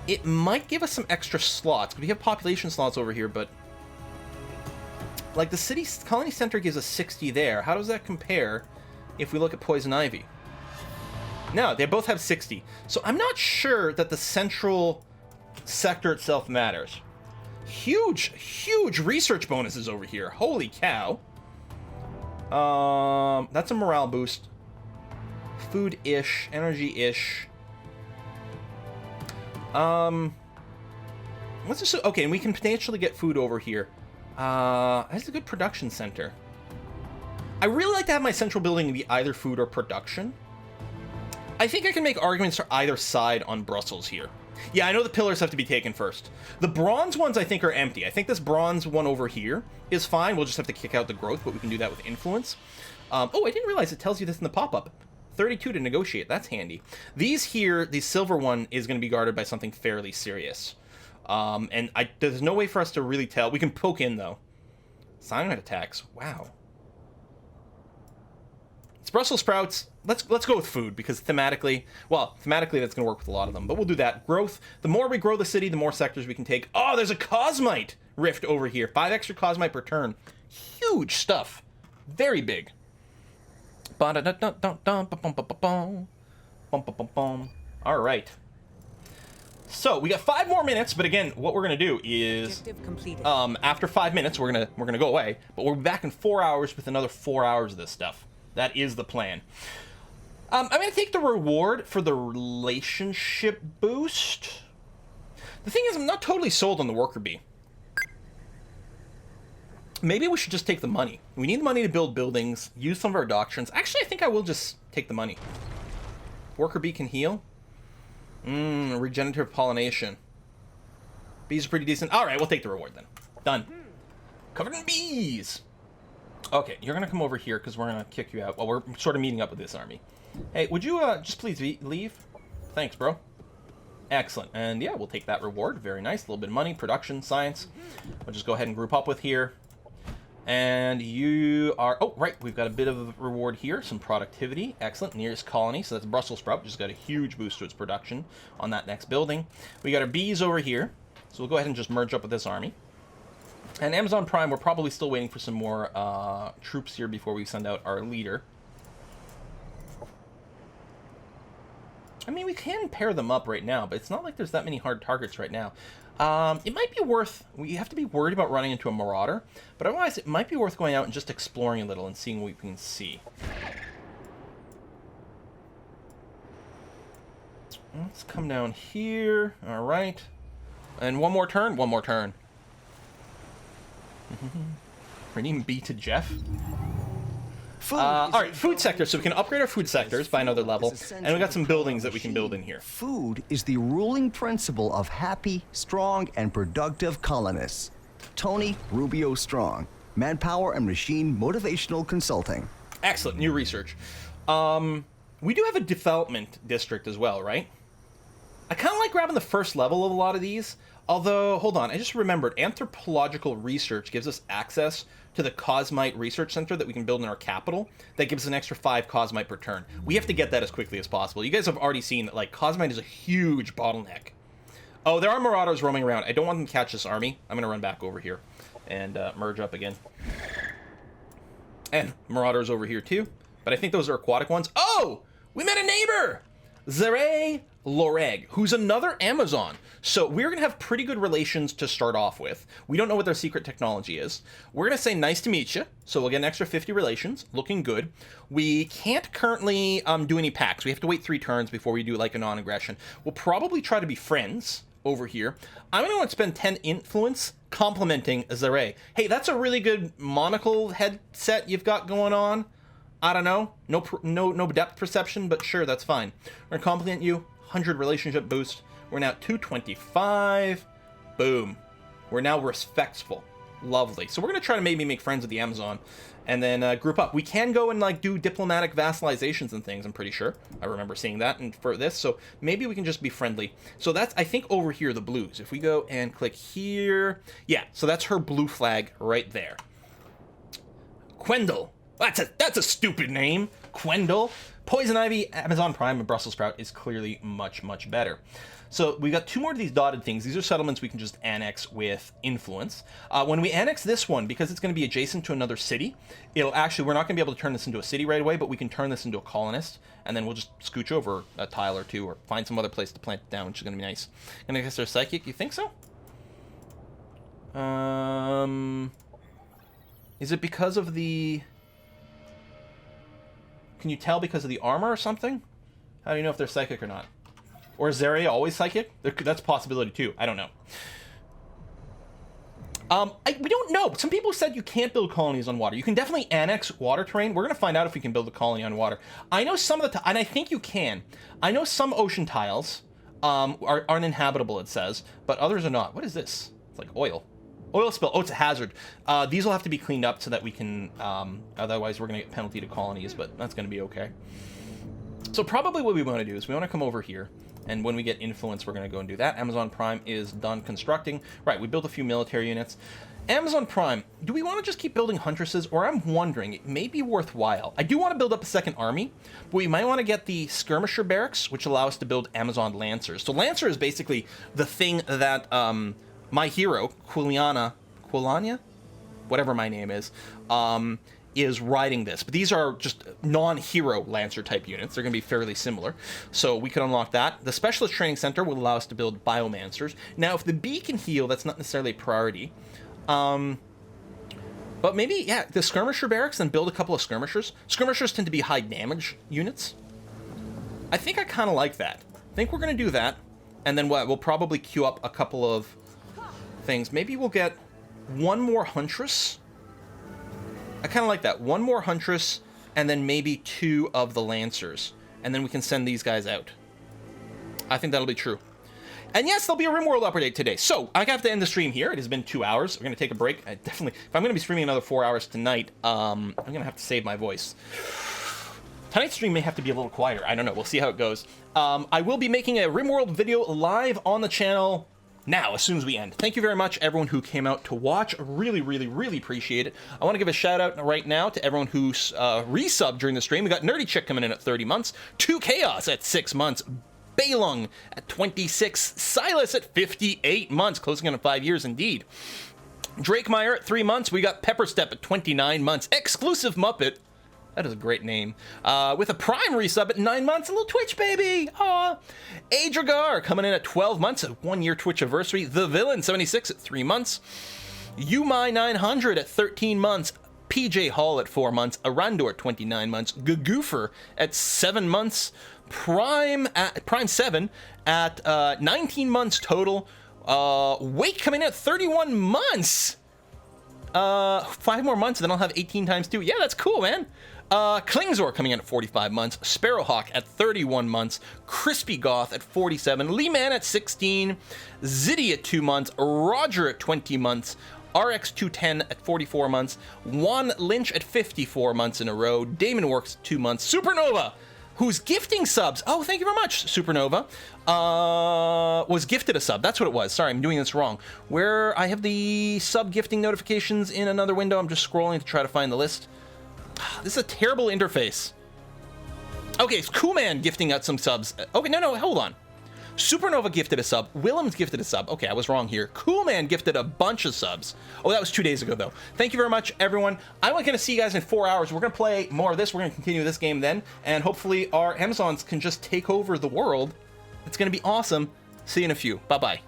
it might give us some extra slots. We have population slots over here, but... Like, the city colony center gives us 60 there. How does that compare if we look at poison ivy? No, they both have 60. So I'm not sure that the central sector itself matters. Huge research bonuses over here. Holy cow. That's a morale boost. Food-ish, energy-ish. What's this? Okay, and we can potentially get food over here. That's a good production center. I really like to have my central building be either food or production. I think I can make arguments for either side on Brussels here. Yeah, I know the pillars have to be taken first. The bronze ones I think are empty. I think this bronze one over here is fine. We'll just have to kick out the growth, but we can do that with influence. Oh, I didn't realize it tells you this in the pop-up. 32 to negotiate. That's handy. These here, the silver one is going to be guarded by something fairly serious. And there's no way for us to really tell. We can poke in, though. Cyanide attacks. Wow. It's Brussels sprouts. Let's go with food, because thematically that's going to work with a lot of them. But we'll do that. Growth. The more we grow the city, the more sectors we can take. Oh, there's a Cosmite rift over here. 5 extra Cosmite per turn. Huge stuff. Very big. All right. So we got 5 more minutes, but again, what we're gonna do is, after 5 minutes, we're gonna go away, but we'll be back in 4 hours with another 4 hours of this stuff. That is the plan. I'm gonna take the reward for the relationship boost. The thing is, I'm not totally sold on the worker bee. Maybe we should just take the money. We need the money to build buildings, use some of our doctrines. Actually, I think I will just take the money. Worker bee can heal. Regenerative pollination. Bees are pretty decent. All right, we'll take the reward then. Done. Covered in bees. Okay, you're gonna come over here because we're gonna kick you out. Well, we're sort of meeting up with this army. Hey, would you just please leave? Thanks, bro. Excellent. And yeah, we'll take that reward. Very nice. A little bit of money, production, science. We'll just go ahead and group up with here. And you are... Oh, right. We've got a bit of a reward here. Some productivity. Excellent. Nearest colony. So that's Brussels sprout. Just got a huge boost to its production on that next building. We got our bees over here. So we'll go ahead and just merge up with this army. And Amazon Prime, we're probably still waiting for some more troops here before we send out our leader. I mean, we can pair them up right now, but it's not like there's that many hard targets right now. It might be worth... We have to be worried about running into a Marauder, but otherwise it might be worth going out and just exploring a little and seeing what we can see. Let's come down here. All right. And one more turn. One more turn. Rename B to Jeff. All right, food sector. So we can upgrade our food sectors by another level, and we got some buildings that we can build in here. Food is the ruling principle of happy, strong, and productive colonists. Tony Rubio Strong, Manpower and Machine Motivational Consulting. Excellent, new research. We do have a development district as well, right? I kind of like grabbing the first level of a lot of these. Although, hold on, I just remembered, anthropological research gives us access to the Cosmite Research Center that we can build in our capital. That gives us an extra 5 Cosmite per turn. We have to get that as quickly as possible. You guys have already seen that, like, Cosmite is a huge bottleneck. Oh, there are Marauders roaming around. I don't want them to catch this army. I'm going to run back over here and merge up again. And Marauders over here, too. But I think those are aquatic ones. Oh! We met a neighbor! Zere Loreg, who's another Amazon. So we're going to have pretty good relations to start off with. We don't know what their secret technology is. We're going to say nice to meet you. So we'll get an extra 50 relations. Looking good. We can't currently do any packs. We have to wait 3 turns before we do like a non-aggression. We'll probably try to be friends. over here. I'm going to spend 10 influence complimenting Zaray. Hey, that's a really good monocle headset you've got going on. I don't know. No depth perception, but sure, that's fine. We're going to compliment you. 100 relationship boost. We're now at 225. Boom. We're now respectful. Lovely. So we're going to try to maybe make friends with the Amazon and then group up. We can go and like do diplomatic vassalizations and things, I'm pretty sure. I remember seeing that and for this. So maybe we can just be friendly. So that's, I think, over here, the blues. If we go and click here. Yeah, so that's her blue flag right there. Quendel. That's a stupid name. Quendel. Poison Ivy, Amazon Prime, and Brussels Sprout is clearly much, much better. So we got 2 more of these dotted things. These are settlements we can just annex with influence. When we annex this one, because it's going to be adjacent to another city, it'll actually, we're not going to be able to turn this into a city right away, but we can turn this into a colonist, and then we'll just scooch over a tile or 2 or find some other place to plant it down, which is going to be nice. And I guess they're psychic. You think so? Is it because of the... Can you tell because of the armor or something? How do you know if they're psychic or not? Or is Zarya always psychic? That's a possibility too. I don't know. We don't know. Some people said you can't build colonies on water. You can definitely annex water terrain. We're going to find out if we can build a colony on water. I know some of the... and I think you can. I know some ocean tiles are uninhabitable, it says, but others are not. What is this? It's like oil. Oil spill. Oh, it's a hazard. These will have to be cleaned up so that we can... otherwise, we're going to get penalty to colonies, but that's going to be okay. So probably what we want to do is we want to come over here, and when we get influence, we're going to go and do that. Amazon Prime is done constructing. Right, we built a few military units. Amazon Prime, do we want to just keep building Huntresses? Or I'm wondering, it may be worthwhile. I do want to build up a second army, but we might want to get the Skirmisher Barracks, which allow us to build Amazon Lancers. So Lancer is basically the thing that... my hero, Quilania, whatever my name is riding this. But these are just non-hero Lancer type units. They're going to be fairly similar. So we can unlock that. The Specialist Training Center will allow us to build Biomancers. Now, if the bee can heal, that's not necessarily a priority. But maybe, yeah, the Skirmisher Barracks, then build a couple of Skirmishers. Skirmishers tend to be high damage units. I think I kind of like that. I think we're going to do that. And then what? We'll probably queue up a couple of... things. Maybe we'll get 1 more Huntress. I kind of like that. 1 more Huntress, and then maybe 2 of the Lancers. And then we can send these guys out. I think that'll be true. And yes, there'll be a RimWorld update today. So, I have to end the stream here. It has been 2 hours. We're going to take a break. If I'm going to be streaming another 4 hours tonight, I'm going to have to save my voice. Tonight's stream may have to be a little quieter. I don't know. We'll see how it goes. I will be making a RimWorld video live on the channel now, as soon as we end. Thank you very much, everyone who came out to watch. Really, really, really appreciate it. I want to give a shout out right now to everyone who's resubbed during the stream. We got Nerdy Chick coming in at 30 months, 2 Chaos at 6 months, Baylung at 26, Silas at 58 months, closing in on 5 years indeed. Drake Meyer at 3 months. We got Pepperstep at 29 months. Exclusive Muppet. That is a great name. With a Prime resub at 9 months. A little Twitch, baby. Aw. Adragar coming in at 12 months. A 1-year Twitch anniversary. The Villain, 76 at 3 months. Umai900 at 13 months. PJ Hall at 4 months. Arandor at 29 months. Gagoofer at 7 months. Prime 7 at 19 months total. Wake coming in at 31 months. 5 more months, and then I'll have 18 times 2. Yeah, that's cool, man. Klingzor coming in at 45 months, Sparrowhawk at 31 months, Crispy Goth at 47, Lee Man at 16, Ziddy at 2 months, Roger at 20 months, RX210 at 44 months, Juan Lynch at 54 months in a row, Damon Works at 2 months, Supernova, who's gifting subs. Oh, thank you very much, Supernova. Was gifted a sub. That's what it was. Sorry, I'm doing this wrong. Where I have the sub gifting notifications in another window. I'm just scrolling to try to find the list. This is a terrible interface. Okay, it's Cool Man gifting out some subs. Okay, no, hold on. Supernova gifted a sub. Willems gifted a sub. Okay, I was wrong here. Cool Man gifted a bunch of subs. Oh, that was 2 days ago, though. Thank you very much, everyone. I'm going to see you guys in 4 hours. We're going to play more of this. We're going to continue this game then. And hopefully our Amazons can just take over the world. It's going to be awesome. See you in a few. Bye-bye.